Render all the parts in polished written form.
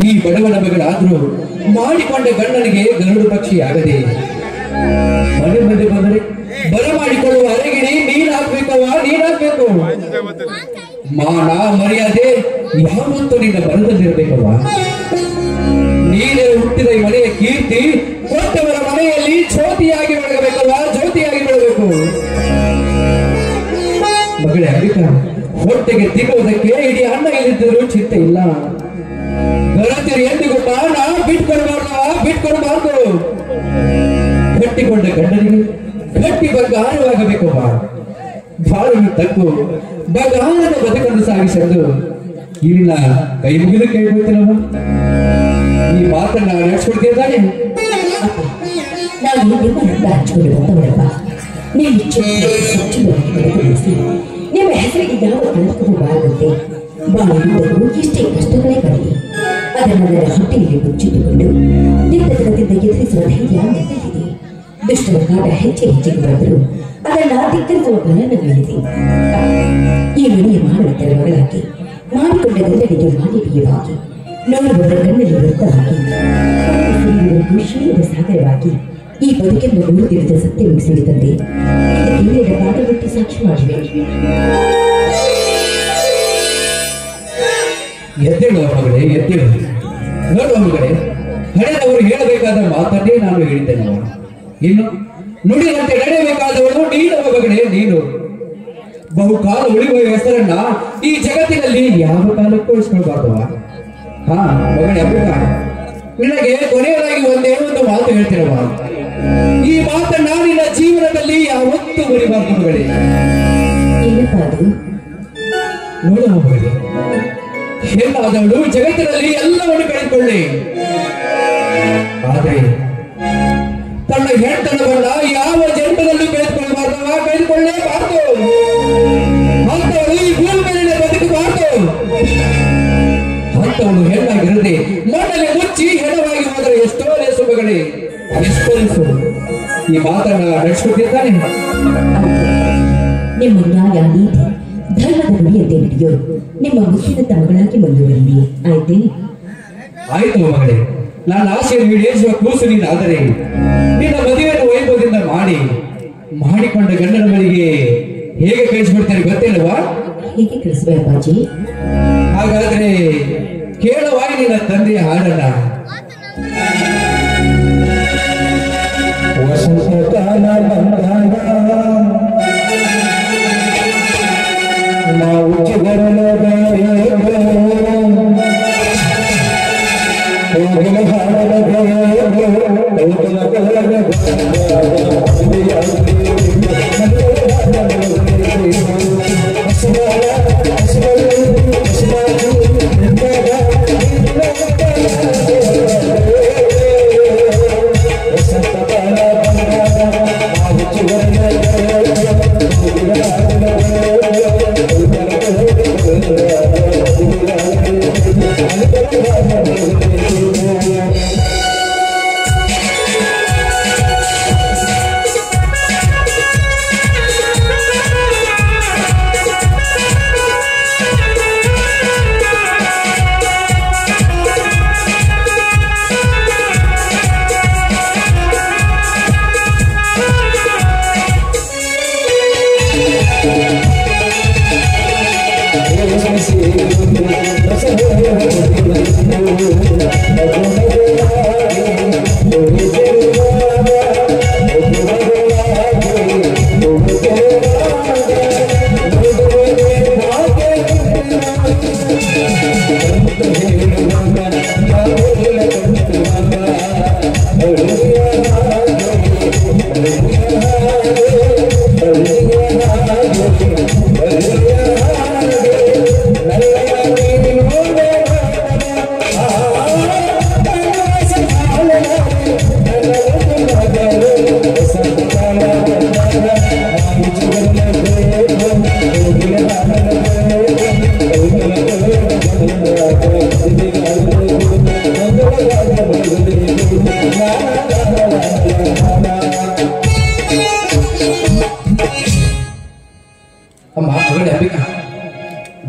ಈ ಬಡವನ ಮಗಳಾದ್ರೂ ಮಾಡಿಕೊಂಡ ಗಂಡನಿಗೆ ಗರುಡು ಪಕ್ಷಿ ಆಗದೆ ಮನೆ ಮುಂದೆ ಬಂದರೆ ಬರಮಾಡಿಕೊಳ್ಳುವ ಅರಗಿಣಿ ನೀನಾಗ್ಬೇಕವ್ವ, ನೀನಾಗ್ಬೇಕು. ಮಾನ ಮರ್ಯಾದೆ ಯಾವತ್ತೂ ನಿನ್ನ ಬರದಲ್ಲಿರ್ಬೇಕವ್ವ. ನೀನೇ ಹುಟ್ಟಿದ ಈ ಮನೆಯ ಕೀರ್ತಿ ಕೊಟ್ಟವರ ಮನೆಯಲ್ಲಿ ಜ್ಯೋತಿಯಾಗಿ ಬೆಳಗಬೇಕವ್ವ, ಜ್ಯೋತಿಯಾಗಿ ಬೆಳಗಬೇಕು. ಮಗಳೇ ಅಂಬಿಕಾ, ಹೊಟ್ಟೆಗೆ ತಿನ್ನುವುದಕ್ಕೆ ಇಡೀ ಅನ್ನ ಇಲ್ಲಿದ್ದರೂ ಚಿಂತೆ ಇಲ್ಲ. ಗಣತಿಯರು ಎಂದಿಗೂ ಮಾನ ಬಿಟ್ಕೊಡ್ಬಾರ್ದು. ಕಟ್ಟಿಕೊಂಡ ಗಂಡನಿಗೆ ಗಟ್ಟಿ ಬಂಗಾರವಾಗಬೇಕವ್ವ. ಬಾಳನ್ನು ತಕ್ಕು ಬಂಗಾರದ ಬದುಕನ್ನು ಸಾಗಿಸಲು ಇಲ್ಲಿನ ಕೈ ಮುಗಿದು ಕೇಳ್ಕೊಳ್ತೀನವ್ವ. ಈ ಮಾತನ್ನ ನಡೆಸ್ಕೊಡ್ತಿದ್ದಾನೆ. ನಾನು ನಿಮ್ಮನ್ನ ಹಚ್ಚಿಕೊಂಡು ಬಂದವಳಪ್ಪ. ನೀವು ಸ್ವಚ್ಛವಾಗಿ ನಿಮ್ಮ ಹೆಸರಿಗೆ ಯಾವ ಕಳಂಕವೂ ಬಾರದಂತೆ ಬಾಳುವುದಕ್ಕೂ ಎಷ್ಟೇ ಕಷ್ಟಗಳೇ ಬರಲಿ ಅದನ್ನು ನನ್ನ ಹೊಟ್ಟೆಯಲ್ಲಿ ಮುಚ್ಚಿಟ್ಟುಕೊಂಡು ದಿಟ್ಟತನದಿಂದ ಎದುರಿಸುವ ಧೈರ್ಯ ನನ್ನಲ್ಲಿದೆ. ದುಷ್ಟರ ಕಾಟ ಹೆಚ್ಚಿಗೆ ಬಂದರೂ ಅದನ್ನು ಧಿಕ್ಕರಿಸುವ ಬಲ ನನ್ನಲ್ಲಿದೆ. ಈ ಮನೆಯ ಮಾನವತರ ಮಗಳಾಗಿ ಮಾಡಿಕೊಂಡ ಗಂಡನಿಗೆ ಮಾನವೀಯವಾಗಿ ನೋಡುವವರ ಕಣ್ಣಲ್ಲಿ ವೃತ್ತವಾಗಿ ಖುಷಿಯಿಂದ ಸಾಗರವಾಗಿ ಈ ಬದುಕನ್ನು 3 ದಿನದ ಸತ್ಯ ಮುಗಿಸಿದಂತೆ ಕೇಂದ್ರದ ಪಾದಗೊಟ್ಟಿ ಸಾಕ್ಷಿ ಮಾಡಿವೆ. ಎದ್ದೇಳುವ ಮಗಳೇ, ಎದ್ದೇಳು. ನೋಡುವ ಮಗಳೇ, ಹಳೆಯವರು ಹೇಳಬೇಕಾದ ಮಾತನ್ನೇ ನಾನು ಹೇಳಿದ್ದೇನೆ. ಇನ್ನು ನುಡಿದಂತೆ ನಡೆಯಬೇಕಾದವಳು ನೀನು ಮಗಳೇ, ನೀನು. ಬಹುಕಾಲ ಉಳಿಯುವ ಹೆಸರನ್ನ ಈ ಜಗತ್ತಿನಲ್ಲಿ ಯಾವ ಕಾಲಕ್ಕೂ ಉಳಿಸ್ಕೊಳ್ಬಾರ್ದವ. ಹಾ ಮಗಳೇ ಅಂಬಿಕಾ, ನಿನಗೆ ಕೊನೆಯದಾಗಿ ಒಂದು ಮಾತು ಹೇಳ್ತೀರವ. ಈ ಮಾತನ್ನ ನಿನ್ನ ಜೀವನದಲ್ಲಿ ಯಾವತ್ತೂ ಮುರಿಬಾರ್ದು ಮಗಳೇ. ನೋಡುವ ಮಗಳೇ, ಹೆಣ್ಣಾದವಳು ಜಗತ್ತಿನಲ್ಲಿ ಎಲ್ಲವನ್ನು ಕಳೆದುಕೊಳ್ಳಿ, ಆದ್ರೆ ತನ್ನ ಹೆಣ್ತನವನ್ನ ಯಾವ ಜನ್ಮದಲ್ಲೂ ಕಳೆದುಕೊಳ್ಳೇಬಾರದು. ಅಂತವಳು ಈ ಭೂಮಿ ಮೇಲೆ ಬದುಕಬಾರದು. ಅಂತವಳು ಹೆಣ್ಣಾಗಿರದೆ ಮಣ್ಣಲ್ಲಿ ಮುಚ್ಚಿ ಹೆಣವಾಗಿ ಹೋದರೆ ಎಷ್ಟೋ ಲೇಸು ಮಗಳೇ, ಎಷ್ಟೋ ಲೇಸು. ಈ ಮಾತನ್ನ ನಡೆಸ್ಕೊಟ್ಟಿದ್ದಾನೆ. ನಿಮ್ಮ ನ್ಯಾಯ ನೀತಿ ಧರ್ಮದ ನುಡಿಯಂತೆ ನಡೆಯೋ ನಿಮ್ಮ ಮುಖ್ಯದ ಮಗಳಾಗಿ ಮುಂದುವರಿದಿ. ಆಯ್ತೇ? ಆಯ್ತು ಮಗಳೇ, ನನ್ನ ಆಸೆಯನ್ನು ಈಡೇರಿಸುವ ಕೂಸು ನೀನಾದರೆ ನಿನ್ನ ಮದುವೆಯನ್ನು ವೈಭವದಿಂದ ಮಾಡಿಕೊಂಡ ಗಂಡನ ಮನೆಗೆ ಹೇಗೆ ಕಳಿಸ್ಬಿಡ್ತೇನೆ ಗೊತ್ತಿಲ್ಲವಾ? ಹೇಗೆ ಕಳಿಸುವೆ ಅಪ್ಪಾಜಿ? ಹಾಗಾದ್ರೆ ಕೇಳವಾಗಿ ನಿನ್ನ ತಂದೆಯ ಹಾಡನ್ನ. ವಸಂತಕಾಲ ಬಂದಾಗ ನಾವು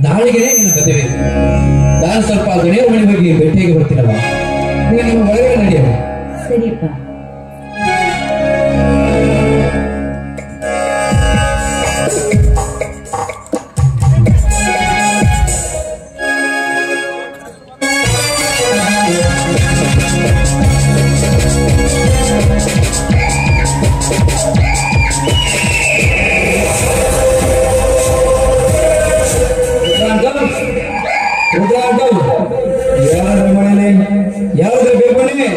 ನಾಳೆಗೆ ನಿನ್ನ ಗದ್ದೆವೆ. ನಾನು ಸ್ವಲ್ಪ ಗಣಿಯ ಮನೆಗೆ ಹೋಗಿ ಭೇಟಿಯಾಗಿ ಬರ್ತೀನಲ್ಲ, ನೀನು ಒಳಗಡೆ ನಡೆಯ. ಸರಿಯಪ್ಪ. ಯಾವ್ದು ಬೇಬನೆ?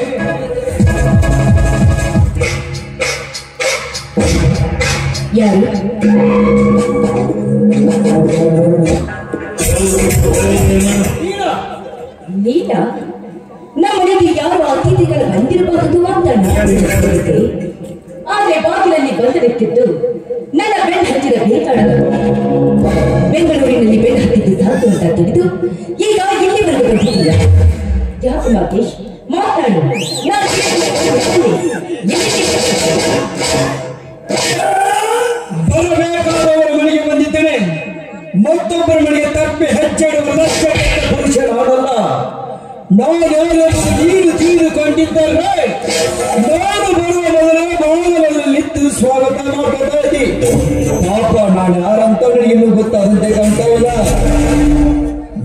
ಯಾರು? ನೀನ ನಮ್ಮ ಮನೆಗೆ ಯಾರು ಅತಿಥಿಗಳು ಬಂದಿರಬಹುದು ಅಂತ ನಾನು ತಿಳ್ಕೊಂಡಿದ್ದೆ. ಆದ್ರೆ ಬಾಗಿಲಲ್ಲಿ ಬಂದು ನಿಂತಿದ್ದು ನನ್ನ ಬೆನ್ನು ಹಚ್ಚಿದ ಬೇತಾಡಗಳು. ಬೆಂಗಳೂರಿನಲ್ಲಿ ಬೆನ್ನು ಹತ್ತಿದ್ದು ಸಾಕು ಅಂತ ತಿಳಿದು ಈಗ ಇಲ್ಲಿವರೆಗೂ ಬಂದಿಲ್ಲ. ಯಾಕೆ ನಾಗೇಶ್ ಮಾತಾಡು. ಬರಬೇಕಾದವರ ಮನೆಗೆ ಬಂದಿದ್ದೇನೆ. ಮತ್ತೊಬ್ಬರ ಮನೆಗೆ ತಪ್ಪಿ ಹೆಚ್ಚಿಡುವ ಪುರುಷ ನಾನಲ್ಲ. ನೀರು ತೀರಿಕೊಂಡಿದ್ದರೆ ನಾನು ಬರುವ ಮೊದಲೇ ಬಾಗಿಲಲ್ಲಿ ನಿಂತು ಸ್ವಾಗತ ಮಾಡ್ತಾ ಇದ್ದಿ. ಪಾಪ ನಾನು ಯಾರಂತ ನನಗೆ ಇನ್ನೂ ಗೊತ್ತಾದಂತೆ ಕಾಣ್ತಾ ಇಲ್ಲ.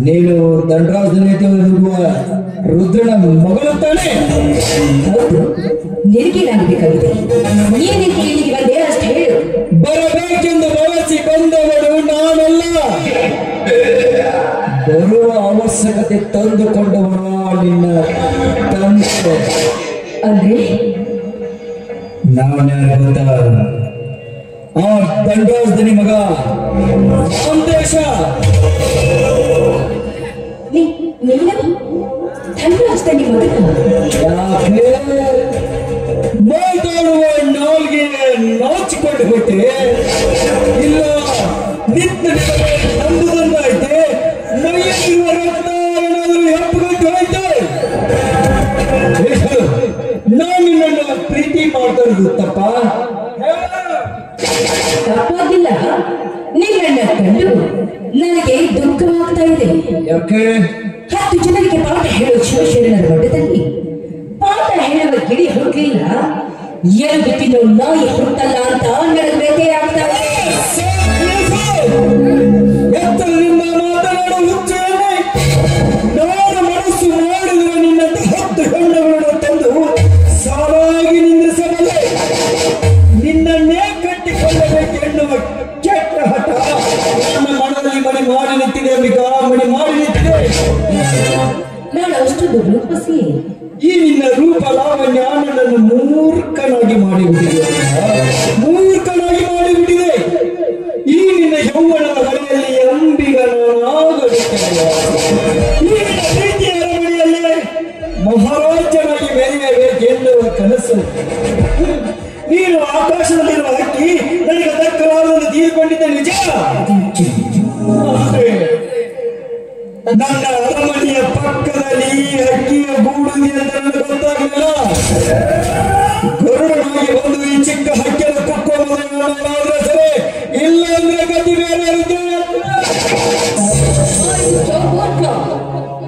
ನೀನು ದಂಡರಾಜ ನೇತೃತ್ವ ರುದ್ರನ ಮಗಳು ತಾನೆ? ಹೌದು, ನಿನಗೆ ನಾನು ಬೇಕಾಗಿದೆ. ನೀನೇಕೆ ಇಲ್ಲಿಗೆ ಬಂದೆ ಅಷ್ಟು ಹೇಳು. ಬರಬೇಕೆಂದು ಬಯಸಿ ಬಂದವಳು ನಾನಲ್ಲ. ಬರುವ ಅವಶ್ಯಕತೆ ತಂದುಕೊಂಡವನು ನಿನ್ನ ತಂದೆ. ಅಂದ್ರೆ ನಾವ್ಯಾರು ಗೊತ್ತಾ? ಆ ದಂಡರಾಜನಿ ಮಗ ಸಂದೇಶ. ನೀನು ಧನರಾಜನಿ ಮಗ? ಯಾಕೆ ಮಾತಾಡುವ ನಾಲ್ಗೆ ನಾಚಿಕೊಂಡು ಬಿಟ್ಟೆ? ಇಲ್ಲ, ನಿಂತ ನಂಬುದನ್ನಾಯ್ತೆ. ಮೈಯಲ್ಲಿರುವ ರಕ್ತ ಏನಾದರೂ ಹೆಪ್ಪುಗಟ್ಟು ಹೋಯ್ತು. ನಾನು ನಿನ್ನನ್ನು ಪ್ರೀತಿ ಮಾಡ್ತಾ ಇರೋದು ತಪ್ಪ? ತಪ್ಪಾಗಿಲ್ಲ. ನಿನ್ನನ್ನ ಕಂಡು ನನಗೆ ದುಃಖವಾಗ್ತಾ ಇದೆ. ಯಾಕೆ? 10 ಜನರಿಗೆ ಪಾಠ ಹೇಳುವ ಶಿವಶರಣರ ಮಠದಲ್ಲಿ ಪಾಠ ಹೇಳುವ ಗಿಳಿ ಹುಡುಗಿಲ್ಲ, ಎಲ್ಲಿ ತಿನ್ನೋ ನಾಯಿ ಹುಟ್ಟಲ್ಲ ಅಂತ ನನಗೆ ಬೇಟೆ ಆಗ್ತಾ ಇದೆ. ಎತ್ತರದಿಂದ ಮಾತನಾಡುವ ಹುಚ್ಚೇನೆ. ನಾನು ಮನಸ್ಸು ಮಾಡಿದರೆ ನಿನ್ನಂತ 10 ಹೆಣ್ಣುಗಳನ್ನು ತಂದು ಸಾಲಾಗಿ ನಿಂದಿಸಬಲ್ಲೆ. ನಿನ್ನನ್ನೇ ಕಟ್ಟಿಕೊಳ್ಳಬೇಕೆನ್ನುವ ಕೆಟ್ಟ ಹಠ ನನ್ನ ಮನದಲ್ಲಿ ಮನೆ ಮಾಡಿ ನಿಂತಿದೆ. ಅಂಬಿಕಾ, ಮನೆ ಮಾಡಿ ನಿಂತಿದೆ. ನಾನು ಅಷ್ಟೊಂದು ರೂಪಸಿ. ಈ ನಿನ್ನ ರೂಪ ಲಾವಣ್ಯ ನನ್ನನ್ನು ಮೂರ್ಖನಾಗಿ ಮಾಡಿಬಿಟ್ಟಿದೆ. ಮೂರ್ಖನಾಗಿ ಮಾಡಿಬಿಟ್ಟಿದೆ. ಈ ನಿನ್ನ ಯೌವನದ ಮನೆಯಲ್ಲಿ ಅಂಬಿಗನಾಗಬೇಕೆಂದು, ಈ ನಿನ್ನ ಪ್ರೀತಿಯ ಅರಮನೆಯಲ್ಲಿ ಮಹಾರಾಜನಾಗಿ ಮೆರೆಯಬೇಕೆನ್ನುವ ಕನಸು. ನೀನು ಆಕಾಶದಲ್ಲಿರುವ ಹಕ್ಕಿ, ನನಗೆ ದಕ್ಕವಾದನ್ನು ತೀರಿಕೊಂಡಿದ್ದ ನಿಜ. ನನ್ನ ಅರಮನೆಯ ಪಕ್ಕದಲ್ಲಿ ಹಕ್ಕಿಯ ಗೂಡುದಿ ಅಂತ ನನಗೆ ಗೊತ್ತಾಗಲಿಲ್ಲ. ಗರುಡನಾಗಿ ಬಂದು ಈ ಚಿಕ್ಕ ಹಕ್ಕಿಯ ಕುಕ್ಕೋದ್ರೆ ಸರಿ, ಇಲ್ಲ ಅಂದ್ರೆ ಗತಿ ಬೇರೆ ಇರುತ್ತೆ.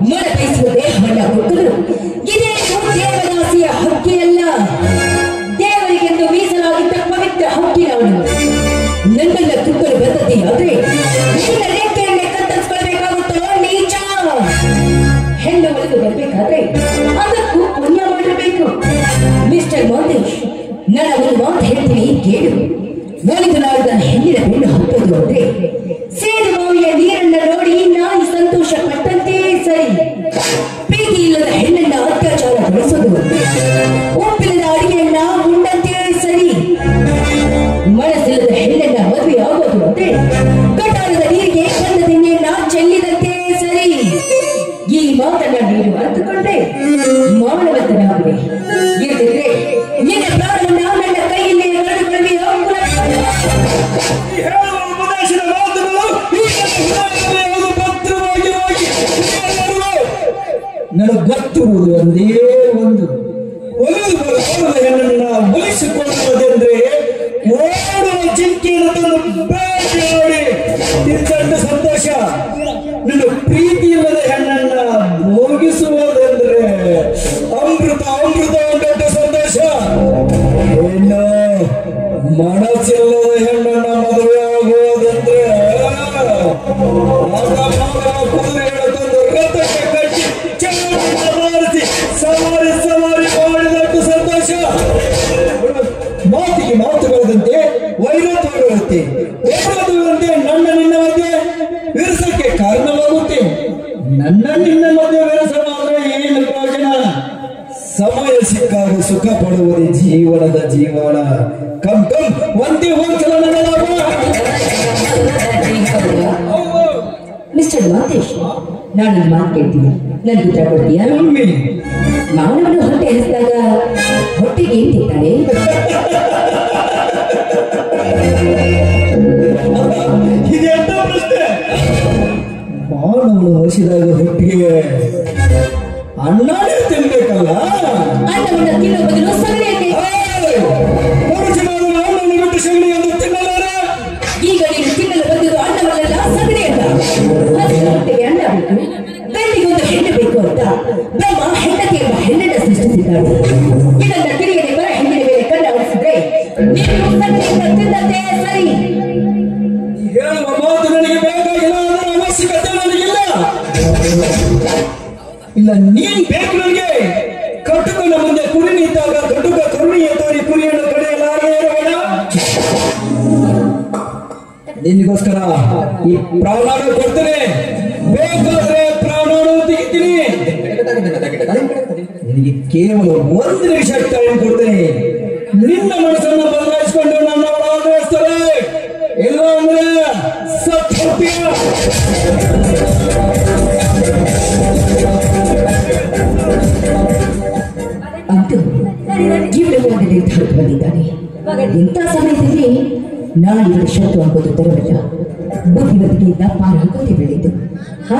ಮರ ಬಯಸುವ ದೇಹವನ್ನ ಹುಟ್ಟಲು ಇದೇನು ದೇವದಾಸಿಯ ಹಕ್ಕಿಯಲ್ಲ. ದೇವರಿಗೆಂದು ಮೀಸಲಾಗಿದ್ದ ಪವಿತ್ರ ಹಕ್ಕಿ ನಾನು. ನನ್ನನ್ನ ಕುಕ್ಕಲು ಬದ್ಧತೆ ಆದ್ರೆ ನಿನ್ನ ರೆಕ್ಕೆಯನ್ನೇ ಕತ್ತರಿಸ್ಕೊಳ್ಬೇಕಾಗುತ್ತೋ ನೀಚ. ಹೆಣ್ಣು ಒಳಗೆ ಬರ್ಬೇಕಾದ್ರೆ ಅದಕ್ಕೂ ಪುಣ್ಯ ಮಾಡಿರಬೇಕು. ಮಿಸ್ಟರ್ ಮಾದೇಶ್, ನನ್ನ ಒಂದು ಮಾತು ಹೇಳ್ತೀನಿ ಕೇಳು. ಒಲಿದು ನಾಡಿದ ಹೆಣ್ಣಿನ ಬೆನ್ನು ಹತ್ತೋದು ಅಂದ್ರೆ ಸೇದು ಬಾವಿಯ ನೀರನ್ನ ನೋಡಿ ನಾಯಿ ಸಂತೋಷ ಪಟ್ಟಂತೆ ಸರಿ. ಪ್ರೀತಿ ಇಲ್ಲದ ಹೆಣ್ಣನ್ನ ಅತ್ಯಾಚಾರ ಬೆಳೆಸೋದು ಉಪ್ಪಿಲ್ಲದ ಅಡಿಗೆಯನ್ನ ಉಂಡಂತೆ ಸರಿ. ಮನಸ್ಸಿಲ್ಲದ ಹೆಣ್ಣನ್ನ ಮದುವೆ ಆಗೋದು ಅಂದ್ರೆ ಕಟಾರದ ನೀರಿಗೆ ಬಂದ ದಿಣ್ಣೆಯನ್ನ ಚೆಲ್ಲಿದಂತೆ ಸರಿ. ಈ ಮಾತನ್ನ ನೀನು ಅರ್ಥಕೊಂಡ್ರೆ ಮಾನವತನಾಗುವೆ. ಇಲ್ಲದಿದ್ರೆ ನಿನ್ನ ಪ್ರಾಣವನ್ನ ನನ್ನ ಕೈಯಲ್ಲಿ ಕಳೆದುಕೊಳ್ಳಿ. ನನಗೆ ಗೊತ್ತಿರುವುದು ಒಂದೇ ಒಂದು, ಒಲಿದು ಬರುವ ಹೆಣ್ಣನ್ನ ಒಲಿಸಿಕೊಳ್ಳುವುದೆಂದ್ರೆ ಓಡುವ ಜಿಂಕೆಯನ್ನು ತಂದು ಬೇಟೆಯಾಡಿ ತಿಂದಂತ ಸಂತೋಷ. ನನ್ನ ಪ್ರೀತಿ ಇಲ್ಲದ ಹೆಣ್ಣನ್ನ ಭೋಗಿಸುವ ನನ್ನ ನಿನ್ನ ಮಧ್ಯೆ ವ್ಯಸನಾದ್ರೆ ಏನು ಪ್ರಯೋಜನ? ಸಮಯ ಸಿಕ್ಕಾಗ ಸುಖ ಪಡುವುದೇ ಜೀವನದ ಜೀವನ. ಕಮ್ ಕಮ್ ಒಂದೇ ಹೋಗ್ತಲ್ಲ ನನ್ನ ಲಾಭ. ಮಿಸ್ಟರ್ ಮಾತೇಶ್, ನಾನು ಮಾತು ಕೇಳ್ತೀನಿ, ನನ್ಗೆ ಉತ್ತರ ಕೊಡ್ತೀಯಾ? ಮಾನವನು ಹೊಟ್ಟೆ ಹಸಿದಾಗ ಹೊಟ್ಟೆಗೆ ಏನ್ ತಿಂತಾನೆ? ಇದೆಂತ ಪ್ರಶ್ನೆ? ಮಾನವನು ಹಸಿದಾಗ ಹೊಟ್ಟಿಗೆ ಅನ್ನನೇ ತಿನ್ಬೇಕಲ್ಲ. ಅನ್ನವನ್ನ ತಿನ್ನೋ ಬದಲು ಸಗಣಿಯನ್ನೇ. ಅನ್ನವನ್ನು ಬಿಟ್ಟು ಸಗಣಿಯನ್ನು ತಿನ್ನಲಾರ. ಈಗ ನೀನು ತಿನ್ನಲು ಬಂದಿರೋ ಅನ್ನವಲ್ಲ, ಸಗಣಿಯಲ್ಲ. ಹಸಿದ ಹೊಟ್ಟೆಗೆ ಅನ್ನ ಬೇಕು, ಬೆಳ್ಳಿಗೊಂದು ಹೆಣ್ಣು ಬೇಕು ಅಂತ ಬ್ರಹ್ಮ ಹೆಂಡತಿ ಎಂಬ ಹೆಣ್ಣನ್ನು ಸೃಷ್ಟಿಸಿದ್ದಾಳೆ. ಇದನ್ನ ತಿಳಿಯದೆ ಬರ ಹೆಣ್ಣಿನ ಮೇಲೆ ಕಣ್ಣು ಆಡಿಸಿದ್ರೆ ನೀನು ಸಗಣಿಯಿಂದ ತಿನ್ನದೇ ಸರಿ. ಹೇಳುವ ಮಾತು ನನಗೆ ಬೇಕಾಗಿಲ್ಲ, ಅದರ ಅವಶ್ಯಕತೆ ನನಗಿಲ್ಲ. ಇಲ್ಲ, ನೀನ್ ಬೇಕು ನನಗೆ. ಕಟುಕನ ಮುಂದೆ ಕುರಿ ನಿಂತಾಗ ಕಟುಕ ಕರುಣಿಯ ತೋರಿ ಕುರಿಯನ್ನು ಕಡೆಯಲಾರೇ ಇರಬೇಡ. ನಿನಗೋಸ್ಕರ ಈ ಪ್ರಾಣಾನು ಕೊಡ್ತೇನೆ, ಬೇಕಾದ್ರೆ ಪ್ರಾಣಾನು ತೆಗಿತೀನಿ. ನಿನಗೆ ಕೇವಲ ಒಂದು ನಿಮಿಷ ಟೈಮ್ ಕೊಡ್ತೇನೆ. ನಿನ್ನ ಮನಸ್ಸನ್ನು ಬದಲಾಯಿಸಿಕೊಂಡು ನನ್ನ ಒಳಗಾಗಿಸ್ತಾರೆ, ಇಲ್ಲ ಅಂದ್ರೆ ಸತ್ ಹೋಗ್ತೀಯ. ಅಂತೂ ಜೀವನದ ನಿರ್ಧಾರಕ್ಕೆ ಬಂದಿದ್ದಾನೆ. ಇಂಥ ಸಮಯದಲ್ಲಿ ನಾಳಿನ ಶತ್ರು ಆಗೋದು ತರವಿಲ್ಲ, ಬುದ್ಧಿವಂತಿಕೆಯಿಂದ ಪಾರ ಹಾಕೋತಿ ಬೆಳೆಯಿತು. ಹಾ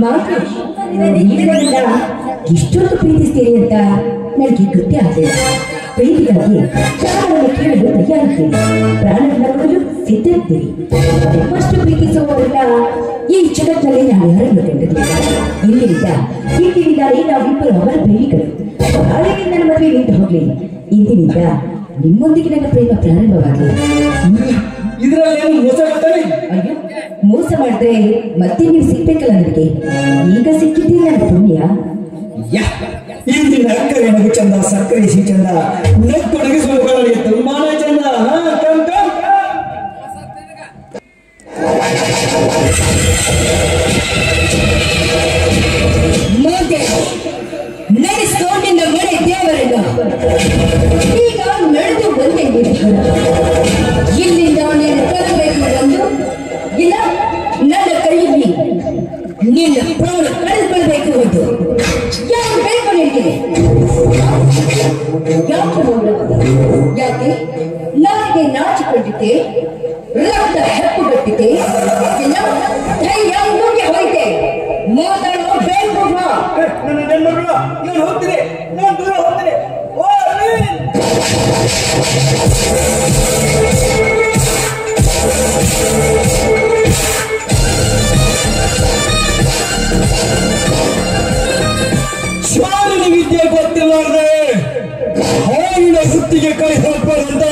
ಮಾತೇಶ್, ನೀವೆಲ್ಲ ಇಷ್ಟೊಂದು ಪ್ರೀತಿಸ್ತೀರಿ ಅಂತ ನನಗೆ ಗೊತ್ತೇ ಆಗಲಿಲ್ಲ. ಪ್ರೀತಿಗಾಗಿ ಪ್ರಾಣವನ್ನು ಕೇಳಲು ತಯಾರಿದ್ದೀರಿ, ಪ್ರಾಣವನ್ನು ಕೊಡಲು ಸಿದ್ಧರಿದ್ದೀರಿ. ನಿಮ್ಮಷ್ಟು ಪ್ರೀತಿಸುವವರೆಲ್ಲ ಈ ಜಗತ್ತಿನಲ್ಲಿ ನಾನು ಯಾರನ್ನು ಕಂಡಿರಲಿಲ್ಲ. ಇಂದಿನಿಂದ ನಾವಿಬ್ಬರು ಅವರ ಪ್ರೇಮಿಗಳು. ನಾಳೆಗೆ ನನ್ನ ಮದುವೆ ನಿಂತು ಹೋಗ್ಲಿ. ಇಂದಿನಿಂದ ನಿಮ್ಮೊಂದಿಗೆ ನನ್ನ ಪ್ರೇಮ ಪ್ರಾರಂಭವಾಗಲಿ. ಇದರಲ್ಲಿ ಮೋಸ ಮಾಡ್ತಾನೆ? ಅಯ್ಯೋ, ಮೋಸ ಮಾಡಿದ್ರೆ ಮತ್ತೆ ನೀವು ಸಿಗ್ಬೇಕಲ್ಲ ನನಗೆ. ಈಗ ಸಿಕ್ಕಿದ್ದೆ ನನ್ನ ಪುಣ್ಯ. ಇಂದಿನ ಅಕ್ಕರೆ ನಗು ಚಂದ, ಸಕ್ಕರೆ ಸಿ ಚಂದ, ನಕ್ಕೊಡಗಿಸುವವರಿಗೆ ತುಂಬಾನೇ ಚಂದ. Come come. ನಡೆಸ್ಕೊಂಡಿದ್ದ ಮನೆ ದೇವರನ್ನ ಈಗ ನಡೆದು ಬಂದೆ ನಿರ್ಧಾರ. ಇಲ್ಲಿಂದ ನೀನು ಕಳಬೇಕು ಬಂದು, ಇಲ್ಲ ನನ್ನ ಕೈಯಲ್ಲಿ ನಿನ್ನ ಪ್ರಾಣ ಕಳೆದುಕೊಳ್ಬೇಕು ಎಂದು ಯಾರು ಬೇಕು ನಿನಗೆ? ಯಾಕೆ ಯಾಕೆ ನನಗೆ ನಾಚಿಕೊಂಡಿದ್ದೆ, ರಕ್ತ ಹೆಪ್ಪುಗಟ್ಟಿದ್ದೆ, ಇಲ್ಲ ಧೈರ್ಯ ನುಗ್ಗಿ ಹೋಯ್ತೆ. ಮಾತಾಡೋ ಬೇಕು ಬಾ. ನಾನು ಹೋಗ್ತೀನಿ, ನಾನು ದೂರ ಹೋಗ್ತೀನಿ. ಶಾಲಿನ ವಿದ್ಯೆ ಗೊತ್ತಿಲ್ಲಾರ್ದೆ ಹಾವಿನ ಹುತ್ತಿಗೆ ಕೈ ಹಾಕ್ಬಾರಂತ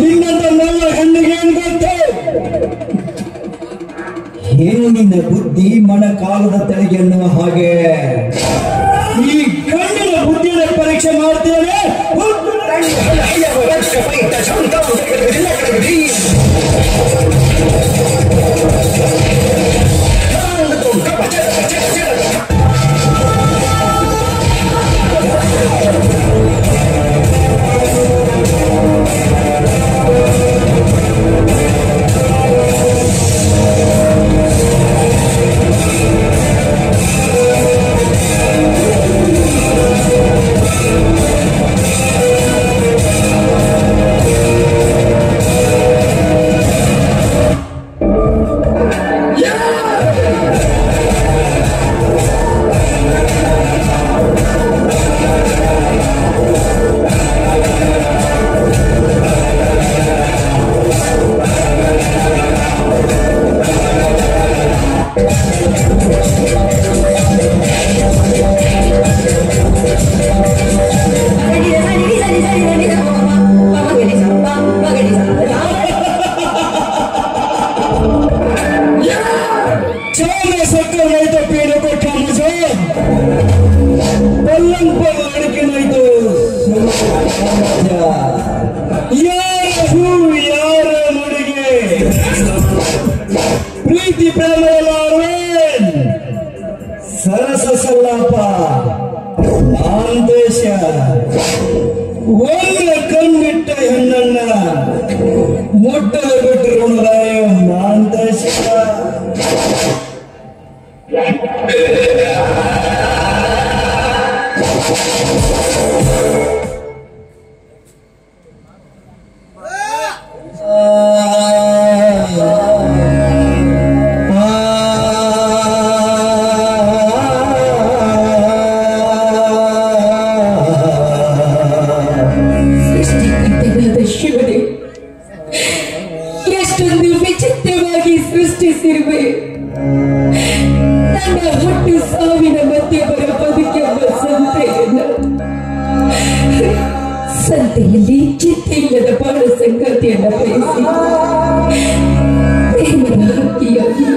ನಿನ್ನಂತ ನನ್ನ ಹೆಣ್ಣಿಗೆ ಏನ್ ಗೊತ್ತು? ಏನು ನಿನ್ನ ಬುದ್ಧಿ ಮನ ಕಾಲದ ತಲೆಗೆ ಎನ್ನುವ ಹಾಗೆ ಈ ಕಣ್ಣಿನ ಬುದ್ಧಿಯ ಪರೀಕ್ಷೆ ಮಾಡ್ತೇನೆ. ಒಮ್ಮೆ ಕಣ್ಣಿಟ್ಟ ಹೆಣ್ಣನ್ನ ಮುಟ್ಟಲು ಬಿಟ್ಟರು ಮಾಂತಶಿಕ. ಶಿವನೇ, ಎಷ್ಟೊಂದು ವಿಚಿತ್ರವಾಗಿ ಸೃಷ್ಟಿಸಿರುವೆ. ನನ್ನ ಹುಟ್ಟು ಸಾವಿನ ಮಧ್ಯೆ ಬರ ಬದುಕೆಂಬ ಸಂತೆಯಲ್ಲಿ ಚಿಂತೆಯಿಲ್ಲದ ಬಾಳ ಸಂಗತಿಯನ್ನ ಬಯಸಿ ಪ್ರೇಮದ ಹಕ್ಕಿಯಾಗಿ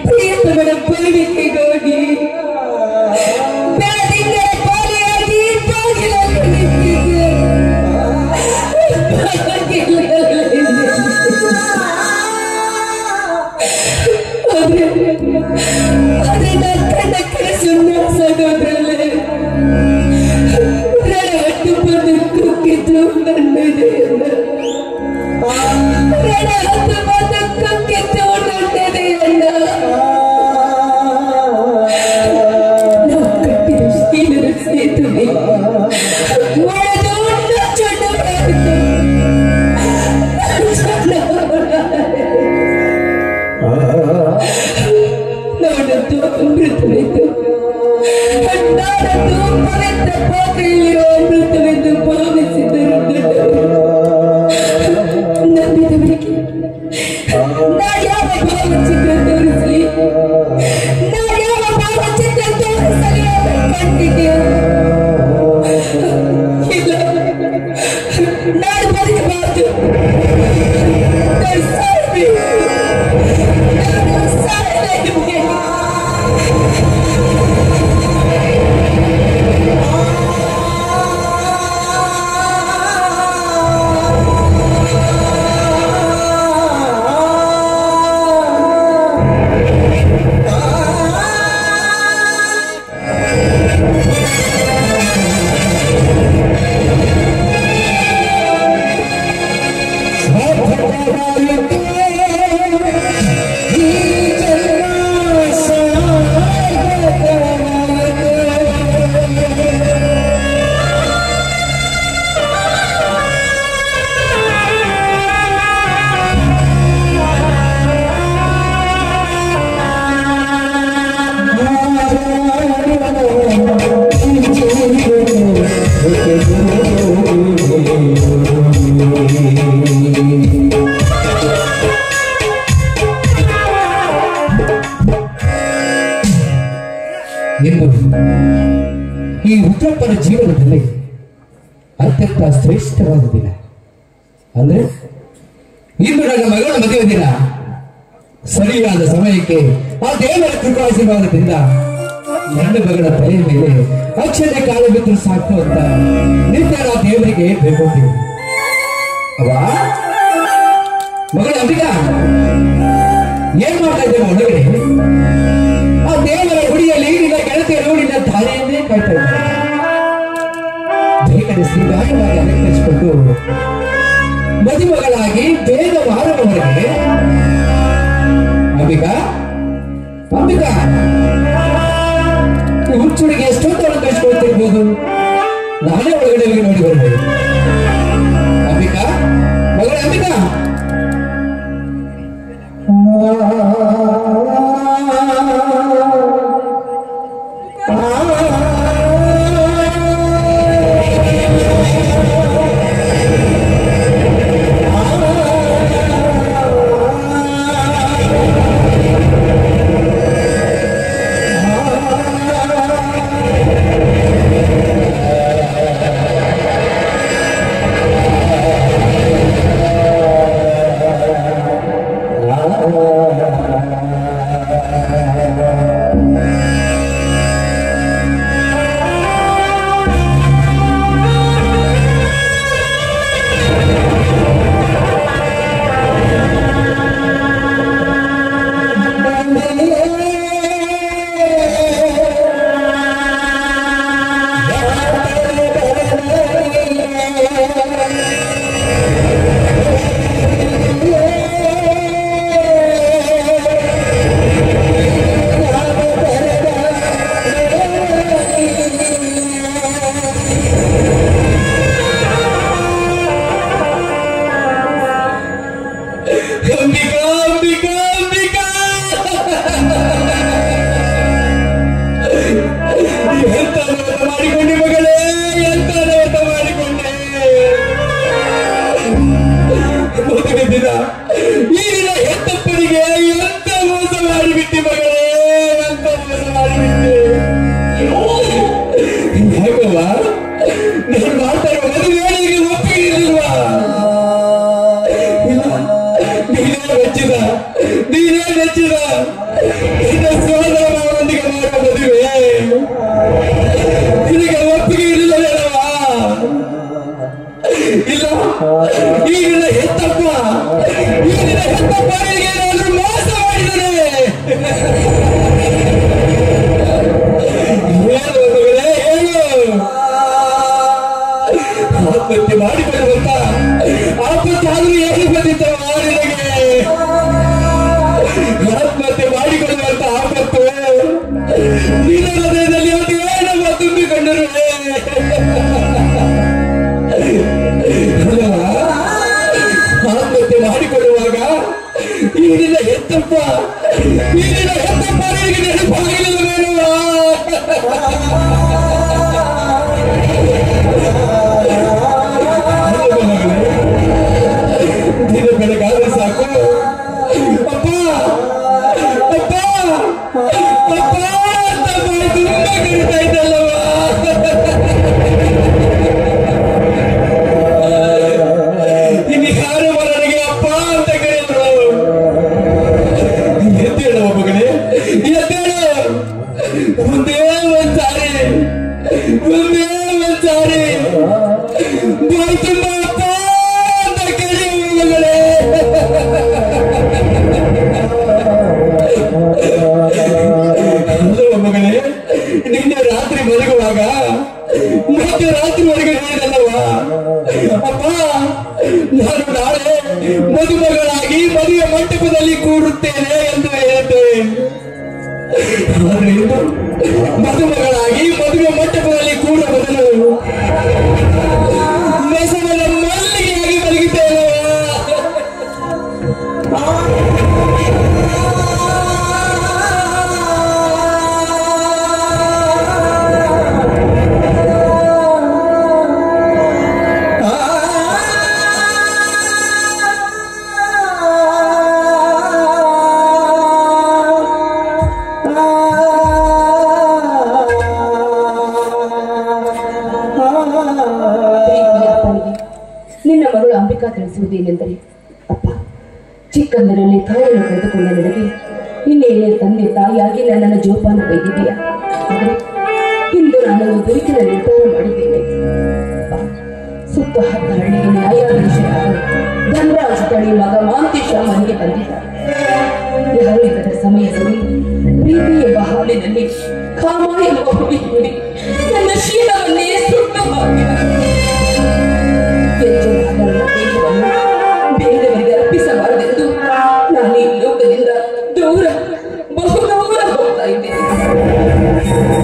ಪ್ರಿಯತಮನ ಬರುವಿಕೆಗಾಗಿ ಬೆಳದಿಂಗಳ ಪಾಲೆಯಾಗಿ ಬಾಗಿಲಲ್ಲಿ ನಿಂತಿದ್ದೆ. ಆದ್ರೆ ನನ್ನ ಕನಸು ನನಸಾಗೋದ್ರಲ್ಲೇ ರಣಹಟ್ಟು ಬಂದು ಕುಕ್ಕಿದ್ದು ನನ್ನದೇ. ರಣಹಟ್ಟು ಬಂದು ಕುಕ್ಕಿದ್ದು ನನ್ನದೇ ಅಲ್ಲ. ನಾವು ಕಟ್ಟಿದ ಶೀಲದ ಸೇತುವೆ ಒಡೆದು ಚಂಡಮಾರುತ ನಾನಂತೂ ಅಮೃತವೆಂದು ನಾನಂತೂ ಪವಿತ್ರ ಪಾತ್ರೆಯಲ್ಲಿರೋ ಅಮೃತವೆಂದು ಭಾವಿಸಿದರು. ನಂಬಿದವರಿಗೆ ನಾ ಯಾವ ಭಾವಚಿತ್ರ ತೋರಿಸಲಿ, ನಾ ಯಾವ ಭಾವಚಿತ್ರ ತೋರಿಸಲಿ ಅವರ ಕಣ್ಣಿಗೆ? ಇಲ್ಲ, ನಾನು ಬದುಕಬಾರದು, ನಾನು ಸಾಯಬೇಕು. ಈ ರುದ್ರಪ್ಪನ ಜೀವನದಲ್ಲಿ ಅತ್ಯಂತ ಶ್ರೇಷ್ಠವಾದ ದಿನ ಅಂದ್ರೆ ಇಂದು ನನ್ನ ಮಗಳ ಮದುವೆ ದಿನ. ಸರಿಯಾದ ಸಮಯಕ್ಕೆ ಆ ದೇವರ ಕೃಪಾಶೀರ್ವಾದದಿಂದ ನನ್ನ ಮಗಳ ತಲೆಯ ಮೇಲೆ ಅಕ್ಷತೆ ಕಾಲು ಬಿದ್ದು ಸಾಕು ಅಂತ ನಿತ್ಯ ಆ ದೇವರಿಗೆ ಬೇಡ್ಕೊಳ್ತೀವಿ. ಅವಾ ಮಗಳ ಅಂಬಿಕಾ, ಏನ್ ಮಾಡ್ತಾ ಇದ್ದೇವೆ ಒಳಗಡೆ? ಆ ದೇವರ ಗುಡಿಯಲ್ಲಿ ನಿನ್ನ ಗೆಳತಿಯರು ನಿನ್ನ ದಾರಿಯನ್ನೇ ಕಾಯ್ತಾ ಇದ್ದಾರೆ. ಬೇಗನೆ ಶ್ರೀಗಾಯವಾಗಿ ಅಲಂಕರಿಸಿಕೊಂಡು ಮದುಮಗಳಾಗಿ ಬೇಗ ಮಾರುವವರೆಗೆ ಅಂಬಿಕಾ ಅಂಬಿಕಾ ಹುಚ್ಚುಡಿಗೆ ಎಷ್ಟೊಂದು ಅಲಂಕರಿಸಿಕೊಳ್ತಿರ್ಬೋದು. ನಾನೇ ಒಳಗಡೆ ಹೋಗಿ ನೋಡಿ ಬರ್ಬೋದು. ಅಂಬಿಕಾ, ಮಗಳ ಅಂಬಿಕಾ, ಈಗಿನ ಹೊತ್ತ ಪಾಲಿಗೆ ನೆನಪಾಗಲಿಲ್ಲವೇನೋ? ದಿನ ಬೆಳಗಾದ್ರೆ ಸಾಕು ಅಪ್ಪ ಅಪ್ಪ ಅಪ್ಪ ಅಂತ ಬಾಯಿ ತುಂಬ ಕರಿತಾ ಇದ್ದಲ್ಲವ. ಇನ್ನು ಯಾರು ನನಗೆ ಅಪ್ಪ ಅಂತ ಕರೆಯುವರು? ಎದ್ದೇಳು ಮಗನೇ, ಎದ್ದೇಳು. ಒಂದೇ ಒಂದ್ಸಾರಿ ಬಾಯಿ ತುಂಬ ಅಪ್ಪ ಅಂತ ಕರೆಯುವ ಮಗಳೇ. ಅಲ್ಲವ ಮಗಳೇ, ನಿನ್ನೆ ರಾತ್ರಿ ಮಲಗುವಾಗ ಮತ್ತೆ ರಾತ್ರಿವರೆಗೆ ಹೇಳಿದಲ್ಲವಾ, ಅಪ್ಪ ನಾನು ನಾಳೆ ಮದುಮಗಳಾಗಿ ಮದುವೆ ಮಂಟಪದಲ್ಲಿ ಕೂಡುತ್ತೇನೆ ಎಂದು ಹೇಳಿದ್ದೆ. ಆದ್ರೆ ಇಂದು ಮದುಮಗಳಾಗಿ ಮದುವೆ ಮಂಟಪದಲ್ಲಿ ಕೂಡುವ ಬದಲು ಬಸವನ ಮಲ್ಲಿಗೆಯಾಗಿ ಮಲಗಿದ್ದೇನೆ. ನಿನ್ನ ಮಗಳು ಅಂಬಿಕಾ ತಿಳಿಸುವುದೇನೆಂದರೆ, ಅಪ್ಪ, ಚಿಕ್ಕಂದಿನಲ್ಲಿ ತಾಯಿಯನ್ನು ಕಳೆದುಕೊಂಡ ನನಗೆ ಇನ್ನೇನೇ ತಂದೆ ತಾಯಿಯಾಗಿ ನನ್ನನ್ನು ಜೋಪಾನ ಬೈದಿದೆಯಾ? ಆದರೆ ಇಂದು ನಾನೊಂದು ಗುರುತಿನ ನಿರ್ಧಾರ ಮಾಡಿದ್ದೇನೆ. ಸುತ್ತ ಹತ್ತ ಹಳ್ಳಿಗೆ ನ್ಯಾಯಾಧೀಶರಾದ ಧನರಾಜ ತಳಿ ಮಗ ಮಾಂತೇಶ ಮನೆಗೆ ಬಂದಿದ್ದಾರೆ. ಯಾರಿಗದ ಸಮಯದಲ್ಲಿ ಪ್ರೀತಿ ಎಂಬ ಹಾಲಿನಲ್ಲಿ ಕಾಮ ಎಂಬ ಹುಡಿ ಹುಡಿ ನನ್ನ ಶೀಲವನ್ನೇ ಸುಟ್ಟು ಹಾಕಿದ್ದಾರೆ. ಬೇರೆಯವರಿಗೆ ಅರ್ಪಿಸಬಾರದೆಂದು ನಾನು ಈ ಲೋಕದಿಂದ ದೂರ ಬಹುದೂರ ಹೋಗ್ತಾ ಇದ್ದೇನೆ.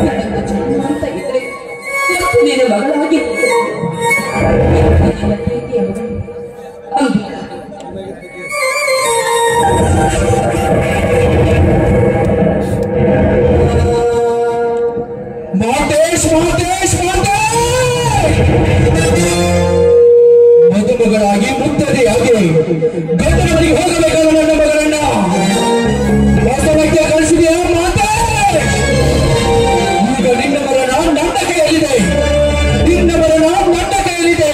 ನನ್ನ ಜನ್ಮ ಅಂತ ಇದ್ರೆ ಮತ್ತು ನಿನ್ನ ಮಗಳಾಗಿ ನನ್ನ ಪ್ರೀತಿಯ ಮಗಳು ಅಂಬಿಕಾ. ಮದುಮಗಳಾಗಿ ಮುತ್ತದೆಯಾಗಿ ಗಂಡನ ಮನೆಗೆ ಹೋಗಬೇಕಾದ ನನ್ನ ಮಗಳನ್ನ ವಾಸ್ತವಕ್ಕೆ ಕಳಿಸಿದೆಯಾ ಮಾತೆ? ಈಗ ನಿನ್ನ ಮರಣ ನನ್ನ ಕೈಯಲ್ಲಿದೆ, ನಿನ್ನ ಮರಣ ನನ್ನ ಕೈಯಲ್ಲಿದೆ.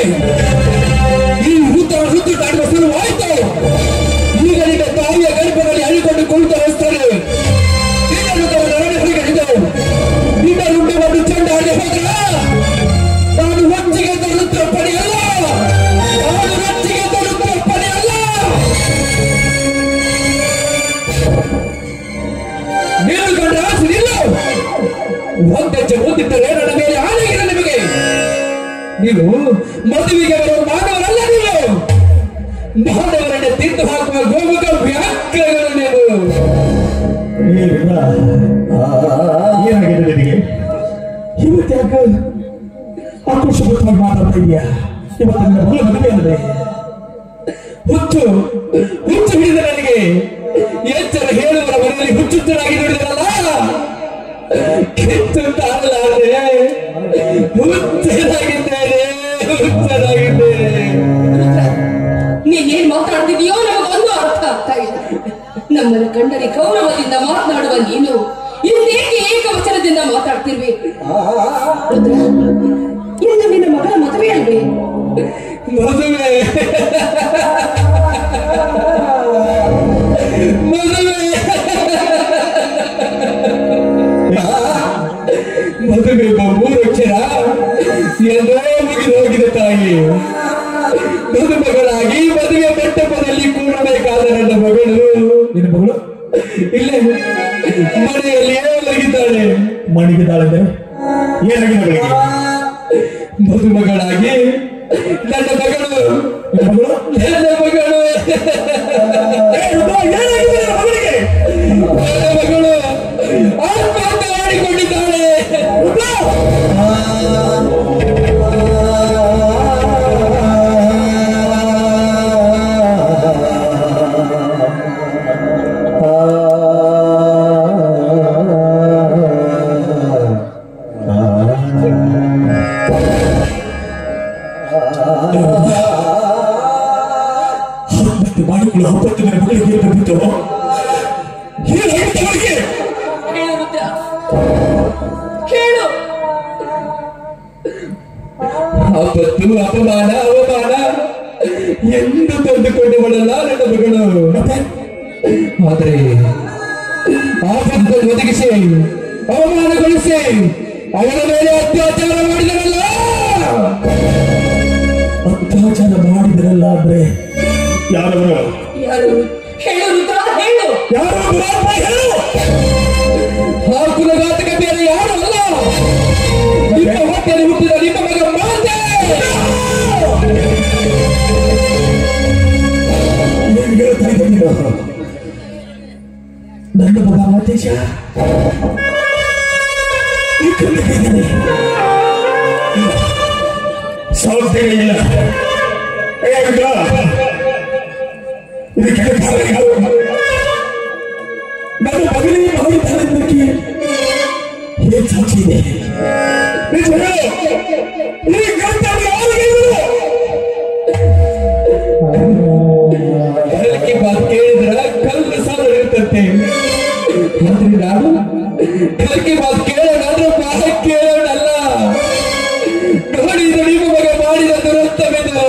ಈ ಹುತ್ತು ಕಾಡುವ ಶುರುವಾಯಿತು. ಈಗ ನಿನ್ನ ತಾಯಿಯ ಗರ್ಭದಲ್ಲಿ ಅಳಿಕೊಂಡು ಕುಳಿತ ವಸ್ತರೆ ನಿನ್ನ ರುಂಡವನ್ನು ಚೆಂಡಾಡಿ ಹೋದ್ರ ನಾನು ಹೊಚ್ಚಿಗೆ ತರುತ್ತ ಪಡೆಯಲ್ಲ, ನಾನು ಹೊಚ್ಚಿಗೆ ತರುತ್ತ ಪಡೆಯಲ್ಲ. ನಿಲ್ಲುಕೊಂಡ ನಿಲ್ಲು. ಒಂದೆಚ್ಚೆ ಮುಂದಿಟ್ಟರೆ ನನ್ನ ಮೇಲೆ ಆನೆಗಿದೆ ನಿಮಗೆ. ನೀವು ಮದುವೆಗೆ ಬರುವ ಮಾನವರಲ್ಲ, ನೀವು ಮಾನವರನ್ನೇ ತಿಂದು ಹಾಕುವ ಗೋಮುಖ ವ್ಯಾಖ್ಯೆಗಳು ನೀವು. ಏನಾಗಿದೆ ನಿನಗೆ? ಇವತ್ತ್ಯಾಕ ಆಕ್ರೋಶಪೂರ್ವಕವಾಗಿ ಮಾತಾಡ್ತಾ ಇದೆಯಾ? ಇವತ್ತು ನನ್ನ ಮಗಳ ಮದುವೆ ಅಂದ್ರೆ ಹುಚ್ಚು ಹಿಡಿದ ನನಗೆ ಎಚ್ಚರ ಹೇಳುವರ ಮನೆಯಲ್ಲಿ ಹುಚ್ಚುತ್ತರಾಗಿ ನೋಡಿದರಲ್ಲ, ಕಿತ್ತು ತಾಳಲಾರದೆ ಹುಚ್ಚರಾಗಿದ್ದೇನೆ. ನೀನೇನ್ ಮಾತಾಡ್ತಿದೀಯೋ ನಮಗೊಂದು ಅರ್ಥ ಆಗ್ತಾ ಇಲ್ಲ. ನಮ್ಮನ್ನು ಕಂಡರೆ ಗೌರವದಿಂದ ಮಾತನಾಡುವ ನೀನು ಇನ್ನೇಕೆ ಏಕವಚನದಿಂದ ಮಾತಾಡ್ತಿರ್ವಿ? ಇಂದು ನಿನ್ನ ಮಗಳ ಮದುವೆ ಅಲ್ವೇ? ಮದುವೆ ಮದುವೆ ಮೂರಕ್ಷರ ಎಲ್ಲೋ ಮುಗಿದು ಹೋಗಿದೆ ತಾಯಿ. ಮದುಮಗಳಾಗಿ ಮದುವೆ ಮಂಟಪದಲ್ಲಿ ಕೂಡಬೇಕಾದ ನನ್ನ ಮಗಳು, ನಿನ್ನ ಮಗಳು ಇಲ್ಲೇ ಮನೆಯಲ್ಲಿಯೇ ಮಲಗಿದ್ದಾಳೆ. ಮಣಿಗಿದ್ದಾಳೆ. ಏನಾಗಿದೆ ಮಗಳಿಗೆ? ಮದುಮಗಳಾಗಿ ನನ್ನ ಮಗಳು ನನ್ನ ಮಗಳು ಆತ್ಮಹತ್ಯೆ ಮಾಡಿಕೊಂಡಿದ್ದಾಳೆ. ಮತ್ತು ಅಪಮಾನ ಅವಮಾನ ಎಂದು ತಂದುಕೊಂಡವಳಲ್ಲ ನನ್ನ ಮಗಳು. ಆದರೆ ಆಪತ್ತನ್ನು ಒದಗಿಸಿ ಅವಮಾನಗೊಳಿಸಿ ಅವಳ ಮೇಲೆ ಅತ್ಯಾಚಾರ ಮಾಡಿದರಲ್ಲ. ಅತ್ಯಾಚಾರ ಮಾಡಿದ್ರಲ್ಲ ಅಂದ್ರೆ ಯಾರವರು? ಯಾರು ಹೇಳು ಹೇಳು. ಯಾರು ಹೇಳು? ಆ ಕುಲಘಾತಕ ಬೇರೆ ಯಾರು ಅಲ್ಲ, ನಿಮ್ಮ ಹೊಟ್ಟೆಯಲ್ಲಿ ಹುಟ್ಟಿದ ನಿಮ್ಮ ಮಗ ಮಾತೆ. ನನ್ನ ಮಗ ಮಾತೇಶ ಸಾಧ್ಯವೇ ಇಲ್ಲ. ಇದಕ್ಕೆ ಕಾರಣ ಯಾರು? ನನ್ನ ಮಗನಿಗೆ ಮಾಡಿದ್ದಾನೆಂದಕ್ಕೆ ಏನ್ ಸಾಕ್ಷಿ ಇದೆ? ಅದಕ್ಕೆ ಮಾತು ಕೇಳಿದ್ರ ಕಲ್ಲು ಸಾಲ ಇರ್ತಂತೆ. ಆದ್ರೆ ನಾನು ಇದಕ್ಕೆ ಮಾತು ಕೇಳೋಣಾದ್ರೂ ಮಾತು ಕೇಳೋಣಲ್ಲ. ನೋಡಿ, ಇದು ನಿಮ್ಮ ಮಗ ಮಾಡಿದ ದುರಂತವಿದು.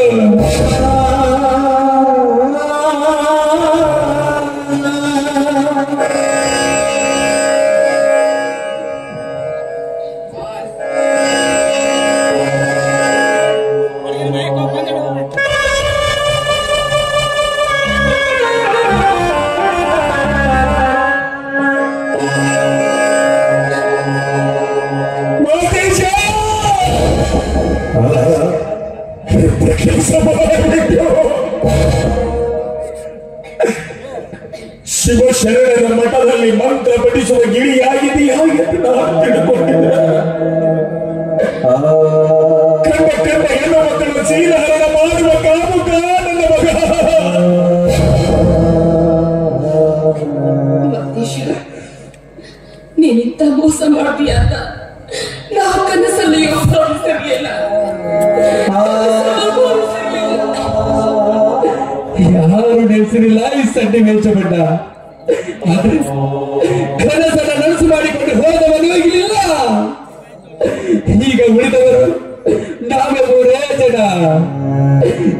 ಶಿವಶರಣರ ಮಠದಲ್ಲಿ ಮಂತ್ರ ಪಠಿಸುವ ಗಿಳಿಯಾಗಿದೆಯಾ ಎಂದು ನಾನು ತಿಳ್ಕೊಂಡಿದ್ದೆ. ಕರ್ಮ ಹೆಣ್ಣು ಮಕ್ಕಳು ಶೀಲಹರಣ ಮಾಡುವ ಕಾಮುಕ ನನ್ನ ಮಗ. ನೀನಿಂತ ಮೋಸ ಮಾಡ್ತೀಯ ಅಂತ ನಾ ಕನಸಲ್ಲಿ ಸರಿಯಲ್ಲ. ಯಾರು ನೆಲೆಸಿರಲಿಲ್ಲ ಈ ಸಡ್ಡಿ ಮೆಚ್ಚಬಡ್ಡ. ಆದ್ರೆ ಕನಸನ್ನ ನನಸು ಮಾಡಿಕೊಂಡು ಹೋದವನು ಇಲ್ಲ. ಈಗ ಉಳಿದವರು ನಾವೇ ಮೂರೇ ಜನ.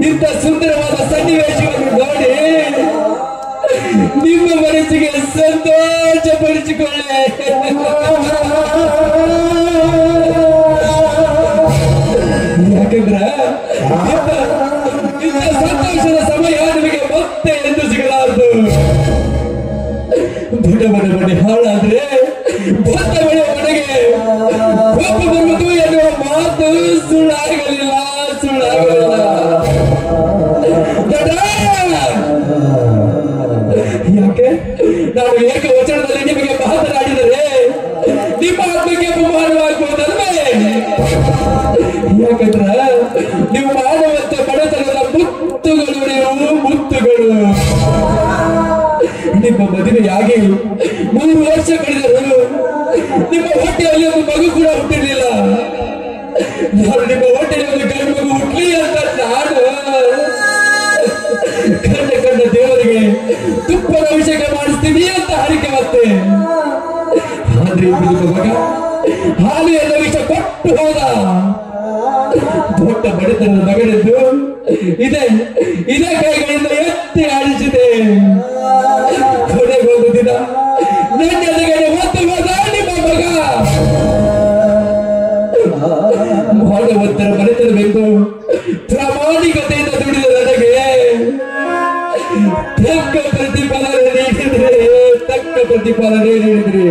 ಇಂಥ ಸುಂದರವಾದ ಸನ್ನಿವೇಶವನ್ನು ನೋಡಿ ನಿಮ್ಮ ಮನಸ್ಸಿಗೆ ಸಂತೋಷ ಪಡಿಸಿಕೊಳ್ಳೆ. ಯಾಕಂದ್ರ ಇಂಥ ಸಂತೋಷದ ಸಮಯ ನಿಮಗೆ ಮತ್ತೆ ಎಂದು ಸಿಗಲಾರದು. ದೊಡ್ಡ ಮನೆ ಹಾಳಾದ್ರೆ ಭತ್ತ ಬೆಳೆಯುವ ಮನೆಗೆ ಕೋಪ ಬರುವುದು ಎನ್ನುವ ಮಾತು ಸುಳ್ಳಾಗಲಿಲ್ಲ. ಯಾಕೆ ನಾನು ಏಕವಚನದಲ್ಲಿ ನಿಮಗೆ ಮಾತನಾಡಿದರೆ ನಿಮ್ಮ ಆತ್ಮಕ್ಕೆ ಅಪಮಾನವಾಗುವುದಲ್ವೇ? ಯಾಕಂದ್ರ ನೀವು ಮಾಡುವಂತ ಬಡತನದ ಮುತ್ತುಗಳು, ನೀವು ಮುತ್ತುಗಳು. ನಿಮ್ಮ ಮದುವೆಯಾಗಿ 3 ವರ್ಷ ಕಳೆದರು. ನಿಮ್ಮ ಹೊಟ್ಟೆಯಲ್ಲಿ ಒಂದು ಮಗು ಕೂಡ ಹುಟ್ಟಿರಲಿಲ್ಲ. ನಾನು ನಿಮ್ಮ ಹೊಟ್ಟೆಯಲ್ಲಿ ಒಂದು ಗಂಡು ಮಗು ಹುಟ್ಟಲಿ ಅಂತ ನಾನು ಕಂಡ ದೇವರಿಗೆ ತುಪ್ಪದ ಅಭಿಷೇಕ ಮಾಡಿಸ್ತೀನಿ ಅಂತ ಹಾರಿಕೆ ಮತ್ತೆ. ಆದ್ರೆ ನಿಮ್ಮ ಮಗ ಹಾಲು ಎಲ್ಲ ವಿಷ ಕೊಟ್ಟು ಹೋದ. ದೊಡ್ಡ ಬಡತನದ ಮಗನೆಂದು ಇದೇ ಕೈಗಳಿಂದ ಎತ್ತಿ ಆಡಿಸಿದೆ. ಕೊನೆಗೊಂದು ದಿನ ನನ್ನ ಎದುರುಗಡೆ ಹೊತ್ತು ಹೋದ ನಿಮ್ಮ ಮಗ. ಮಾಡುವಂತರ ಮನೆತನವೆಂದು ಪ್ರಾಮಾಣಿಕತೆಯಿಂದ ದುಡಿದ ನನಗೆ ತಕ್ಕ ಪ್ರತಿಫಲನೆ ನೀಡಿದ್ರಿ.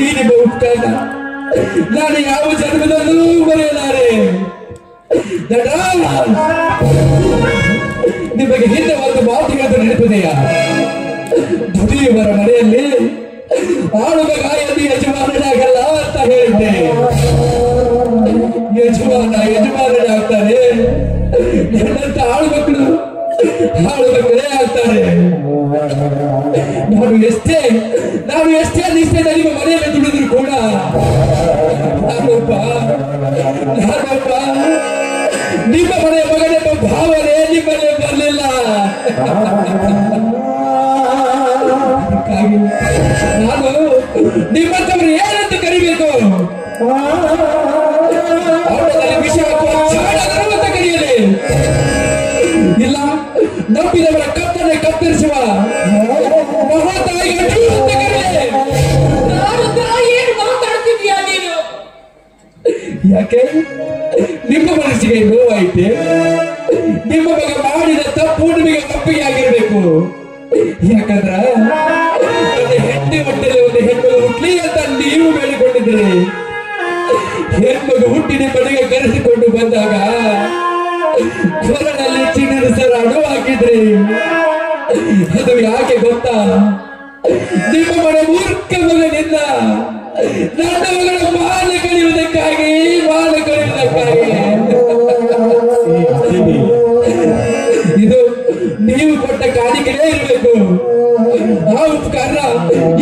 ಈ ನಿಮ್ಮ ಉಪಕಾರ ನಾನು ಯಾವ ಜನ್ಮದಲ್ಲೂ ಮರೆಯಲಾರೆ. ನಿಮಗೆ ಹಿಂದೆ ಒಂದು ಮಾತುಗಳನ್ನು ನೆನಪಿದೆಯಾ? ದುಡಿಯುವರ ಮನೆಯಲ್ಲಿ ಆಳುವ ಗಾಯಲ್ಲಿ ಯಜಮಾನನಾಗಲ್ಲ ಅಂತ ಹೇಳಿದ್ದೆ. ಯಜಮಾನನಾಗ್ತಾನೆ, ನನ್ನಂತ ಆಳು ಮಕ್ಕಳೇ ಆಗ್ತಾರೆ. ನಾನು ಎಷ್ಟೇ ನಿಷ್ಠೆಯಿಂದ ನಿಮ್ಮ ಮನೆಯಲ್ಲಿ ದುಡಿದ್ರು ಕೂಡ ನಾನೊಬ್ಬ ನಿಮ್ಮ ಮನೆಯ ಮಗನೆಂಬ ಭಾವನೆ ನಿಮ್ಮನೆ ಬರಲಿಲ್ಲ. ನಾನು ನಿಮ್ಮಂತವರು ಏನಂತ ಕರಿಬೇಕು? ಅವರಲ್ಲಿ ವಿಷ ಹಾಕುವ ಇಲ್ಲ, ನಂಬಿದವರ ಕತ್ತನೆ ಕತ್ತರಿಸುವ ಮಹಾತಾಯಿಗೆ ಅಂತ ಕರೆಯಲಿ. ಏನು ಮಾತಾಡ್ತಿದ್ಯಾ ನೀನು? ಯಾಕೆ ನಿಮ್ಮ ಮನಸ್ಸಿಗೆ ನೋವಾಯ್ತೆ? ನಿಮ್ಮ ಮಗ ಮಾಡಿದ ತಪ್ಪು ನಿಮಗೆ ತಪ್ಪಿಗೆ ಆಗಿರ್ಬೇಕು. ಯಾಕಂದ್ರ ಒಂದು ಹೆಣ್ಣೆ ಹೊಟ್ಟೆಯಲ್ಲಿ ಒಂದು ಹೆಣ್ಮಗು ಹುಟ್ಲಿ ಅಂತ ನೀವು ಬೇಡಿಕೊಂಡಿದ್ದೀರಿ. ಹೆಣ್ಮಗು ಹುಟ್ಟಿ ನಿಮ್ಮನೆಗೆ ಕರೆಸಿಕೊಂಡು ಬಂದಾಗ ಕೊರಳಲ್ಲಿ ಚಿನ್ನದ ಸರ ಅಣು ಹಾಕಿದ್ರಿ. ಅದು ಯಾಕೆ ಗೊತ್ತಾ? ನಿಮ್ಮ ಮನೆ ಮೂರ್ಖ ಮಗನಿಂದ ನನ್ನ ಮಗಳ ಮಾನ ಕಳೆಯುವುದಕ್ಕಾಗಿ. ಇದು ನೀವು ಕೊಟ್ಟ ಕಾಣಿಕೆನೇ ಇರಬೇಕು. ಆ ಉಪಕಾರ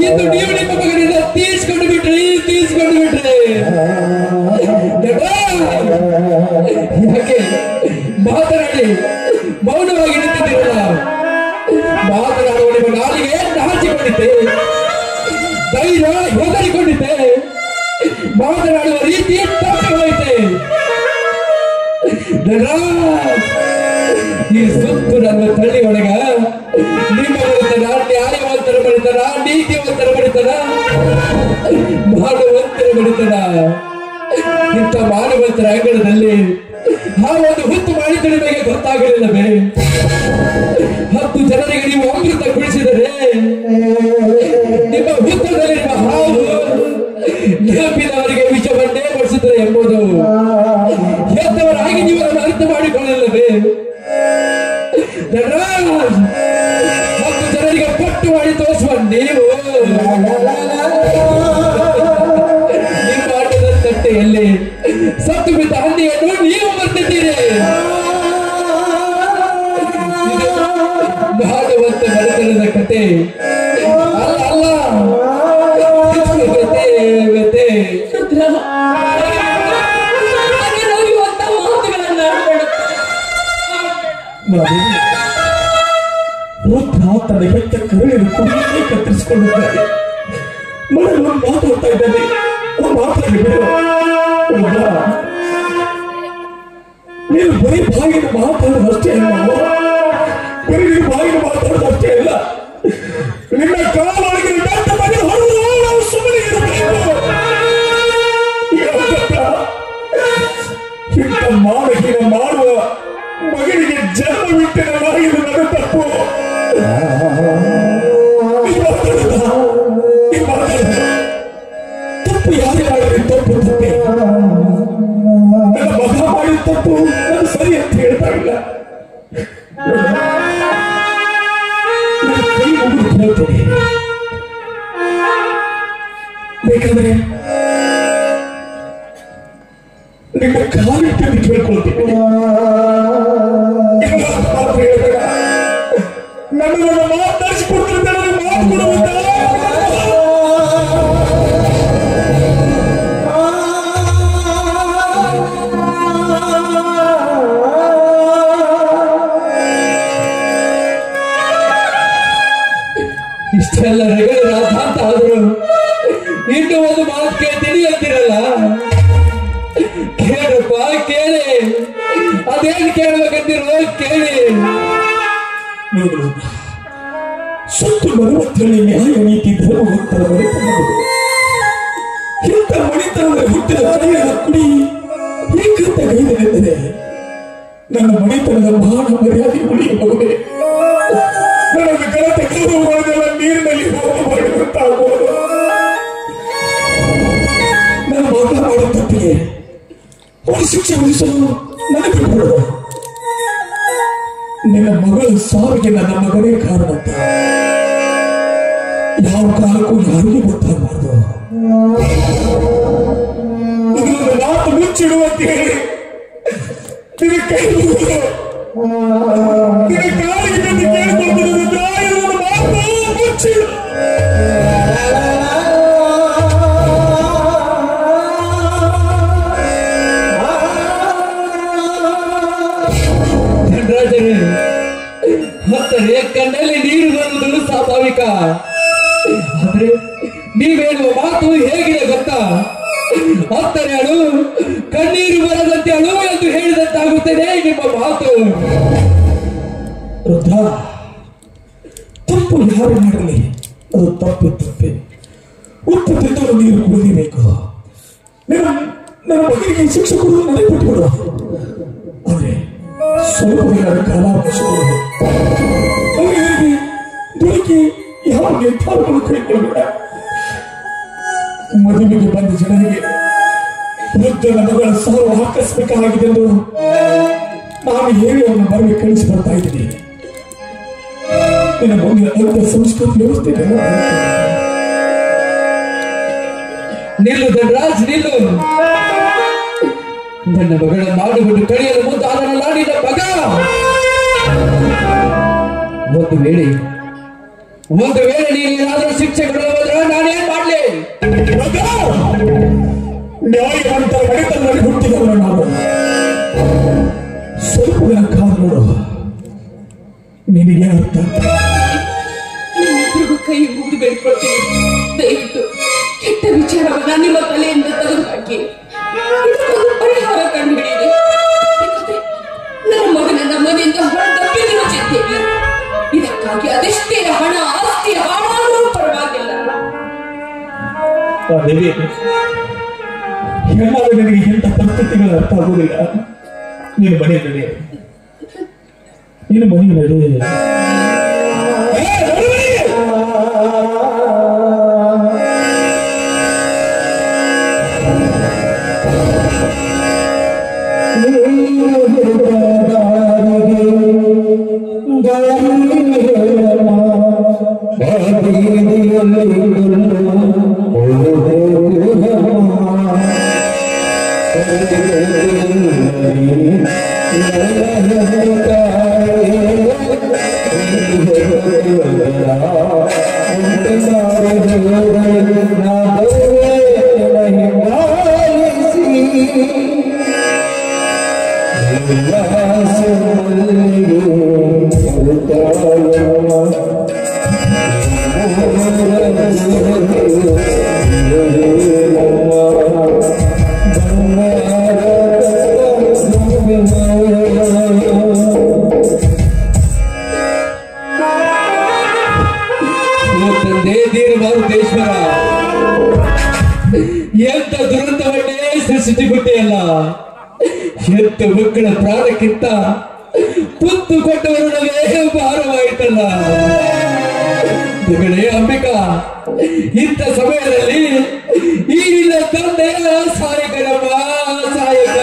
ಇದು ನೀವು ನಿಮ್ಮ ಮಗನಿಂದ ತೀರ್ಸ್ಕೊಂಡು ಬಿಟ್ರಿ. ಯಾಕೆ ಮಾತನಾಡಿ ಮೌನವಾಗಿ ನಿಂತಿದ್ದೀರಲ್ಲ? ಮಾತನಾಡುವ ನಿಮ್ಮ ನಾಲಿಗೆ ನಾಚಿಕೊಂಡಿದ್ದೆ, ಧೈರ್ಯ ಹೆದರಿಕೊಂಡಿದ್ದೆ, ಮಾತನಾಡುವ ರೀತಿ ತಪ್ಪಿ ಹೋಯಿತೆ. ಈ ಸುತ್ತು ನನ್ನ ತಳ್ಳಿ ಒಳಗ ನಿಮ್ಮ ಬಡಿತನ, ನ್ಯಾಯವಂತರ ಬಡಿತನ, ನೀತಿವಂತರ ಬಡಿತನ, ಮಾಡುವಂತರ ಬಡಿತನ. ಇಂಥ ಮಾಡುವಂತರ ಅಂಗಡದಲ್ಲಿ ಆ ಒಂದು ಹುತ್ತು ಮಾಡಿದ್ದು ನಿಮಗೆ ಗೊತ್ತಾಗಲಿಲ್ಲವೇ? 10 ಜನರಿಗೆ ನೀವು ಅಮೃತ ಕುಡಿಸಿದರೆ ನಿಮ್ಮ ಹುತ್ತದಲ್ಲಿರುವ ಹಾವು ನಂಬಿದವರಿಗೆ ವಿಷವನ್ನೇ ಬಡಿಸುತ್ತದೆ ಎಂಬುದು ಹೆತ್ತವರಾಗಿ ನೀವು ಅದನ್ನು ಅರ್ಥ ಮಾಡಿಕೊಳ್ಳಲಿಲ್ಲವೇ? 10 ಜನರಿಗೆ ಪಟ್ಟು ಮಾಡಿ ತೋರಿಸುವ ನೀವು ನಿಮ್ಮ ಆಟದ ತಟ್ಟೆಯಲ್ಲಿ ಸತ್ತು ಬಿದ್ದ ಹಂದಿಯನ್ನು ನೀವು ಬರ್ತಿದ್ದೀರಿ. ಭಾಗವಂತ ಬಡತನದ ಕತೆ ಅಲ್ಲ, ವ್ಯತೆ. ತನ್ನ ಹೆತ್ತ ಕರುಳಿನ ಕುಡಿಯನ್ನೇ ಕತ್ತರಿಸಿಕೊಂಡಿದ್ದಾರೆ. ಮನೆಯಲ್ಲಿ ಮಾತಾಡ್ತಾ ಇದ್ದಾನೆ, ಮಾತಾಡಿ ಬಿಡು. ನೀನು ಬರೀ ಬಾಯಿನ ಮಾತಾಡೋದಷ್ಟೇ ಅಲ್ಲ, ಬರೀ ನೀನು ಬಾಯಿನ ಮಾತಾಡೋದಷ್ಟೇ ಅಲ್ಲ, ನಿನ್ನ ಕಾಲೊಳಗಿನ ದಟ್ಟ ಮಗನ ಹೊಡೆದು ನಾವು ಸುಮ್ಮನೆ ಇರಬೇಕು. ಇಂಥ ಮಾಡಹೀನ ಮಾಡುವ ಮಗನಿಗೆ ಜನ್ಮವಿಟ್ಟಿನ ಮಾಡಿದ ನನ್ನ ತಪ್ಪು. ತಪ್ಪು ಯಾರೇ ಮಾಡಿದ್ರೆ ತಪ್ಪು ತಪ್ಪೆ. ನನ್ನ ಮಗ ಮಾಡಿದ ತಪ್ಪು ನಾನು ಸರಿ ಅಂತ ಹೇಳ್ತಾ ಇಲ್ಲ. ಕೈ ಮುಗಿದು ಹೇಳ್ತೇನೆ, ಬೇಕಾದ್ರೆ ನಿಮ್ಮ ಕಾಲಿಟ್ಟು ಕೇಳ್ಕೊಳ್ತೀನಿ. ನನ್ನನ್ನು ಮಾತಾಡಿಸಿಕೊಡ್ತಿರ್ತಾರೆ, ಮಾತು ಕೊಡುವಂತ ಇಷ್ಟೆಲ್ಲ ರಗಡ ಅಂತ ಆದ್ರು ಇನ್ನು ಒಂದು ಮಾತು ಕೇಳ್ತೀನಿ ಅಂತಿರಲ್ಲ. ಕೇಳಪ್ಪ, ಕೇಳಿ. ಅದೇನು ಕೇಳಬೇಕಂತಿರೋ ಕೇಳಿ. ಸತ್ತು ಬರುವತ್ತರಲ್ಲಿ ನ್ಯಾಯ ನೀತಿ ಧರ್ಮವಂತರ ಮನೆತನಗಳು. ಇಂಥ ಮಣಿತನದ ಹುಟ್ಟಿದ ಕೈಯ ಕುಡಿ ಏಕಂತ ಗೈದನೆಂದರೆ ನನ್ನ ಮಣಿತನದ ಮಾನ ಮರ್ಯಾದೆ ಉಳಿಯಬಹುದೇ? ನನ್ನ ಘನತ ಗೌರವಗಳನ್ನೆಲ್ಲ ನೀರಿನಲ್ಲಿ ಹೋಗ ಮಾಡಿದಂತಾಗುವುದು. ನನ್ನ ಮಗ ಮಾಡೋ ತಪ್ಪಿಗೆ ಒಂದು ಶಿಕ್ಷೆ ವಿಧಿಸಲು ನನಗೆ ಬಿಟ್ಟುಬಿಡುವ. ನಿನ್ನ ಮಗಳ ಸಾವಿಗೆ ನನ್ನ ಮಗನೇ ಕಾರಣ ಅಂತ ಯಾವ ಕಾಲಕ್ಕೂ ಯಾರಿಗೂ ಗೊತ್ತಾಗಬಾರ್ದು. ಇದನ್ನು ಮಾತು ಮುಚ್ಚಿಡುವಂತ ಹೇಳಿ ನಿನ್ನ ಕೈ ಮುಗಿದು ನಿನ್ನ ಕಾಲಿಗೆ ಬಂದು ಕೇಳಿಕೊಳ್ತಿರೋದು ದ್ರಾಯವನ್ನು ಮಾತು ಮುಚ್ಚಿಡು. ಮತ್ತೆ ಕಣ್ಣಲ್ಲಿ ನೀರು ಬರುವುದು ಸ್ವಾಭಾವಿಕ. ಆದ್ರೆ ನೀವೇಳುವ ಮಾತು ಹೇಗಿದೆ ಗೊತ್ತಾ? 10 ಅಳು ಕಣ್ಣೀರು ಬರದಂತೆ ಅಳು ಎಂದು ಹೇಳಿದಂತಾಗುತ್ತದೆ. ಬರುತ್ತೇನೆ ನಿಮ್ಮ ಮಾತು. ರುದ್ರ, ತಪ್ಪು ಯಾರು ಮಾಡಲಿ ಅದು ತಪ್ಪೆ. ಉಪ್ಪು ತಿಂದು ನೀರು ಕುಡಿಯಬೇಕು. ನನ್ನ ಮಗನಿಗೆ ಶಿಕ್ಷೆ ಕೊಡುವುದು ನನಗೆ ಬಿಟ್ಟುಕೊಡು. ಆದರೆ ಸ್ವಲ್ಪ ದಿನದ ಕಾಲಾವಕಾಶಗಳು ದುಡುಕಿ ಯಾವ ನಿರ್ಧಾರಗಳು ಕೈಗೊಳ್ಳಬೇಡ. ಮದುವೆಗೆ ಬಂದ ಜನರಿಗೆ ವೃದ್ಧನ ಮಗಳ ಸಾವು ಆಕಸ್ಮಿಕವಾಗಿದೆ ಎಂದು ನಾನು ಹೇಳಿ ಅವನ ಮರಳಿ ಕಳಿಸಿ ಬರ್ತಾ ಇದ್ದೀನಿ. ನಿನ್ನ ಮುಂದಿನ ಅಂತ್ಯ ಸಂಸ್ಕೃತಿ ವ್ಯವಸ್ಥೆ ನಿಲ್ಲು ಧನರಾಜ್, ನಿಲ್ಲು. ನನ್ನ ಮಗಳ ನಾಡುಬಿಟ್ಟು ಕಳೆಯಲು ಮುಂದಾದನಲ್ಲ ನಿನ್ನ ಮಗ. ಒಂದು ವೇಳೆ ನೀನೇನಾದ್ರೂ ಶಿಕ್ಷೆ ಕೊಡೋದ್ರ ನಾನೇನ್ ಮಾಡ್ಲಿ? ನ್ಯಾಯವಂತರ ಮನೆತನದಲ್ಲಿ ಹುಟ್ಟಿದವರು ನಾವು. ಸ್ವಲ್ಪ ದಿನ ಕಾದು ನೋಡು, ನಿನಗೆ ಅರ್ಥ. ಕೈ ಮುಗಿದು ಬೇಡ್ಕೊಳ್ತೀನಿ, ದಯವಿಟ್ಟು ಕೆಟ್ಟ ವಿಚಾರವನ್ನ ನಿಮ್ಮ ತಲೆಯಿಂದ ತೆಗೆದು ಹಾಕಿ ಇದಕ್ಕೊಂದು ಪರಿಹಾರ ಕಂಡುಹಿಡಿಯಿರಿ. ನನ್ನ ಮಗನನ್ನ ಮನೆಯಿಂದ ಹೊರದಪ್ಪಿರುವ ಚಿಂತೆ ಇಲ್ಲ. ಇದಕ್ಕಾಗಿ ಅದೆಷ್ಟೇ ಹಣ ಆಸ್ತಿ ಹಾಳಾದರೂ ಪರವಾಗಿಲ್ಲ. ಹೆಣ್ಣಾದ ನನಗೆ ಎಂಥ ಪರಿಸ್ಥಿತಿಗಳು ಅರ್ಥ ಆಗುವುದಿಲ್ಲ. ನೀನು ಮನೆ ನಡೆ, ನೀನು ಮನೆ ನಡೆ. ಎಂತ ದುರಂತವನ್ನೇ ಸೃಷ್ಟಿಬಿಟ್ಟೆಯಲ್ಲ. ಎತ್ತು ಮಕ್ಕಳ ಪ್ರಾಣಕ್ಕಿಂತ ತುತ್ತು ಕೊಟ್ಟವರು ನಮಗೆ ಭಾರವಾಯಿತಲ್ಲ. ಮಗಳೇ ಅಂಬಿಕಾ, ಇಂಥ ಸಮಯದಲ್ಲಿ ಈ ನಿನ್ನ ತಂದೆಯ ಸಹಾಯಕರಮ್ಮ, ಸಹಾಯಕ.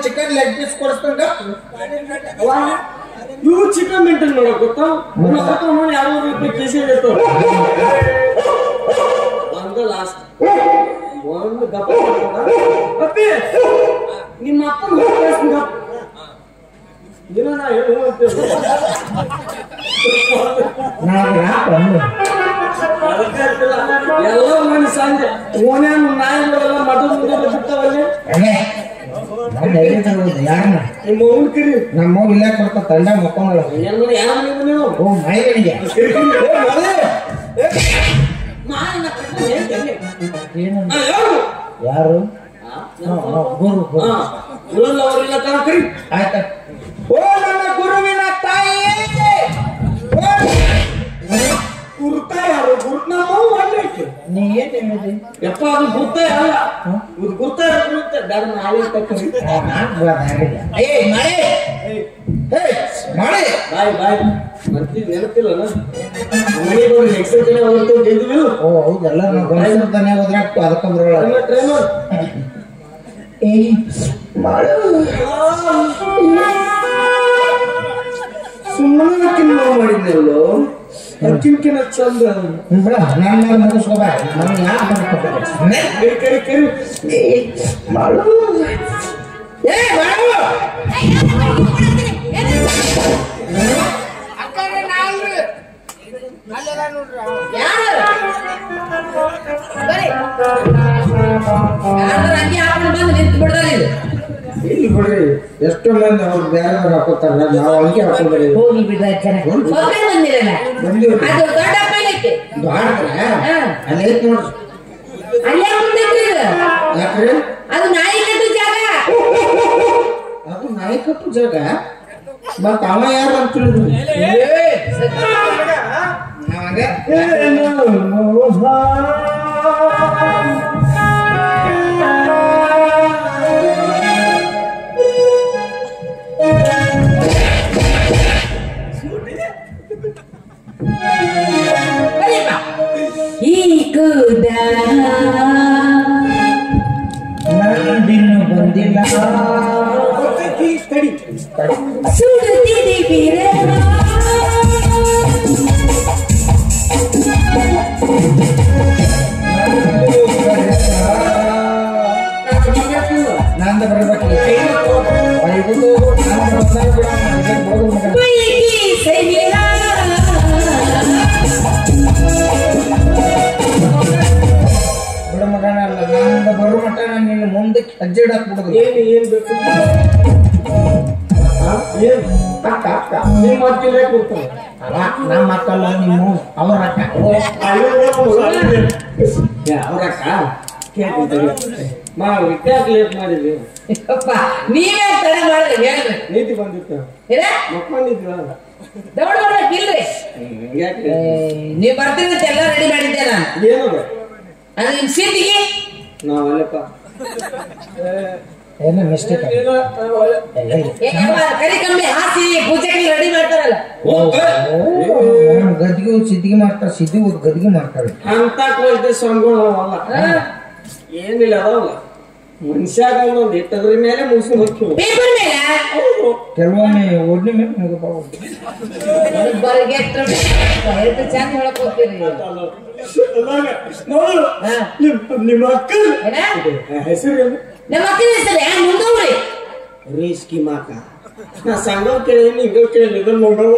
ಚಿಕನ್ ಲೆಗ್ ಪೀಸ್ ಕೊಡಿಸ್ತಾಗ ಇವು ಚಿಕನ್ ಮೇಂಟೈನ್ ಮಾಡಕ್ ಗೊತ್ತಾ ಯಾವ ರೀತಿ ಕೇಸಿ ಒಂದು ಲಾಸ್ಟ್ ಒಂದು ಗಪ್ಪ ನಿಮ್ಮ ಅಪ್ಪನ ದಿನ ನಾ ಹೇಳು ಎಲ್ಲ ಮನೆ ಸಂಜೆ ಓನ್ಯಾನ ನಾಯಿಗಳೆಲ್ಲ ಮಠ ಮುಂದೆ ಬಿಡ್ತಾವಲ್ಲಿ ಯಾರನ್ನ ನಿಮ್ಮ ಅವ್ನ ಕಿರಿ ನಮ್ಮ ಇಲ್ಲ ಕೊಡ್ತಾ ತಂಡ ಮಕ್ಕೊಂಡ ಎಲ್ಲ ಯಾವ ನೀವು ಓ ಮೈಗಳಿಗೆ ಯಾರು ಗುರು ಅವರೆಲ್ಲ ಕರಿ ಆಯ್ತ ಓ ನನ್ನ ಗುರುವಿನ ತಾಯಿ ಗುರ್ತ ಯಾರು ಗುರ್ತ ನಾವು ಮಾಡ್ಲಿಕ್ಕೆ ನೀ ಏನ್ ಹೇಳಿದಿ ಯಪ್ಪ ಅದು ಗುರ್ತ ಅಲ್ಲ ಇದು ಗುರ್ತ ಗುರ್ತ ಬೇಡ ನಾಳೆ ತಕ್ಕರಿ ಏ ಮಳೆ ಮಳೆ ಬಾಯ್ ಬಾಯ್ ಮತ್ತೆ ನೆನಪಿಲ್ಲ ಮನೆ ಬಂದು ನೆಕ್ಸ್ಟ್ ದಿನ ಹೋಗ್ತಾ ಗೆದ್ದಿವಿ ಓ ಹೌದಲ್ಲ ನಾವು ಗಮನಿಸ್ತಾನೆ ಹೋದ್ರಾಕ್ತು ಅದಕ್ಕೆ ಬರೋಲ್ಲ ಟ್ರೈ ಮಾಡು ಏ ಮಳೆ ಸುಮ್ಮನೆ ಕಿನ್ನ ಮಾಡಿದ್ನಲ್ಲೋ ಅದಕ್ಕಿಂತ ಚಂದ ನನ್ನ ಮುಗಿಸ್ಕೋಬಾರ ನಮ್ಗೆ ಯಾಕೆ ಬರ್ಕೊಬೇಕು ಕರಿ ಕರಿ ಕರಿ ಮಾಡು ಏ ಮಾಡು ಇಲ್ಲಿ ಬಿಡ್ರಿ ಎಷ್ಟೋ ಮಂದಿ ಅವ್ರು ಬೇರೆ ಹಾಕೋತಾರ ನಾವು ಹಂಗೆ ಹಾಕೊಂಡ್ರಿ ಹೋಗಿ ಬಿಡ್ರ ಬಂದಿರಲ್ಲ ಬಂದಿವ್ರಿ ಅದು ದೊಡ್ಡ ಪೈಲಕ್ಕೆ ಅಲ್ಲಿ ಐತ್ ನೋಡ್ರಿ ಅಲ್ಲೇ ಮುಂದೈತ್ರಿ ಇದು. ಯಾಕ್ರಿ ಅದು ನಾಯಿ ಕಟ್ಟು ಜಾಗ ಅದು ನಾಯಿ ಕಟ್ಟು ಜಾಗ ಮತ್ತ ಅವ ಯಾರು ಅಂತ ತಿಳಿದ್ರು ನಾವಂಗೆ ಈ ಕೂದ ನಾನಿನ್ನು ಬಂದಿಲ್ಲ ಸುಡುತ್ತಿದೆ ಬಿರಹ ನಂದ ಬರ್ಬೇಕು ಬೈಕಿ ಸೈನಿಕ ಬಿಡ ಮಗನ ಅಲ್ಲ ನಂದ ಬರೋ ಮಟ್ಟ ನಾನು ನಿನ್ನ ಮುಂದಕ್ಕೆ ಹೆಜ್ಜೆ ಇಡಾಕ್ಬಿಡುದು ಏನ್ ಬೇಕು ಏನ್ ಅಕ್ಕ ಅಕ್ಕ ನಿಮ್ಮ ಅಕ್ಕಿಲೇ ಕೂರ್ತಾನೆ ಅಲ್ಲ ನಮ್ಮ ಅಕ್ಕಲ್ಲ ನಿಮ್ಮ ಅವ್ರ ಅಕ್ಕ ಅವ್ರಕ್ಕ ಮಾ ವಿಟ್ಯಾಕ್ ಲೇಟ್ ಮಾಡಿದ್ವಿ ಅಪ್ಪ ನೀವೇ ತಡ ಮಾಡಿದ್ರೆ ಹೇಳ್ರಿ ನೀತಿ ಬಂದಿತ್ತು ಏನ ಮಕ್ಕೊಂಡಿದ್ವ ದೌಡ ಇಲ್ರಿ ಯಾಕೆ ನೀವ್ ಬರ್ತೀರಂತ ಎಲ್ಲ ರೆಡಿ ಮಾಡಿದ್ದೆ ನಾನು ಏನದು ಅದು ನಿಮ್ ಸೀಟಿಗೆ ನಾವಲ್ಲಪ್ಪ ಏನು ಮಿಸ್ಟೇಕ್ ಕರಿ ಕಮ್ಮಿ ಹಾಸಿ ಪೂಜೆಗೆ ರೆಡಿ ಮಾಡ್ತಾರಲ್ಲ ಗದ್ದಿಗೆ ಸಿದ್ದಿಗೆ ಮಾಡ್ತಾರೆ ಸಿದ್ದಿ ಗದ್ದಿಗೆ ಮಾಡ್ತಾರೆ ಅಂತ ಕೋಲ್ತೆ ಸ್ವಾಮಿಗಳು ಅಲ್ಲ ಏನಿಲ್ಲ ಅದಾವಲ್ಲ ಮನುಷ್ಯಾಗ ಒಂದೊಂದು ಇಟ್ಟದ್ರ ಮೇಲೆ ಮುಗಿಸ್ಕೊಂಡು ಹೋಗ್ತೀವಿ ಪೇಪರ್ ಮೇಲೆ ಕೆಲವೊಮ್ಮೆ ಒಡ್ನಿ ಮೇಲೆ ಮುಗಪ್ಪ ಬರ್ಗೆಟ್ಟು ಚಂದ ಹೇಳಕ್ ಹೋಗ್ತೀರಿ ನೋಡು ನಿಮ್ಮ ಅಕ್ಕ ಏನ ಹೆಸರು ಏನು ನಮ್ಮ ಅಕ್ಕನ ಹೆಸರು ಮುಂದವ್ರಿ ರೇಸ್ಕಿ ಮಾಕ ನಾ ಸಂಘ ಕೇಳಿ ಹಿಂಗ ಕೇಳಿ ಇದನ್ನ ಮಗಳು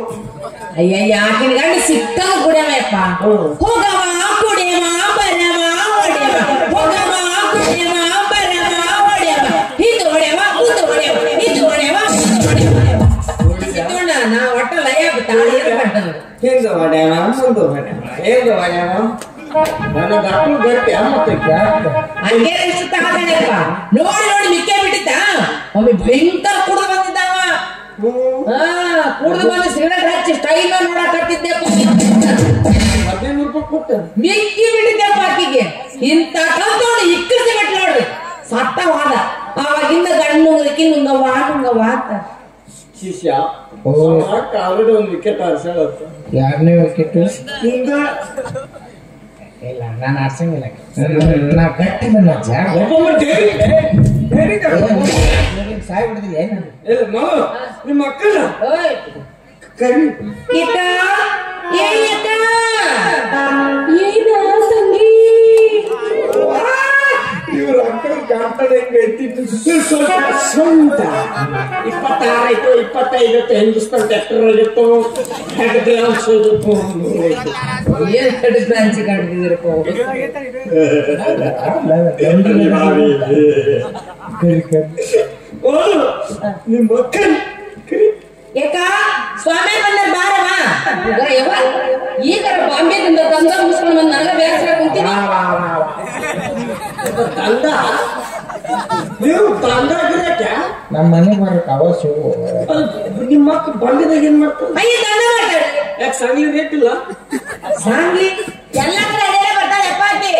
ಅಯ್ಯಯ್ಯ ಆಕಿನ ಗಂಡ ಸಿಕ್ಕಾಗ ಕುಡಿಯಮಪ್ಪ ಹೋಗವ ಕುಡಿಯವ ಬರವ ಹೊಡೆಯವ ಹೋಗವ ಕುಡಿಯವ ಬರವ ಹೊಡೆಯವ ಇದು ಹೊಡೆಯವ ಮುಂದೆ ಹೊಡೆಯವ ಇದು ಹೊಡೆಯವ ಸಿಕ್ಕೊಂಡ ನಾ ಒಟ್ಟ ಲಯ ತಾಳಿ ಕಟ್ಟದು ಹಿಂಗ ಹೊಡ್ಯಾವ ಮುಂದೆ ಹೊಡ್ಯಾವ ಹೇಗ ಹೊಡ್ಯಾವ ನನ್ನ ಗಟ್ಟು ಗಟ್ಟಿ ಮತ್ತೆ ಹಂಗೆ ಇಷ್ಟ ಹಾಕಣಪ್ಪ ನೋಡಿ ನೋಡಿ ಮಿಕ್ಕೇ ಬಿಟ್ಟಿದ್ದ ಒಮ್ಮೆ ಭಯಂಕರ ಕುಡಿದು ಬಂದಿದ್ದಾವ ಕುಡಿದು ಬಂದು ಸಿಗರೇಟ್ ಹಚ್ಚಿ ಸ್ಟೈಲ್ ನೋಡಕತ್ತಿದ್ದೆ 15 ರೂಪಾಯಿ ಕೊಟ್ಟ ಮಿಕ್ಕಿ ಬಿಟ್ಟಿದ್ದೆಪ್ಪ ಆಕಿಗೆ ಇಂತ ಕಲ್ತೋಡಿ ಇಕ್ಕ ಸಿಗಟ್ ನೋಡ್ರಿ ಸತ್ತ ಹೋದ ಅವಾಗಿಂದ ಗಣ್ಣುಂಗಕ್ಕೆ ನುಂಗವ್ವ ಅಂತ ಶಿಷ್ಯ ಆಲ್ರೆಡಿ ಒಂದು ವಿಕೆಟ್ ಆರ್ಸಾಳ ಯಾರನೇ ವಿಕೆಟ್ ಹಿಂಗ ಇಲ್ಲ ನಾನು ಆಡ್ಸಂಗಿಲ್ಲ ನಾ ಗಟ್ಟಿ ಬಂದ ಜಾಗ ಸಾಯ್ ಬಿಡುದಿಲ್ಲ ಏನು ಇಲ್ಲ ಮಗಳು ನಿಮ್ಮ ಅಕ್ಕನ ಓಯ್ ಕರಿ ಗೀತ ಏನ ಸಂಗೀ ಇವ್ರ ಅಕ್ಕ ಗಂಟೆ ಎತ್ತಿತ್ತು ಸ್ವಂತ 26 ಆಯ್ತು 25 ಹಿಂದೂಸ್ತಾನ್ ಟ್ರ್ಯಾಕ್ಟರ್ ಆಗಿತ್ತು ಹೆಡ್ ಅನ್ಸೋದಕ್ಕೂ ಏನ್ ಕಡೆ ಬ್ರಾಂಚ್ ಕಂಡಿದ್ದೀರಪ್ಪ ನಿಮ್ಮ ಮಕ್ಕಳು ಏಕ ಸ್ವಾಮಿ ಬಂದ ಬಾರವಾ ಈಗ ಬಾಂಬೆದಿಂದ ತಂದ ಮುಸ್ಕೊಂಡು ಬಂದು ನನಗ ಬೇಸರ ಕುಂತೀನಿ ತಂದ ನೀವು ತಂದಾಗಿರಕ್ಕೆ ನಮ್ಮ ಮನೆಗೆ ಬರಕ್ಕೆ ಅವಶ್ಯ ನಿಮ್ಮ ಮಕ್ಕಳು ಬಂದಿದಾಗ ಏನ್ ಮಾಡ್ತಾರೆ ಅಯ್ಯ ತಂದ ಮಾಡ್ತಾಳೆ ಯಾಕೆ ಸಂಗ್ಲಿ ರೇಟ್ ಇಲ್ಲ ಸಾಂಗ್ಲಿ ಎಲ್ಲ ಕಡೆ ಅದೇ ಬರ್ತಾಳೆ ಅಪ್ಪಾಜಿ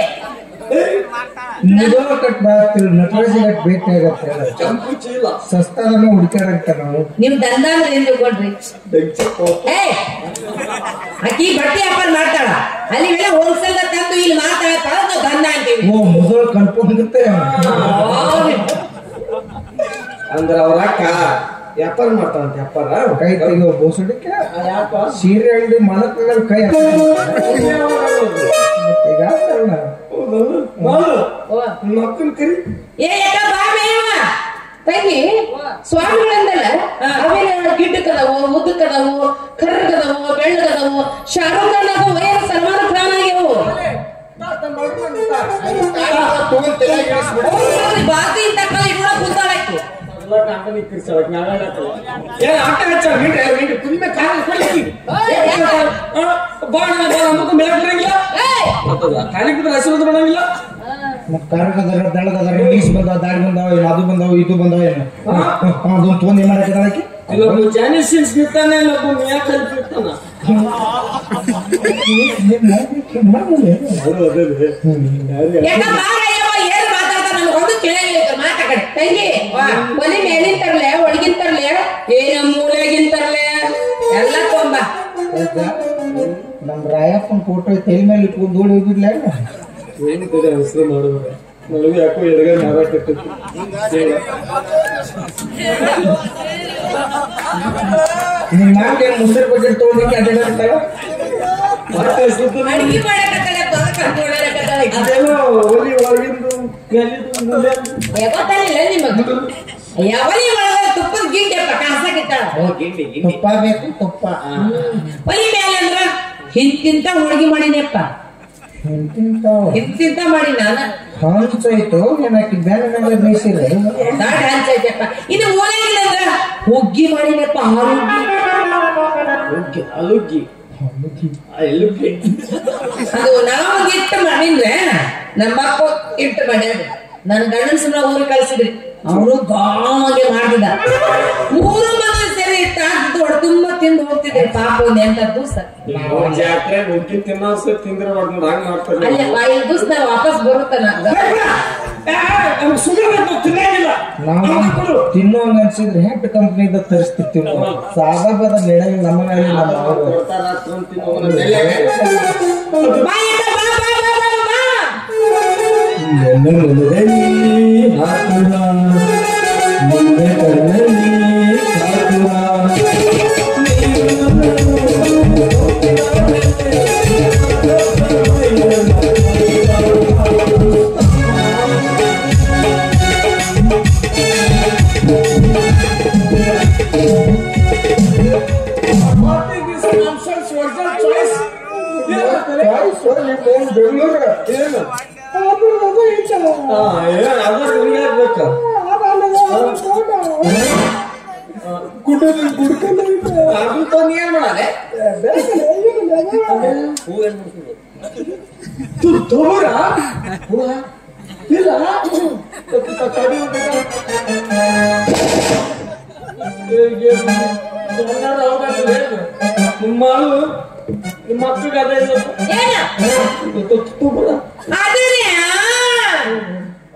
ಮುದೋ ಕಟ್ ಬರ್ತೀವಿ ನಟರಾಜಿ ಕಟ್ ಭೇಟಿ ಆಗತ್ತೆ ಚಂಪು ಚೀಲ ಸಸ್ತಾದನ್ನ ಹುಡುಕಾಡಂತ ನಾವು ನಿಮ್ ದಂಧ ಅಂದ್ರೆ ಏನ್ ತಿಳ್ಕೊಂಡ್ರಿ ಏ ಅಕ್ಕಿ ಬಟ್ಟೆ ವ್ಯಾಪಾರ ಮಾಡ್ತಾಳ ಅಲ್ಲಿ ಮೇಲೆ ಹೋಲ್ಸೇಲ್ ತಂದು ಇಲ್ಲಿ ಮಾತಾಡ ನಾವು ದಂಧ ಅಂತೀವಿ ಓ ಮುದೋ ಕನ್ಕೊಂಡಿರುತ್ತೆ ಅಂದ್ರ ಅವ್ರ ಅಕ್ಕ ವ್ಯಾಪಾರ ಮಾಡ್ತಾವಂತ ವ್ಯಾಪಾರ ಕೈ ತೆಗಿಯೋ ಬೋಸಡಿಕೆ ಯಾಕ ಸೀರೆ ಅಂಗಡಿ ಮಾಡಕ್ ನನ್ ಕೈ ಈಗ ಮಕ್ಕಳು ಕರಿ ಏ ಯಾಕ ಬಾಬೇವ ತಂಗಿ ಸ್ವಾಮಿಗಳಂದಲ್ಲ ಅವೇನ ಗಿಡ್ಡಕ್ಕದವು ಉದ್ದಕ್ಕದವು ಕರ್ರಗದವು ಬೆಳ್ಳಗದವು ಶಾರುಖ್ ಖಾನ್ ಅದ ವಯಸ್ಸು ಸಲ್ಮಾನ್ ಖಾನ್ ಆಗ್ಯವು ಬಾಕಿ ತಕ್ಕಲ್ಲ ಇಟ್ಕೊಂಡ ಕೂತಾಳಕ್ಕೆ ಕರ್ಗದರ ದಳಗದರ ಇಂಗ್ಲೀಷ್ ಬಂದಾವ ದಾಡಿ ಬಂದಾವ ಏನು ಅದು ಬಂದಾವ ಇದು ಬಂದಾವ ಏನು ಅದೊಂದು ತೊಂದು ಏನ್ ಮಾಡಕ್ಕೆ ಜಾನಿಸಿನ್ಸ್ ನಿಂತಾನೆ ಯಾಕೆ ಯಾಕ ಮಾರಯ್ಯವ ಏನ್ ಮಾತಾಡ್ತಾರ ನನಗೊಂದು ತಿಳಿಯಲಿಲ್ಲ ಮಾತಾಡ ತಂಗಿ ಮನೆ ಮೇಲಿನ ತರ್ಲೆ ಒಳಗಿನ ತರ್ಲೆ ಏನ ಮೂಲೆಗಿನ ತರ್ಲೆ ಎಲ್ಲ ಕೊಂಬ ನಮ್ ರಾಯಪ್ಪನ ಫೋಟೋ ತಲೆ ಮೇಲೆ ಇಟ್ಕೊಂಡು ಓಡಿ ಹೋಗಿರ್ಲ ಏನಿದೆ ಹೆಸರು ಮಾಡುವ ನಡುವೆ ಯಾಕೋ ಎಡಗೈ ಮಾರಾಟ ನಿಮ್ ನಾಲ್ಕು ಏನು ಮುಸರು ಬಜೆಟ್ ತಗೊಂಡಿಕ್ಕೆ ಅಡ್ಡಾಡ್ತಾವ ಅಡಿಗೆ ಮಾಡಕತ್ತಾಳೆ ಕರ್ಕೊಂಡಾಳೆ ಅದೇನೋ ಒಲಿ ಒಳಗಿಂದು ಗೊತ್ತಾಗಿಲ್ಲ ನಿಮಗ ಯಾವಲಿ ಒಳಗ ತುಪ್ಪದ ಗಿಂಡಿಯಪ್ಪ ಕಾಸಕ್ಕಿತ್ತಾಳ ತುಪ್ಪ ಬೇಕು ತುಪ್ಪ ಒಲಿ ಮೇಲೆ ಅಂದ್ರ ಹಿಂತಿಂತ ಹೋಳಿಗೆ ಮಾಡಿನಪ್ಪ ಹಿಂತಿಂತ ಮಾಡಿ ನಾನು ಹಂಚಾಯ್ತು ಏನಕ್ಕೆ ಬ್ಯಾನ ಮೇಲೆ ಬೇಯಿಸಿಲ್ಲ ದಾಟ ಹಂಚೈತಪ್ಪ ಇದು ಮೂಲೆಗಿಲ್ಲ ಅಂದ್ರ ಹುಗ್ಗಿ ಮಾಡಿನಪ್ಪ ಅಲುಗ್ಗಿ ಅಲುಗ್ಗಿ ಅದು ನಾವು ಇಟ್ಟು ಮಾಡಿದ್ರೆ ನಮ್ಮ ಅಪ್ಪ ಇಟ್ಟು ಮಾಡ್ಯಾರ ನನ್ ಗಂಡನ ಸುಮ್ಮನೆ ಊರಿಗೆ ಕಳ್ಸಿದ್ರಿ ಅವನು ಗಾಮಗೆ ಮಾಡಿದ ಮೂರು ಮಂದಿ ಸೇರಿ ಇಟ್ಟು ಹಾಕಿದ್ದು ಹೊಡೆ ತುಂಬಾ ತಿಂದು ಹೋಗ್ತಿದ್ರಿ ಪಾಪ ಒಂದ್ 8 ದಿವಸ ಜಾತ್ರೆ ಹುಗ್ಗಿ ತಿನ್ನೋಸ್ ತಿಂದ್ರೆ ಹಂಗ ಮಾಡ್ತಾರೆ ಅಲ್ಲಿ 5 ದಿವಸ ನಾವು ವಾಪಸ್ ಬರುತ್ತಾನ ನಾವು ತಿನ್ನೋಂಗ ಅನ್ಸಿದ್ರೆ ಹೆಟ್ ಕಂಪ್ನಿದ ತರಿಸ್ತಿರ್ತೀವಿ ನಾವು ಸಾದಾ ಬದ ಮೇಡಮ್ ನಮ್ಮ ಮನೆಯಲ್ಲಿ ನಮ್ಮ ನಿಮ್ಮ ಮಕ್ಕಳಿಗೆ ಅದೇ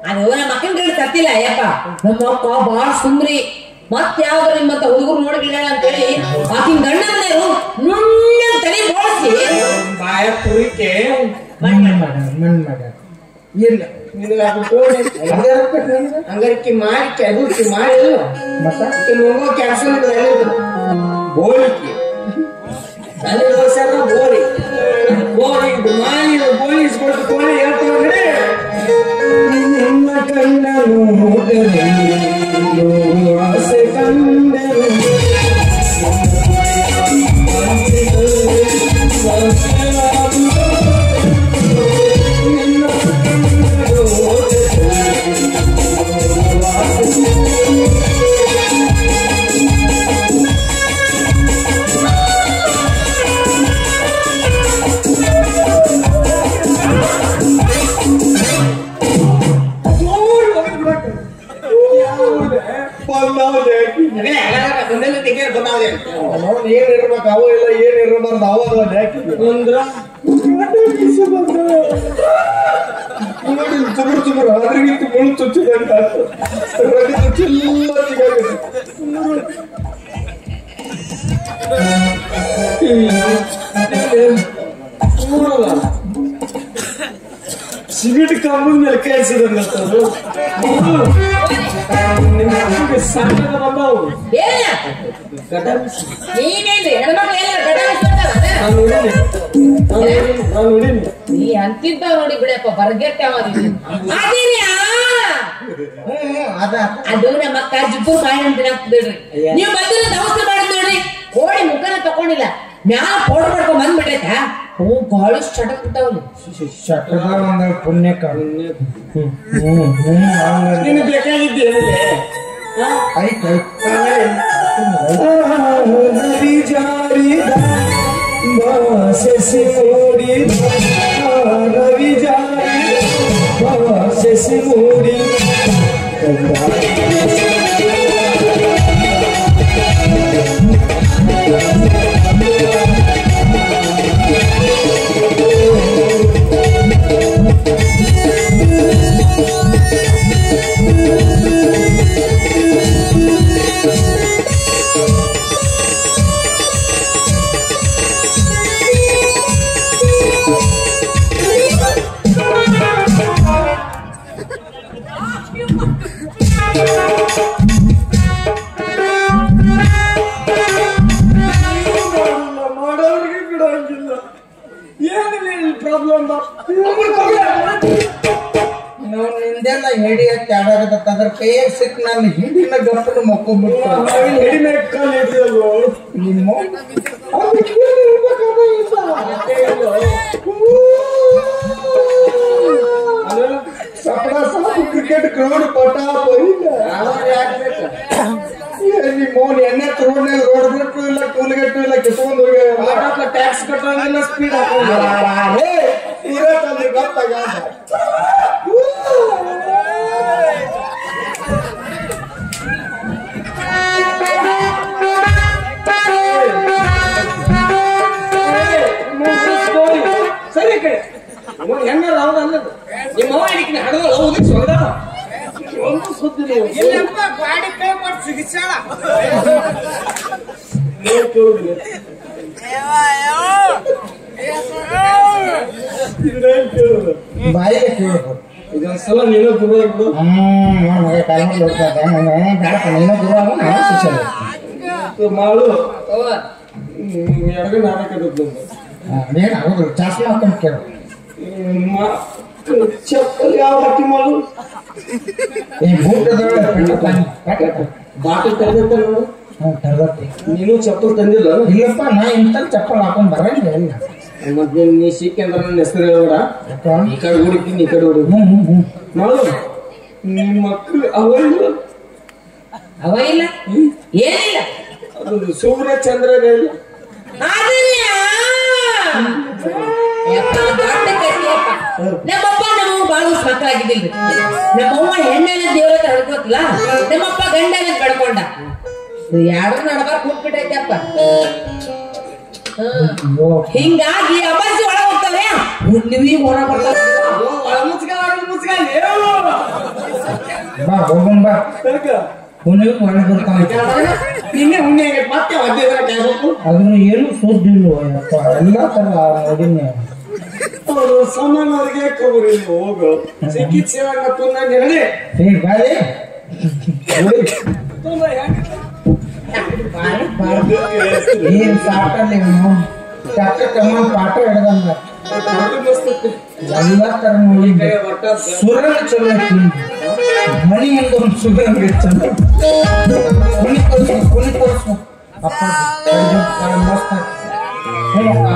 ಅದು ನಮ್ಮ ಮಕ್ಕಳ ಕಡೆ ತತ್ತಿಲ್ಲ ಯಪ್ಪ ನಮ್ಮ ಅಪ್ಪ ಬಾಳ ಸುಂದ್ರಿ ಮತ್ ಯಾವ್ದು ನಿಮ್ಮಂತ ಹುಡುಗರು ನೋಡಿಲ್ಲ ಅಂತ ಹೇಳಿ ಆಕಿನ ಗಂಡನೇರು ನುಣ್ಣ ತಲೆ ಬೋಳಿಸಿ ಬಾಯ ಪುರಿಕೆ ಮಣ್ಣು ಮಾಡ ಇಲ್ಲ ಅಂಗಡಿಕೆ ಮಾಡಿ ಕೆದುಕಿ ಮಾಡಿ ಮತ್ತೆ ಹೋಗೋ ಕೆಲಸ ಬೋಲಿಕೆ ಅಲ್ಲಿ ವರ್ಷ ಬೋರಿ ಬೋರಿ ಮಾಡಿ ಬೋಲಿಸ್ಕೊಟ್ಟು ಕೋಳಿ ಹೇಳ್ತಾರೆ ನಿಮ್ಮ ಕಣ್ಣ ಆಸೆ ಕಂಡೆನು ಏನಿರ್ಬೇಕು ಅವ ಇಲ್ಲ ಏನಿರಬಾರ್ದು ಅವಾಗ ಅಂದ್ರ ಚುಮರು ಚುಮರು ಅದ್ರಿಗಿಂತ ಮುಳು ಚುಚ್ಚಿದಂತ ಸಿಗಟ್ ಕಂಬದ ಮೇಲೆ ಕೇಳಿಸಿದಂಗ ಸಾಕಾಗ ಬಂದವು ನೀ ಅಂತಿದ್ದ ನೋಡಿ ಬಿಡಪ್ಪ ಬರ್ಗೆಟ್ಟೆ ಅದು ನಮ್ಮ ಅಕ್ಕ ಜಿಬ್ಬು ಮಾಡಿ ಹಾಕ್ತಿದ್ರಿ ನೀವು ಬಂದಿರೋ ದವಸ ಮಾಡಿದ್ ನೋಡ್ರಿ ಕೋಳಿ ಮುಖನ ತಕೊಂಡಿಲ್ಲ ಮ್ಯಾಲ ಪೌಡರ್ ಮಾಡ್ಕೊಂಡ್ ಬಂದ್ಬಿಟ್ಟೈತ ಹ್ಞೂ ಗಾಳಿ ಚಟಕ್ ಬಿಟ್ಟಾವಲ್ಲಿ ಶಟದ ಒಂದ ಪುಣ್ಯ ನಿನಗೆ ಬೇಕಾಗಿದ್ದೆ ಆಯ್ತು ನದಿ ಜಾರಿದ ಬಾಸೆಸಿ ಓಡಿದ ರವಿ ಜಾರಿದ ಬಾಸೆಸಿ ಓಡಿ ಮಾಡೋರಿಗೆ ಬಿಡಂಗಿಲ್ಲ ಏನಿಲ್ಲ ಪ್ರಾಬ್ಲಮ್ ನಾವು ನಿಂದೆಲ್ಲ ಹಿಡಿ ತ್ಯಾಡಾಗತ್ತ ಅದ್ರ ಕೈಯಾಗ ಸಿಕ್ಕ ನನ್ನ ಹಿಂದಿನ ಗಪ್ಪನ ಮಕ್ಕೊಂಡ್ಬಿಟ್ಟು ಕಡಿಮೆ ಕಾಲ ಇದೆಯಲ್ಲೋ ನಿಮ್ಮ ಸಪಡ ಸಾಕು ಕ್ರಿಕೆಟ್ ಗ್ರೌಂಡ್ ಪಟ ನಿಮ್ಮ ಎಣ್ಣೆ ರೋಡ್ನಾಗ ರೋಡ್ ಬಿಟ್ಟು ಇಲ್ಲ ಟೂಲ್ ಗಟ್ಟು ಇಲ್ಲ ಕಿತ್ಕೊಂಡು ಹೋಗಿ ಟ್ಯಾಕ್ಸ್ ಕಟ್ಟೋಂಗಿಲ್ಲ ಸ್ಪೀಡ್ ಇರತ್ತಲ್ಲಿ ಗೊತ್ತಾಗ ಸರಿ ಕಡೆ ಹೆಂಗ ಹೌದಲ್ಲ ನಿಮ್ಮ ಅಡಿಕೆ ಹಡದ ಹೋಗಿ ಸೊಗದ ಒಂದು ಸುದ್ದಿ ಗಾಡಿ ಕೈ ಮಾಡಿ ಸಿಗಿಸಾಳ ಬಾಯಿಗೆ ಕೇಳಬೇಕು ಇದೊಂದ್ಸಲ ನೀನು ಗುರು ಆಗ್ಬಿಡು ಕಾಲ ಬೇಡಪ್ಪ ನೀನು ಗುರು ಆಗ ನಾನು ಶಿಕ್ಷಣ ಮಾಡು ಎಡಗ ನಾಟಕ ಏನು ಆಗೋದು ಚಾಸ್ತಿ ಹಾಕೊಂಡು ಕೇಳು ಚಪ್ಪಲ್ ಯಾವ ಹಾಕಿ ಮಾಡು ಈ ಬೂಟದೊಳಗೆ ಬಾಟಲ್ ತೆಗೆದ ನೋಡು ತರಗತಿ ನೀನು ಚಪ್ಪಲ್ ತಂದಿಲ್ಲ ಇಲ್ಲಪ್ಪ ನಾ ಇಂಥ ಚಪ್ಪಲ್ ಹಾಕೊಂಡ್ ಬರಂಗ ಇಲ್ಲ ಮತ್ತೆ ನೀ ಸಿಕ್ಕಂದ್ರ ನನ್ನ ಹೆಸರು ಹೇಳ್ಬೇಡ ಈ ಕಡೆ ಹುಡುಕ್ತೀನಿ ಈ ಕಡೆ ಹುಡುಗಿ ಮಾಡು ನಿಮ್ಮ ಮಕ್ಕಳು ಅವ ಇಲ್ಲ ಏನಿಲ್ಲ ಅದು ಸೂರ್ಯ ಚಂದ್ರನೇ ಇಲ್ಲ ನಮ್ಮಪ್ಪ ನಮ್ಮವ್ವ ಬಾಳ ಮಕ್ಕಳಾಗಿದ್ದಿಲ್ರಿ ನಮ್ಮವ್ವ ಹೆಣ್ಣೆಲ್ಲ ದೇವ್ರ ಹತ್ರ ಹಡ್ಕೋತಿಲ್ಲ ನಮ್ಮಪ್ಪ ಗಂಡನ ಕಡ್ಕೊಂಡ ಯಾರು ನಡಬಾರ ಕೂತ್ಬಿಟ್ಟೈತಪ್ಪ ಹಿಂಗಾಗಿ ಅಪ್ಪಾಜಿ ಒಳಗ ಹೋಗ್ತಾವೆ ಹುಣ್ಣಿವಿ ಹೊರ ಬರ್ತಾವ ಬಾ ಹೋಗೋಣ ಬಾ ಹುಣ್ಣಿಗೆ ಒಳಗೆ ಬರ್ತಾವ ನಿನ್ನೆ ಹುಣ್ಣೆ ಮತ್ತೆ ಒದ್ದಿದ್ರೆ ಕಾಯ್ಬೇಕು ಅದನ್ನು ಏನು ಸುದ್ದಿಲ್ಲ ಎಲ್ಲ ತರ ನೋಡಿನಿ ಅವರು ಸಾಮಾನ್ಯವ್ರಿಗೆ ಖಬರಿ ಹೋಗು ಚಿಕಿತ್ಸೆ ನಡಿ ಏ ಬಾರಿ ಏನ್ ಸಾಕಲ್ಲಿ ಡಾಕ್ಟರ್ ಕಮ್ಮನ್ ಪಾಠ ಹಿಡ್ದಂಗ ಎಲ್ಲ ತರ ನೋಡಿ ಸುರಣ ಚಲೋ ಐತಿ ಮನಿ ಮುಂದೆ ಒಂದು ಸುಗರ್ ಅಂಗಡಿ ಚಂದ ಕುಣಿ ತೋರಿಸು ಅಪ್ಪ ಮಸ್ತ್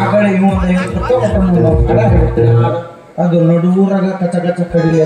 ಆಗಡೆ ಇವು ಒಂದು ಅದು ನಡುವೂರಾಗ ಕಚ ಕಚ ಕಡಿಲಿ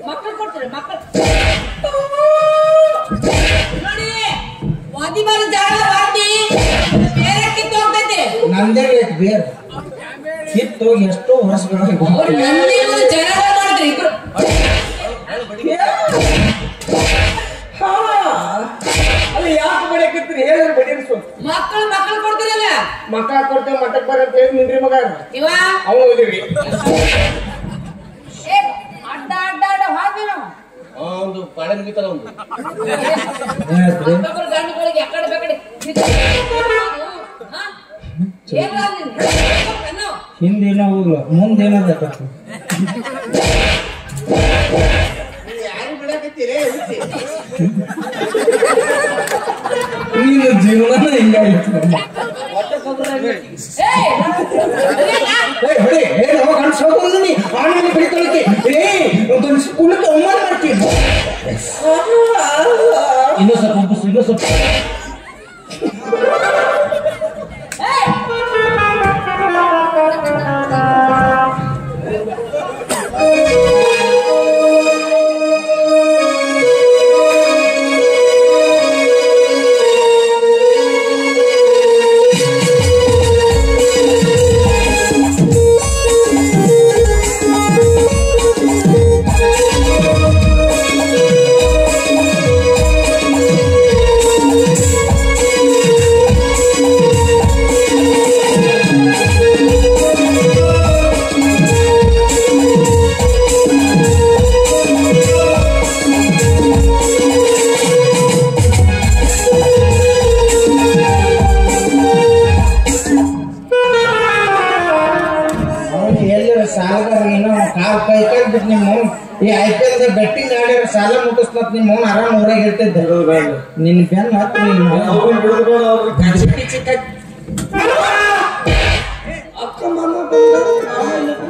ಮಕ್ಕಳು ಕೊಡ್ತಾರೆ ಮಕ್ಕಳು ನೋಡಿ ವಾದಿ ಬಾರಿ ಜಾಗ ವಾದಿ ಬೇರೆ ಕಿತ್ತು ಹೋಗ್ತೈತೆ ನಂದೇ ಬೇರೆ ಕಿತ್ತು ಹೋಗಿ ಎಷ್ಟೋ ವರ್ಷಗಳಾಗಿ ಅವ್ರು ನಂದಿ ಜನ ಮಾಡಿದ್ರೆ ಇಬ್ರು ಅಲ್ಲಿ ಯಾಕೆ ಬಡಿಯಕತ್ರಿ ಹೇಳಿದ್ರೆ ಬಡಿಯನ್ಸು ಮಕ್ಕಳು ಮಕ್ಕಳು ಕೊಡ್ತೀರಲ್ಲ ಮಕ್ಕ ಕೊಡ್ತೇವೆ ಮಟ್ಟಕ್ಕೆ ಬರಂತ ಹೇಳಿ ನಿಂದ್ರಿ ಮಗ ಇವ ಅವನು ಓದಿರಿ ಅಡ್ಡ ಅಡ್ಡ ಅಡ್ಡ ಹಾಕಿ ನಾವು ಒಂದು ಪಾಳೆ ಮುಗಿತಲ್ಲ ಒಂದು ಒಬ್ಬೊಬ್ರು ಗಂಡುಗಳಿಗೆ ಎಕಡೆ ಬೇಕಡೆ ಹಿಂದೇನೋ ಹೋಗ್ಲ ಮುಂದೇನದ ಯಾರು ಬಿಡಕತ್ತೀರಿ ನೀನು ಜೀವನ ಹಿಂಗಾಗಿತ್ತು ಗಂಡಸೋಗಿ ಆಮೇಲೆ ಬಿಡ್ಕೊಳಕ್ಕೆ ಗಂಡಸ ಕುಳಕ್ಕೆ ಅವಮಾನ ಮಾಡ್ತೀನಿ ಇನ್ನೂ ಸ್ವಲ್ಪ ಇನ್ನೂ ಸ್ವಲ್ಪ ಈ IPL ಬೆಟ್ಟಿಂಗ್ ಆಡ್ಯಾರ ಸಾಲ ಮುಟ್ಟಿಸ್ಲತ್ ನಿಮ್ಮ ಮೌನ ಆರಾಮ್ ಊರಾಗ ಇರ್ತಿದ್ದೆ ನಿನ್ ಬೆನ್ ಮಾತ್ರ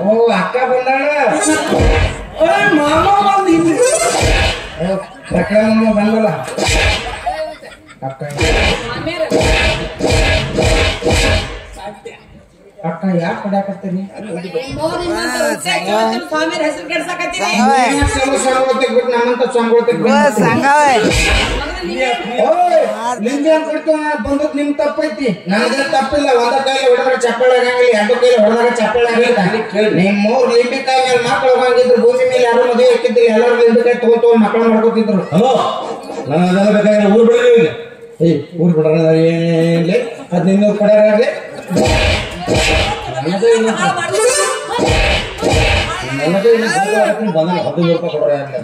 ಓ ಅಕ್ಕ ಬಂದಾಳ ಪ್ರಕರಣ ಬಂದಲ್ಲ ಅಕ್ಕ ಅಕ್ಕ ಯಾಕೆ ಹೊಡ್ಯಾಕತ್ತೀರಿ ಸ್ವಾಮಿ ಹೆಸರು ಕೆಡ್ಸಾಕತ್ತೀರಿ ನಮ್ಮಂತ ನಿಮ್ಗೆ ಬಂದದ್ ನಿಮ್ ತಪ್ಪೈತಿ ನನಗೆ ತಪ್ಪಿಲ್ಲ ಒಂದ ಕೈಲಿ ಹೊಡೆದ್ರೆ ಚಪ್ಪಳ ಆಗಂಗಿಲ್ಲ ಎರಡು ಕೈಲಿ ಹೊಡೆದಾಗ ಚಪ್ಪಳ ಆಗಲ್ಲ ನಿಮ್ ಮೂರ್ ಲಿಂಬಿಕಾಯಿ ಮೇಲೆ ಮಕ್ಳು ಹೋಗಿದ್ರು ಭೂಮಿ ಮೇಲೆ ಯಾರು ಮದುವೆ ಹಾಕಿದ್ರು ಎಲ್ಲರೂ ಲಿಂಬಿಕಾಯಿ ತಗೊಂಡ್ ಮಕ್ಕಳು ಮಾಡ್ಕೋತಿದ್ರು ಹಲೋ ನಾನು ಅದೆಲ್ಲ ಬೇಕಾಗಿಲ್ಲ ಊರ್ ಬಿಡಲಿ ಊರ್ ಬಿಡ್ರ ಏನಿಲ್ಲ 1500 ಕೊಡಾರಾಗ್ಲಿ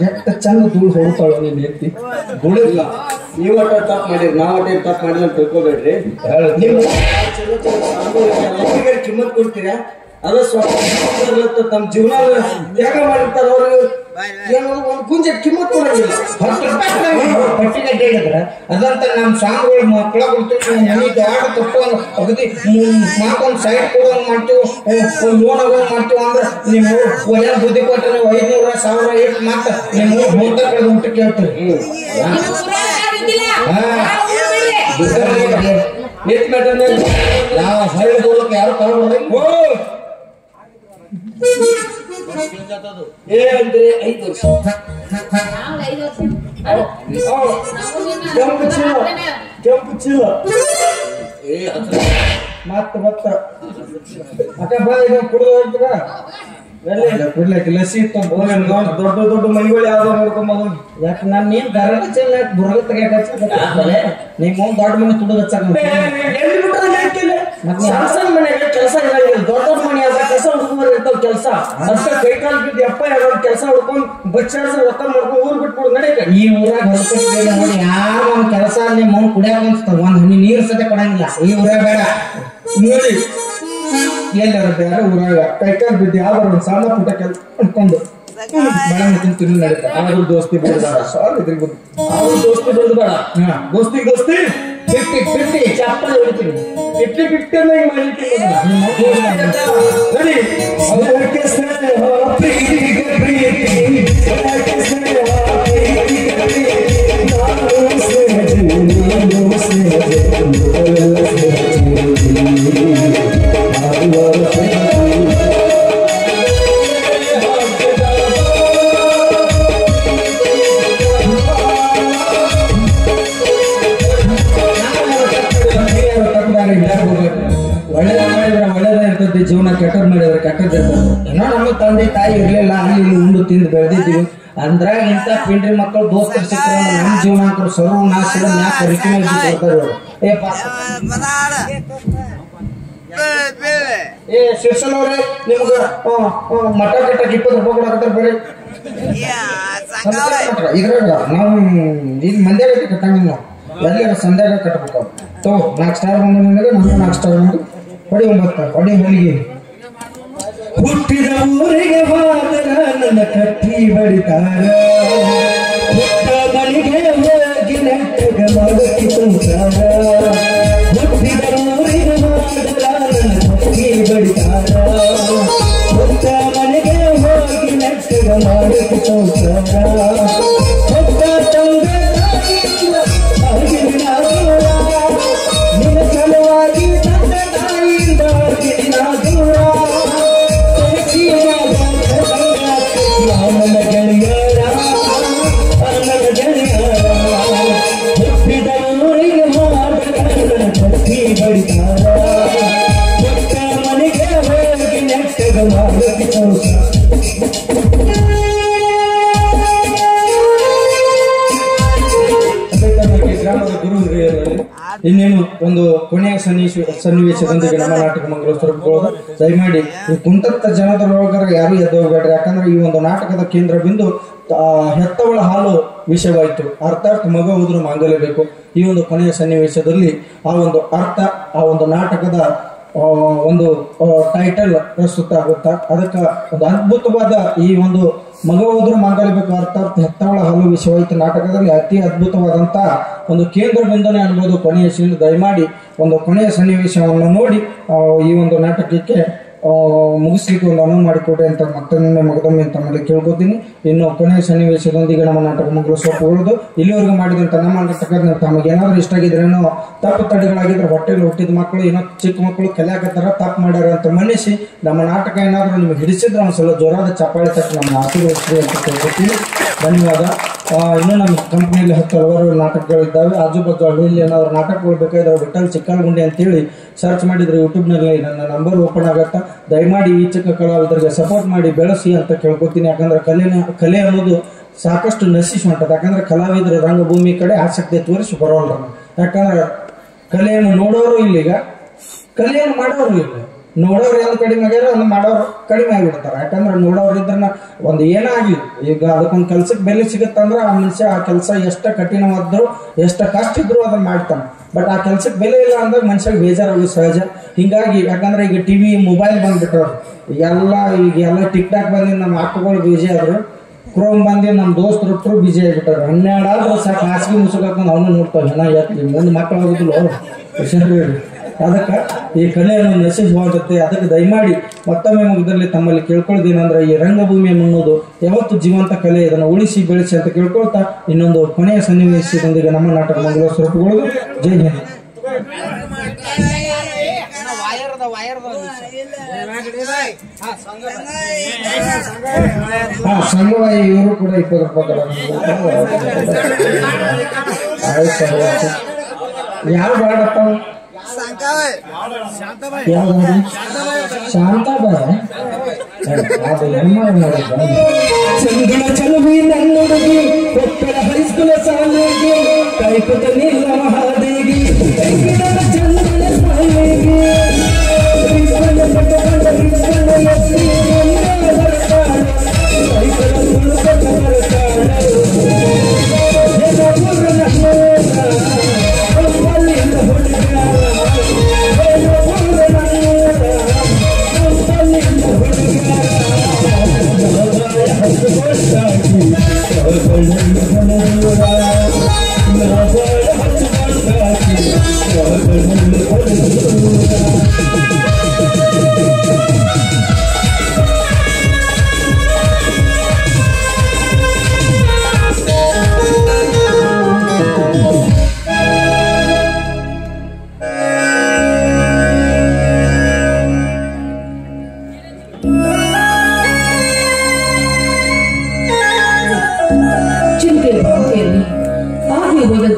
ಎಷ್ಟು ಚಂದ ಧೂಳು ಹೊಡ್ತಾಳ ನೀನ್ ಎತ್ತಿ ಧೂಳಿಲ್ಲ ನೀವು ಒಟ್ಟ ತಪ್ಪು ಮಾಡಿರಿ ನಾವು ಒಟ್ಟೆ ತಪ್ಪು ಮಾಡಿದ್ರೆ ತಿಳ್ಕೊಬೇಡ್ರಿ ಕಿಮ್ಮತ್ ಕೊಡ್ತೀರಾ ಅದ ತಮ್ಮ ಜೀವನ ತ್ಯಾಗ ಮಾಡಿರ್ತಾರ ಅವ್ರಿಗೆ ಒಂದು ಕುಂಜ ಕಿಮ್ಮತ್ ಕೊಡಂಗಿಲ್ಲ 10 ರೂಪಾಯಿ ಪಟ್ಟಿಗಡ್ಡೆ ಹೇಳಿದ್ರ ಅದಂತ ನಮ್ಮ ಸ್ವಾಮಿಗಳು ಮಕ್ಕಳ ಕೊಡ್ತೀವಿ ಮನೆ ದಾಡ ತೊಟ್ಟು ಅಗದಿ ಮಾಕೊಂದ್ ಸೈಡ್ ಕೊಡೋಂಗ್ ಮಾಡ್ತೀವಿ ಲೋನ್ ಆಗೋಂಗ್ ಮಾಡ್ತೀವಿ ಅಂದ್ರೆ ನಿಮ್ಮ ಒಳ್ಳೆ ಬುದ್ಧಿ ಕೊಟ್ಟರೆ 500 1000 ಇಟ್ಟು ಮಾತ್ರ ನಿಮ್ಮ ಮೂರ್ತ ಕಳೆದು ಊಟ ಕೇಳ್ತೀವಿ ನಾವು ಸೈಡ್ ಹೋಗಕ್ಕೆ ಯಾರು ತಗೊಂಡು ಏನಂದ್ರೆ 5 ವರ್ಷ ಕೆಂಪು ಚೀಲ ಮತ್ತ ಅಕ್ಕ ಬಾ ಈಗ ಕುಡಿದು ಹೋಗ್ತದ ಕುಡ್ಲಕ್ಕೆ ಲಸಿ ಇತ್ತು ದೊಡ್ಡ ದೊಡ್ಡ ಮೈಗಳು ಯಾವ್ದೋ ನೋಡ್ಕೊಂಬೋದು. ಯಾಕೆ ನಾನು ನೀನ್ ಗರಡ ಚೆಲ್ಲ ಬುರ್ಗ ತೆಗಿಯಕ್ಕೆ ನಿಮ್ಮ ದೊಡ್ಡ ಮನೆ ತುಡುಗ ಸಣ್ಣ ಸಣ್ಣ ಮನೆಗೆ ಕೆಲಸ ಇರಂಗಿಲ್ಲ. ದೊಡ್ಡ ದೊಡ್ಡ ಮನೆ ಆದ್ರೆ ಕೆಲಸ ಹುಡುಗರು ಇರ್ತಾವ. ಕೆಲಸ ಅಷ್ಟ ಕೈ ಕಾಲು ಬಿದ್ದು ಅಪ್ಪ ಯಾರು ಕೆಲಸ ಹುಡ್ಕೊಂಡ್ ಬಚ್ಚಾಡ್ಸ ಒತ್ತ ಮಾಡ್ಕೊಂಡು ಊರ್ ಬಿಟ್ಬಿಡು ನಡೀಕ. ಈ ಊರಾಗ ಹೊಲ್ಕೊಂಡಿದ್ದೇನೆ ನೋಡಿ, ಯಾರು ಒಂದ್ ಕೆಲಸ ನಿಮ್ಮ ಮೌನ್ ಕುಡಿಯಾಕ ಅನ್ಸ್ತಾವ, ಒಂದ್ ಹನಿ ನೀರು ಸತೆ ಕೊಡಂಗಿಲ್ಲ. ಈ ಊರಾಗ ಬೇಡ ನೋಡಿ ಎಲ್ಲಾರ ಬೇರೆ ಊರಾಗ ಕೈ ಕಾಲು ಬಿದ್ದು ಯಾವ್ದಾರ ಒಂದ್ ಸಣ್ಣ ಪುಟ್ಟ ಕೆಲಸ ಅನ್ಕೊಂಡು ಬೆಳಗ್ಗೆ ತಿಂತೀನಿ ನಡೀತ. ಆದ್ರೂ ದೋಸ್ತಿ ಬೆಳೆದಾರ ಸಾರ್ ಇದ್ರಿಗೆ ಬಂದು ಆದ್ರೂ ದೋಸ್ತಿ ಬೆಳೆದು ಬೇಡ. ದೋಸ್ತಿ ದೋಸ್ತಿ ಬಿಟ್ಟಿ ಬಿಟ್ಟಿ ಚಪ್ಪಲಿ ಹೊಡಿತೀನಿ. ಬಿಟ್ಟಿ ಅಂದ್ರೆ ಹಿಂಗ್ ಮಾಡಿರ್ತೀನಿ ನಡಿ. ಒಳ್ಳೇದ ಜೀವನ, ಕೆಟ್ಟದ್ ಮಾಡಿದ್ರೆ ಕೆಟ್ಟದ್ ಇರ್ತದೆ. ಏನೋ ನಮ್ಮ ತಂದೆ ತಾಯಿ ಇರ್ಲಿಲ್ಲ, ಅಲ್ಲಿ ಇಲ್ಲಿ ಉಂಡು ತಿಂದು ಬೆಳೆದಿದ್ದೀವಿ. ಅಂದ್ರಾಗ ಇಂಥ ಪಿಂಡ್ರಿ ಮಕ್ಕಳು ದೋಸ್ತರು ಸಿಕ್ಕರೆ ನಮ್ಮ ಜೀವನ ಹಾಕರು ಸರ್ವ ನಾಶದ ಮ್ಯಾಕ ರಿಕಮೆಂಡ್ ಕೊಡ್ತಾರೆ. ಏ ಶಿರ್ಷಲ್ ಅವ್ರೆ, ನಿಮ್ಗ ಮಠ ಕಟ್ಟಕ್ಕೆ 20 ರೂಪಾಯಿ ಕೊಡಕತ್ತಾರ ಬೇರೆ. ಇದ್ರಾಗ ನಾವು ಇಲ್ಲಿ ಮಂದ್ಯಾಗ ಕಟ್ಟಂಗಿಲ್ಲ, ನಾವು ಎಲ್ಲಿ ಸಂಧ್ಯಾಗ ಕಟ್ಟಬೇಕು. 4 ಸ್ಟಾರ್ ಬಂದು ನಿಮಗೆ, ನಮ್ಗೆ 4 ಸ್ಟಾರ್ ಬಂದು ಹೊಡಿ 9 ಹೊಡಿ ಹೊಲಿಗೆ. ಹುಟ್ಟಿದ ಊರಿಗೆ ಹೋದರ ನನ್ನ ಕಟ್ಟಿ ಬಡಿತಾರ, ಹುಟ್ಟ ಮನೆಗೆ ಹೋಗಿ ನೆಟ್ಟಗ ಮಗಕ್ಕೆ ತುಂಬ್ತಾರ. ಹುಟ್ಟಿದ ಊರಿಗೆ ಹೋದರ ನನ್ನ ಕಟ್ಟಿ ಬಡಿತಾರ, ಹುಟ್ಟ ಮನೆಗೆ ಹೋಗಿ ನೆಟ್ಟಗ ಮಗಕ್ಕೆ ತುಂಬ್ತಾರ. ಹುಟ್ಟ ತಂದೆ ತಾಯಿಯಿಂದ ನಿನ್ನ ಸಲುವಾಗಿ ತಂದೆ ತಾಯಿಯಿಂದ ದೂರ. ನನ್ನ ಗೆಳೆಯರ ಹುಟ್ಟಿದ ಊರಿಗೆ ಹೋದರ ಕಟ್ಟಿ ಬಡಿತಾರ, ಹುಟ್ಟ ಮನೆಗೆ ಹೋಗಿ ನೆಟ್ಟಗ ಮಾಡಕ್ಕೆ ತೋರ್ಸ. ಗ್ರಾಮದ ಗುರು ಹಿರಿಯರಲ್ಲಿ ಇನ್ನೇನು ಒಂದು ಕೊನೆಯ ಸನ್ನಿವೇಶದೊಂದಿಗೆ ನಮ್ಮ ನಾಟಕ ಮಂಗಳೂರು ಸ್ವರೂಪಗಳು. ದಯಮಾಡಿ ಈ ಕುಂತಂತ ಜನದೊಳಗರ ಯಾರು ಎದ್ದು ಹೋಗ್ಬೇಡ್ರಿ. ಯಾಕಂದ್ರೆ ಈ ಒಂದು ನಾಟಕದ ಕೇಂದ್ರ ಬಿಂದು ಹೆತ್ತವಳ ಹಾಲು ವಿಷಯವಾಯಿತು. ಅರ್ಥಾತ್ ಮಗ ಹೋದ್ರು ಮಾಂಗಲ್ಯಬೇಕು. ಈ ಒಂದು ಕೊನೆಯ ಸನ್ನಿವೇಶದಲ್ಲಿ ಆ ಒಂದು ಅರ್ಥ, ಆ ಒಂದು ನಾಟಕದ ಒಂದು ಟೈಟಲ್ ಪ್ರಸ್ತುತ ಆಗುತ್ತಾ. ಅದಕ್ಕೆ ಒಂದು ಅದ್ಭುತವಾದ ಈ ಒಂದು ಮಗ ಹೋದ್ರು ಮಾಂಗಲ್ಯಬೇಕು ಅರ್ಥಾತ್ ಹೆತ್ತವಳ ಹಾಲು ವಿಷಯವಾಯಿತು ನಾಟಕದಲ್ಲಿ ಅತಿ ಅದ್ಭುತವಾದಂತ ಒಂದು ಕೇಂದ್ರ ಬಿಂದುನೇ ಅನ್ಬೋದು ಕೊನೆಯ ಸೀನ್. ದಯಮಾಡಿ ಒಂದು ಕೊನೆಯ ಸನ್ನಿವೇಶವನ್ನು ನೋಡಿ ಈ ಒಂದು ನಾಟಕಕ್ಕೆ ಮುಗಿಸ್ಲಿಕ್ಕೆ ಒಂದು ಅನುವು ಮಾಡಿಕೊಡ್ರಿ ಅಂತ ಮತ್ತೊಮ್ಮೆ ಮಗದೊಮ್ಮೆ ತಮ್ಮಲ್ಲಿ ಕೇಳ್ಕೊತೀನಿ. ಇನ್ನು ಕೊನೆಯ ಸನ್ನಿವೇಶದೊಂದಿಗೆ ನಮ್ಮ ನಾಟಕ ಮಂಗಳೂರು ಸ್ವರೂಪಗಳು ಇಲ್ಲಿವರೆಗೂ ಮಾಡಿದಂಥ ನಮ್ಮ ನಾಟಕದ ತಮಗೆ ಏನಾದರೂ ಇಷ್ಟ ಆಗಿದ್ರೇನೋ ತಪ್ಪು ತಡೆಗಳಾಗಿದ್ರೆ ಹೊಟ್ಟೆಯಲ್ಲಿ ಹುಟ್ಟಿದ ಮಕ್ಕಳು ಏನೋ ಚಿಕ್ಕ ಮಕ್ಕಳು ಕಲಿಯಾಕತ್ತಾರ ತಪ್ಪು ಮಾಡ್ಯಾರ ಅಂತ ಮನ್ನಿಸಿ ನಮ್ಮ ನಾಟಕ ಏನಾದರೂ ನಿಮಗೆ ಹಿಡಿಸಿದ್ರೆ ಒಂದ್ಸಲ ಜೋರಾದ ಚಪ್ಪಾಳೆ ತಟ್ಟು ನಮ್ಮ ಆಶೀರ್ವದಿಸ್ರಿ ಅಂತ ಕೇಳ್ಕೊತೀನಿ. ಧನ್ಯವಾದ. ಇನ್ನೂ ನಮ್ಮ ಕಂಪ್ನಿಯಲ್ಲಿ 10 ಹಲವಾರು ನಾಟಕಗಳಿದ್ದಾವೆ. ಆಜು ಬಾಜು ಹಳ್ಳಿಯಲ್ಲಿ ಏನಾದರೂ ನಾಟಕಗಳು ಬೇಕಾದ್ರೆ ವಿಠಲ್ ಚಿಕ್ಕಲಗುಂಡಿ ಅಂತೇಳಿ ಸರ್ಚ್ ಮಾಡಿದರೆ ಯೂಟ್ಯೂಬ್ನಲ್ಲಿ ನನ್ನ ನಂಬರ್ ಓಪನ್ ಆಗುತ್ತಾ. ದಯಮಾಡಿ ಈ ಚಿಕ್ಕ ಕಲಾವಿದರಿಗೆ ಸಪೋರ್ಟ್ ಮಾಡಿ ಬೆಳೆಸಿ ಅಂತ ಕೇಳ್ಕೊತೀನಿ. ಯಾಕಂದ್ರೆ ಕಲೆ ಅನ್ನೋದು ಸಾಕಷ್ಟು ನಶಿಸಿ ಹೊಂಟದ. ಯಾಕಂದ್ರೆ ಕಲಾವಿದರು ರಂಗಭೂಮಿ ಕಡೆ ಆಸಕ್ತಿ ತೋರಿಸಿ ಬರೋಲ್ಲ. ಯಾಕಂದ್ರೆ ಕಲೆಯನ್ನು ನೋಡೋರು ಇಲ್ಲಿಗ, ಕಲೆಯನ್ನು ಮಾಡೋರು ಇಲ್ಲ. ನೋಡೋರು ಏನು ಕಡಿಮೆ ಆಗ್ಯಾರ, ಅದನ್ನ ಮಾಡೋರು ಕಡಿಮೆ ಆಗಿಬಿಡ್ತಾರೆ. ಯಾಕಂದ್ರೆ ನೋಡೋರು ಇದ್ರನ್ನ ಒಂದು ಏನಾಗಲಿ ಈಗ ಅದಕ್ಕೊಂದು ಕೆಲ್ಸಕ್ಕೆ ಬೆಲೆ ಸಿಗುತ್ತಂದ್ರೆ ಆ ಮನುಷ್ಯ ಆ ಕೆಲಸ ಎಷ್ಟು ಕಠಿಣವಾದ್ರು ಎಷ್ಟು ಕಷ್ಟ ಇದ್ರು ಅದನ್ನ ಮಾಡ್ತಾನೆ. ಬಟ್ ಆ ಕೆಲ್ಸಕ್ಕೆ ಬೆಲೆ ಇಲ್ಲ ಅಂದ್ರೆ ಮನುಷ್ಯಗೆ ಬೇಜಾರಾಗಿ ಸಹಜ. ಹಿಂಗಾಗಿ ಯಾಕಂದ್ರೆ ಈಗ ಟಿವಿ ಮೊಬೈಲ್ ಬಂದ್ಬಿಟ್ಟವ್ರು ಈಗೆಲ್ಲ ಟಿಕ್ ಟಾಕ್ ಬಂದಿದ್ದು ನಮ್ಮ ಅಕ್ಕಗಳು ಬಿಜಿ ಆದ್ರು, ಕ್ರೋಮ್ ಬಂದಿ ನಮ್ಮ ದೋಸ್ತರು ಬಿಜಿ ಆಗಿಬಿಟ್ಟಾರೆ. 12 ಆದ್ರೂ ಸಾಕು ಹಾಸಿಗೆ ಮುಸುಕಾಕೊಂಡು ಅವನು ನೋಡ್ತಾವೆ ಜನ ಎತ್ತಿ ಮುಂದೆ ಮಕ್ಕಳು ಆಗೋದಿಲ್ಲ ಹುಷಾರು. ಅದಕ್ಕೆ ಈ ಕಲೆಯನ್ನು ನಶಿಸುವಂತೆ. ಅದಕ್ಕೆ ದಯಮಾಡಿ ಮತ್ತೊಮ್ಮೆ ಮುಖದಲ್ಲಿ ತಮ್ಮಲ್ಲಿ ಕೇಳ್ಕೊಳ್ಳೋದೇನಂದ್ರೆ ಈ ರಂಗಭೂಮಿ ಅನ್ನೋದು ಯಾವತ್ತು ಜೀವಂತ ಕಲೆ, ಇದನ್ನು ಉಳಿಸಿ ಬೆಳೆಸಿ ಅಂತ ಕೇಳ್ಕೊಳ್ತಾ ಇನ್ನೊಂದು ಕೊನೆಯ ಸನ್ನಿವೇಶದೊಂದಿಗೆ ನಮ್ಮ ನಾಟಕ ಮಂಗಳೂರು ಸ್ವರೂಪಗಳು. ಜೈ ಹಿಂದ್. ಸಂಘವಾಯಿ ಇವರು ಕೂಡ 20 ರೂಪಾಯಿ. ಯಾವ ಬಾಡಪ್ಪ ಯಾವ್ದು ಶಾಂತಾಬಾಯಿ ಚಂದನ ಚಲುವಿ ನನ್ನುಡುಗಿ ಕೊಪ್ಪಳ ಹೈಸ್ಕೂಲ ಶಾಲೆಗೆ ಕೈಪುತ ನೀಲ ಮಹಾದೇವಿ ಚಂದನ ಶಾಲೆಗೆ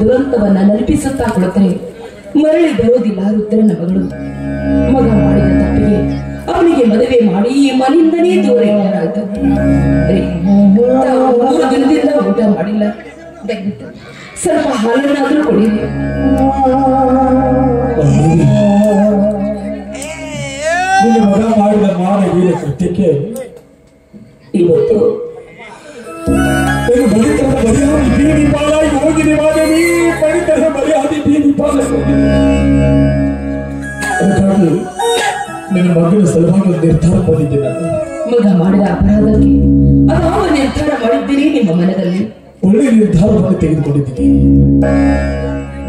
ದುರಂತವನ್ನ ನೆನಪಿಸುತ್ತಾ ಕೊಡುತ್ತಾರೆ. ಮರಳಿ ಬರೋದಿಲ್ಲ ರುದ್ರನ ಮಗಳು. ಮಗ ಮಾಡಿದ ತಪ್ಪಿಗೆ ಅವನಿಗೆ ಮದುವೆ ಮಾಡಿ ಈ ಮನೆಯಿಂದನೇ ದೂರ ಇಡಲಾಯಿತು. 3 ದಿನದಿಂದ ಊಟ ಮಾಡಿಲ್ಲ. ದಯವಿಟ್ಟು ಸ್ವಲ್ಪ ಹಾಲನ್ನಾದ್ರೂ ಕೊಡಿರಿ. ನಿನ್ನ ಮಗ ಮಾಡಿದ ಮಾನವೀಯ ಕೃತ್ಯಕ್ಕೆ ಇವತ್ತು ಬಲಿತರದ ಬಲಿಯಾದಿ ಬೀದಿ ಪಾಲಾಗಿ ಹೋಗಿದೆ ಮಾದೇವಿ. ಬಲಿತರದ ಬಲಿಯಾದಿ ಬೀದಿ ಪಾಲಾಗಿ ಹೋಗಿದೆ. ಅದಕ್ಕಾಗಿ ನನ್ನ ಮಗನ ಸಲುವಾಗಿ ಒಂದು ನಿರ್ಧಾರ ಬಂದಿದ್ದೆ. ಮಗ ಮಾಡಿದ ಅಪರಾಧಕ್ಕೆ ಅದಾವ ನಿರ್ಧಾರ ಮಾಡಿದ್ದೀರಿ ನಿಮ್ಮ ಮನದಲ್ಲಿ? ಒಳ್ಳೆ ನಿರ್ಧಾರವನ್ನು ತೆಗೆದುಕೊಂಡಿದ್ದೀನಿ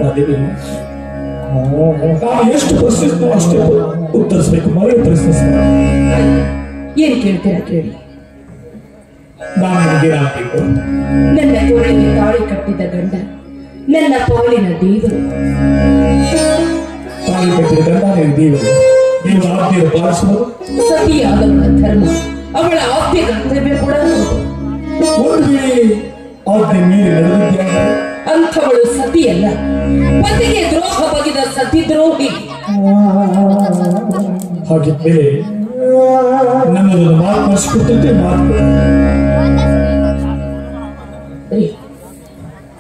ಮಾದೇವಿ. ನಾನು ಎಷ್ಟು ಪ್ರಶ್ನಿಸ್ತು ಅಷ್ಟೇ ಉತ್ತರಿಸಬೇಕು. ಮರಳಿ ಪ್ರಶ್ನಿಸ್ತೀನಿ. ಏನ್ ಕೇಳ್ತೀರಾ ಕೇಳಿ. ನಾನು ನಿನಗೇನಾಗಬೇಕು? ನನ್ನ ತೋಳಿಗೆ ತಾಳಿ ಕಟ್ಟಿದ ಗಂಡ ನನ್ನ ಪಾಲಿನ ದೇವರು. ತಾಳಿ ಕಟ್ಟಿದ ಗಂಡ ನೀವು ದೇವರು. ನೀವು ಆಜ್ಞೆಯನ್ನು ಪಾಲಿಸುವುದು ಸತಿಯಾದವಳ ಧರ್ಮ, ಅವಳ ಆಪ್ಯ ಕರ್ತವ್ಯ ಕೂಡ. ಒಂದು ವೇಳೆ ಆಜ್ಞೆ ಮೀರಿ ನಡೆದಿದ್ದಾಗ ಅಂಥವಳು ಸತಿಯಲ್ಲ, ಪತಿಗೆ ದ್ರೋಹ ಬಗೆದ ಸತಿ ದ್ರೋಹಿ. ಹಾಗಿದ್ಮೇಲೆ ನನ್ನದನ್ನು ಮಾತನಾಡಿಸಿಕೊಟ್ಟಂತೆ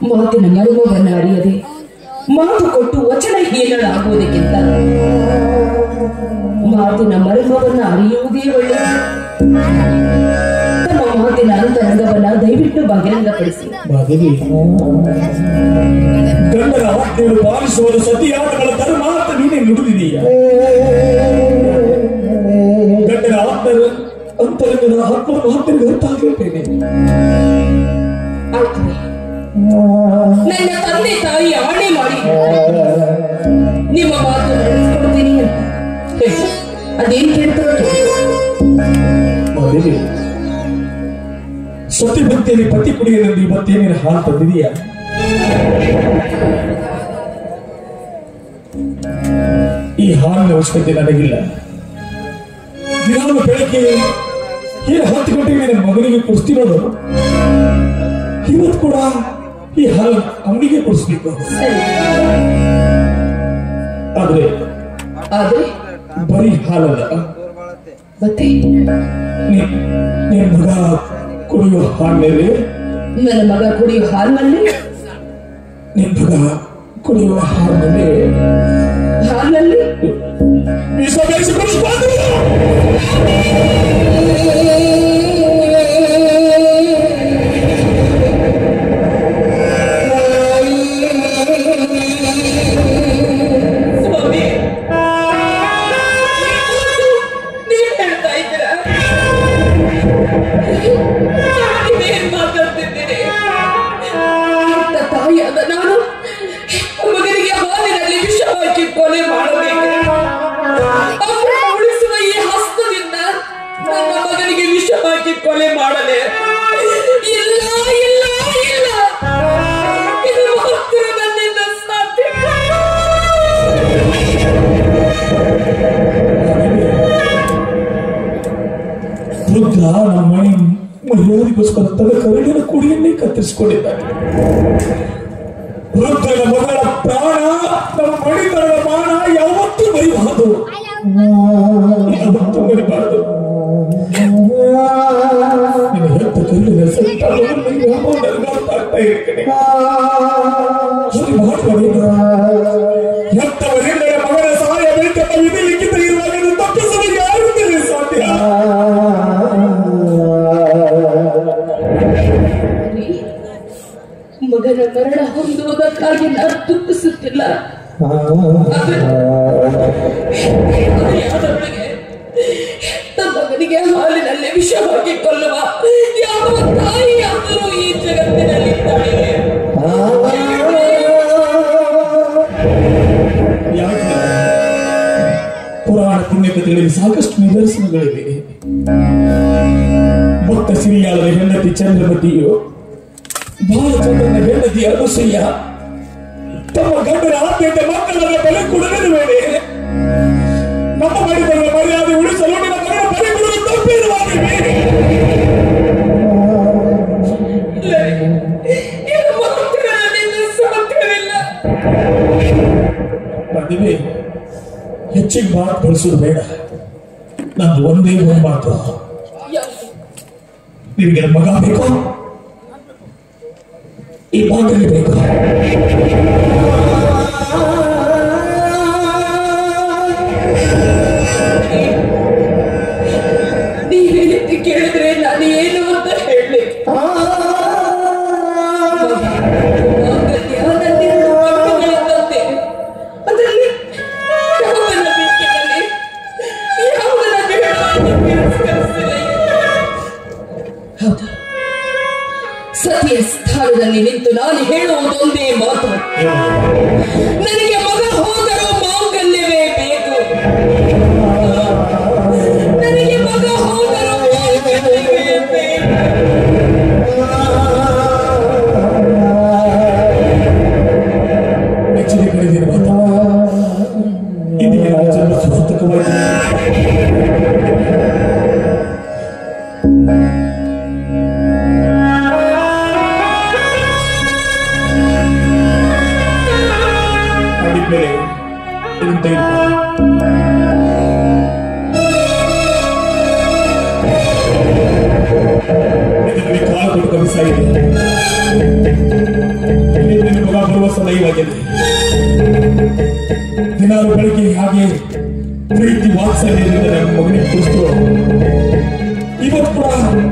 ಮಾತಿನ ಮರ್ಮವನ್ನು ಅರಿಯದೆ ಮಾತು ಕೊಟ್ಟು ವಚನ ಹೀನಳಾಗುವುದಕ್ಕಿಂತ ಮಾತಿನ ಮರ್ಮವನ್ನು ಅರಿಯುವುದೇ ಒಳ್ಳೆಯದು. ತಮ್ಮ ಮಾತಿನ ಅಂತರಂಗವನ್ನ ದಯವಿಟ್ಟು ಬಹಿರಂಗಪಡಿಸಿ. ಗಂಡನ ಆಜ್ಞೆಯನ್ನು ಪಾಲಿಸುವುದು ಸತಿಯಾದಗಳ ಧರ್ಮ ಅಂತ ನೀನೇ ನುಡಿದೀಯ. ಗಂಡನ ಅಂತರಂಗದ ಆತ್ಮನಿಗೆ ಗೊತ್ತಾಗಿರ್ತೇನೆ. ಆಯ್ತು, ನನ್ನ ತಂದೆ ತಾಯಿ ಆಣೆ ಮಾಡಿ ನಿಮ್ಮ ಮಾತು ನಡೆಸಿಕೊಡ್ತೀನಿ ಅಂತ ಅದೇನ್ ಕೇಳ್ತಾರೋ. ಸತಿ ಭಕ್ತಿಯಲ್ಲಿ ಪತಿ ಕುಡಿಯಲೆಂದು ಇವತ್ತೇನೇನು ಹಾಲು ತಂದಿದೀಯ? ಈ ಹಾಲಿನ ಅವಶ್ಯಕತೆ ನನಗಿಲ್ಲ. ದಿನಾಲು ಬೆಳಗ್ಗೆ 10 ಗಂಟೆಗೆ ನನ್ನ ಮಗನಿಗೆ ಕುಡಿಸ್ತಿರೋದು. ಇವತ್ತು ಕೂಡ ಈ ಹಾಲು ಅವನಿಗೆ ಕುಡಿಸ್ಬೇಕು. ಆದ್ರೆ ಬರೀ ಹಾಲಲ್ಲ, ಮತ್ತೆ ನಿನ್ನ ಮಗ ಕುಡಿಯೋ ಹಾಲಿನಲ್ಲಿ, ನನ್ನ ಮಗ ಕುಡಿಯೋ ಹಾಲಿನಲ್ಲಿ, ನಿನ್ನ ಮಗ ಕುಡಿಯುವ ಹಾಲಿನಲ್ಲಿ ವಿಷ ಬೆರೆಸಿಕೊಂಡು ತಾಯಿಯಾದ ನಾನು ಮಗನಿಗೆ ಹಾಲಿನಲ್ಲಿ ವಿಷ ಹಾಕಿ ಕೊಲೆ ಮಾಡಬೇಕು. ಉಳಿಸುವ ಈ ಹಸ್ತದಿಂದ ನನ್ನ ಮಗನಿಗೆ ವಿಷ ಹಾಕಿ ಕೊಲೆ ಮಾಡಲೇ ಇಲ್ಲ ಇಲ್ಲ ಇಲ್ಲ. ಇದು ಮಾತ್ರ ನನ್ನಿಂದ ಸಾಧ್ಯ. ವೃದ್ಧ ನಮ್ಮ ಮನೆ ಮರ್ಯಾದೆಗೋಸ್ಕರ ತನ್ನ ಕರಡಿನ ಕುಡಿಯನ್ನೇ ಕತ್ತರಿಸಿಕೊಂಡಿದ್ದಾನೆ. ವೃದ್ಧನ ಮಗಳ ಪ್ರಾಣ, ನಮ್ಮ ಮಣಿತನದ ಮಾನ ಯಾವತ್ತೂ ಮರಿಬಾರದು. ಎಂತವರೆಂದರೆ ಮಗನ ಸಹಾಯ ಬೇಕೆಂಬ ವಿಧಿ ಲಿಖಿತ ಇರುವಾಗ ಇದು ತಪ್ಪಿಸಲು ಯಾರಿಂದಲೇ ಸಾಧ್ಯ? ಮಗನ ಮರಣ ಹೊಂದುವುದಕ್ಕಾಗಿ ನಾನು ದುಃಖಿಸುತ್ತಿಲ್ಲ. ಮಗನಿಗೆ ಹಾಲಿನಲ್ಲಿ ವಿಷ ಹಾಕಿ ಕೊಲ್ಲುವ ಯಾವ ತಾಯಿಯಾದರೂ ಈ ಜಗತ್ತಿನಲ್ಲಿ ಪುರಾಣ ಪುಣ್ಯಕಥೆಗಳಲ್ಲಿ ಸಾಕಷ್ಟು ನಿದರ್ಶನಗಳಿವೆ. ಭಕ್ತ ಸಿರಿಯಾಳದ ಹೆಂಡತಿ ಚಂದ್ರಮತಿಯು ಬಾಲಚಂದ್ರನ ಹೆಂಡತಿ ಅನುಸೂಯ ತಮ್ಮ ಗಂಡನ ಆತ್ಮೀಯತೆ ಮಕ್ಕಳನ್ನ ಬಲಿ ಕೊಡದ ವೇಳೆ ನಮ್ಮ ಮಡಿತನ ಮರ್ಯಾದೆ ಉಳಿಸಲು ನಿನ್ನ ಮಗನ ಬಲಿ ಕೊಡಲು ತಪ್ಪೇನುವಾಗಿವೆ. ಮದುವೆ ಹೆಚ್ಚಿಗೆ ಮಾತು ಬಳಸೋದು ಬೇಡ. ನಂದು ಒಂದೇ ಒಂದು ಮಾತು, ನಿಮಗೆ ಮಗ ಬೇಕು, ಈ ಮಾತಲ್ಲಿ ಬೇಕು. ನೀವೇ ರೀತಿ ಕೇಳಿದ್ರೆ ನಾನು ಏನು ಅಂತ ಹೇಳಿ ಸತಿಯ ಸ್ಥಾನದಲ್ಲಿ ನಿಂತು ನಾನು ಹೇಳುವುದೊಂದೇ ಮಾತು, ನನಗೆ ಮಗ ಹೋದರೂ ಮಾಂಗಲ್ಯವೇ ಬೇಕು. ನನಗೆ ಮಗ ಹೋದರೂ ಮಾಂಗಲ್ಯವೇ ಬೇಕು. ಮೆಚ್ಚುಗೆ ಕಳೆದಿನ ಮಾತು ಇಂದಿನ ಜನ್ಮ ಸಾರ್ಥಕವಾಗಿದೆ. ಕಾಲ ಕೊಟ್ಟು ಕಲಿಸಾಗಿದೆ. ಮಗ ಬರುವ ಸಮಯವಾಗಿದೆ. ದಿನಾಲು ಬೆಳಗ್ಗೆ ಹಾಗೆ ಪ್ರೀತಿ ವಾತ್ಸಲ್ಯದಿಂದ ನನ್ನ ಮಗನಿಗೆ ಕುಡಿಸ್ತು. ಇವತ್ತು ಕೂಡ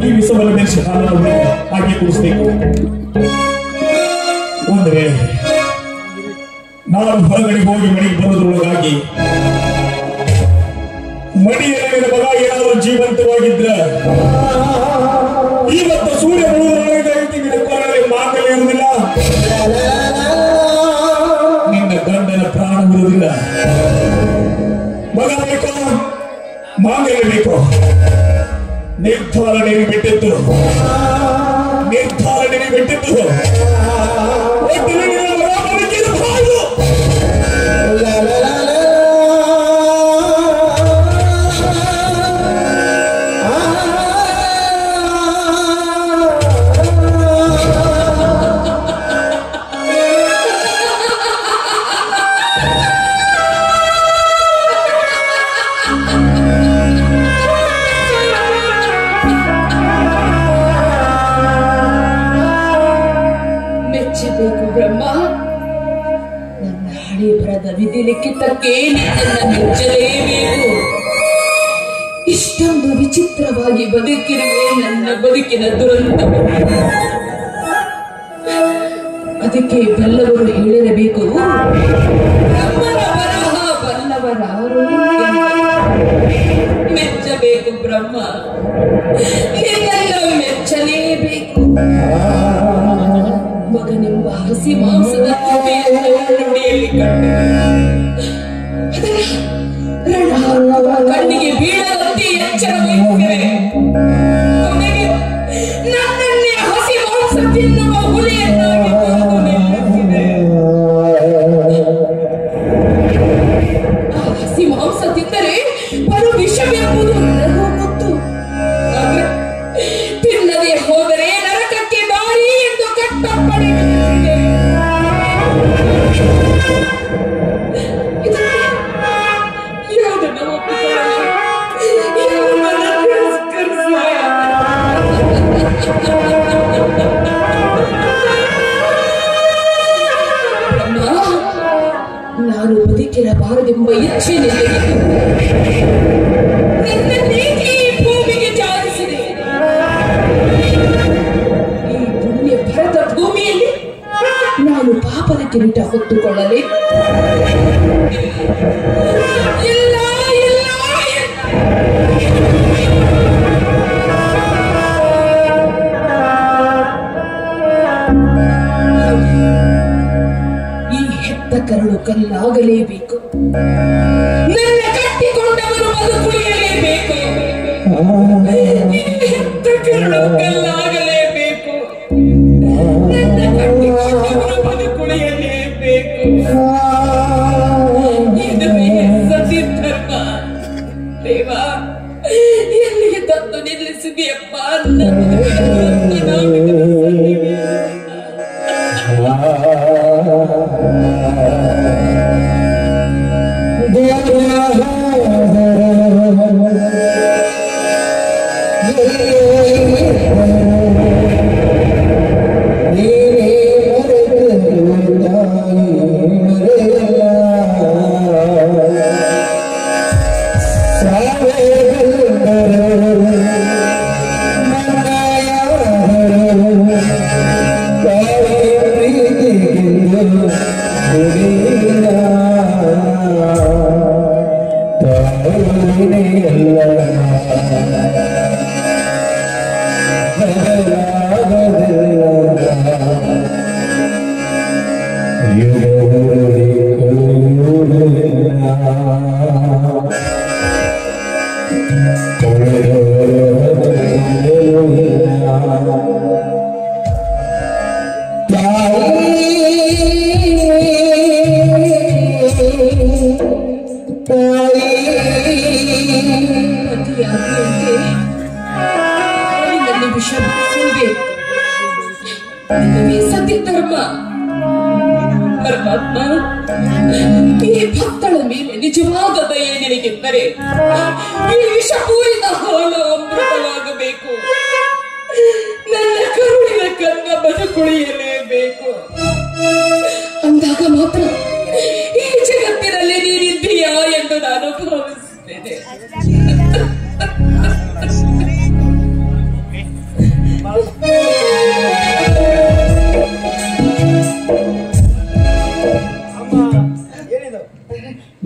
ಈ ವಿಷವನ್ನು ಮೆರೆಸಿ ಹಾಲನ್ನು ಹಾಗೆ ಕುಡಿಸ್ಬೇಕು. ಒಂದು ವೇಳೆ ನಾನು ಹೊರಗಡೆ ಹೋಗಿ ಮನೆಗೆ ಬರೋದ್ರೊಳಗಾಗಿ ಮಡಿಯಲ್ಲಿ ಮಗ ಏನಾದರೂ ಜೀವಂತವಾಗಿದ್ರ ಇವತ್ತು ಸೂರ್ಯ ಮುಳುಗಡೆ ಮಾಂಗಲ್ಯ ಇರುವುದಿಲ್ಲ, ನಿನ್ನ ಗಂಡನ ಪ್ರಾಣ ಇರುವುದಿಲ್ಲ. ಮಗ ಬೇಕು, ಮಾಂಗಲ್ಯ ಬೇಕು. ನಿರ್ಧಾರ ನೀವು ಬಿಟ್ಟಿತ್ತು, ನಿರ್ಧಾರ ನೀವು ಬಿಟ್ಟಿತ್ತು. ಮೆಚ್ಚಬೇಕು ಬ್ರಹ್ಮ, ನನ್ನ ಹಣೆ ಬರದ ವಿಧಿ ಲಿಖಿತಕ್ಕೆ ನಿನ್ನನ್ನು ಮೆಚ್ಚಲೇಬೇಕು. ಇಷ್ಟೊಂದು ವಿಚಿತ್ರವಾಗಿ ಬದುಕಿರುವೆ ನನ್ನ ಬದುಕಿನ ದುರಂತ. ಅದಕ್ಕೆ ಬಲ್ಲವರು ಹೇಳಿರಬೇಕು, ಬ್ರಹ್ಮನ ಬರಹ ಬಲ್ಲವರಾರು. ಮೆಚ್ಚಬೇಕು ಬ್ರಹ್ಮ, ನಿನ್ನನ್ನು ಮೆಚ್ಚಲೇಬೇಕು. ಮಗನೆಂಬ ಹಸಿ ಮಾಂಸದ ನುಡಿಯಲ್ಲಿ ಕಣ್ಣಿಗೆ ಬೀಳದಂತೆ ಎಚ್ಚರ ವಹಿಸಿದೆ. ಕೊನೆಗೆ ನನ್ನನ್ನೇ ಹಸಿ ಮಾಂಸ ತಿನ್ನುವ ಹುಲಿಯನ್ನಾಗಿ ನಿಲ್ಲಿಸಿದೆ. ಆ ಹಸಿ ಮಾಂಸ ತಿಂದರೆ ಬರು ವಿಷವೆಂಬುದು ನನಗೂ ಗೊತ್ತು. ತಿನ್ನದೆ ಹೋದರೆ ನರಕಕ್ಕೆ ದಾರಿ ಎಂದು ಕಟ್ಟಪ್ಪಣೆ ವಿಧಿಸಿದೆ. ಯಾವುದನ್ನು ಒಪ್ಪಿಕೊಳ್ಳಲು, ಯಾವುದನ್ನು ತಿರಸ್ಕರಿಸುವ ನಾನು ಬದುಕಿರಬಾರದೆಂಬ ಇಚ್ಛೆ ನನ್ನನ್ನೇಕೆ ಈ ಭೂಮಿಗೆ ಜಾರಿಸಿದೆ. ಈ ಪುಣ್ಯ ಭರತ ಭೂಮಿಯಲ್ಲಿ ನಾನು ಪಾಪದ ಕಿರೀಟ ಹೊತ್ತುಕೊಳ್ಳಲಿ. ಇಲ್ಲ ಇಲ್ಲ ಈ ಹೆತ್ತ ಕರಳು ಕಲ್ಲಾಗಲೇಬೇಕು. ನನ್ನ ಕಟ್ಟಿಕೊಂಡವರು ಬದುಕುಳಿಯಲೇಬೇಕು. ಹೆತ್ತ ಕರಳು ಕಲ್ಲಾಗಲೇಬೇಕು. ನನ್ನ ಕಟ್ಟಿಕೊಂಡವರು ಬದುಕುಳಿಯಲೇಬೇಕು. ಇದುವೇ ಸತಿಧರ್ಮ. ದೇವ, ಎಲ್ಲಿಗೆ ತಂದು ನಿಲ್ಲಿಸಿದೆಯಪ್ಪ ಸತ್ಯಧರ್ಮ. ಪರಮಾತ್ಮ, ಈ ಭಕ್ತಳ ಮೇಲೆ ನಿಜವಾದ ದಯೆ ನಿನಗೆಂದರೆ ಈ ವಿಷಪೂರಿತ ಹಾಲು ಅಮೃತವಾಗಬೇಕು. ನನ್ನ ಕರುಳಿನ ಕನ್ನ ಬದುಕುಳಿಯಲೇಬೇಕು. ಅಂದಾಗ ಮಾತ್ರ ಈ ಜಗತ್ತಿನಲ್ಲಿ ನೀನಿದ್ದೀಯಾ ಎಂದು ನಾನು ಭಾವಿಸುತ್ತೇನೆ.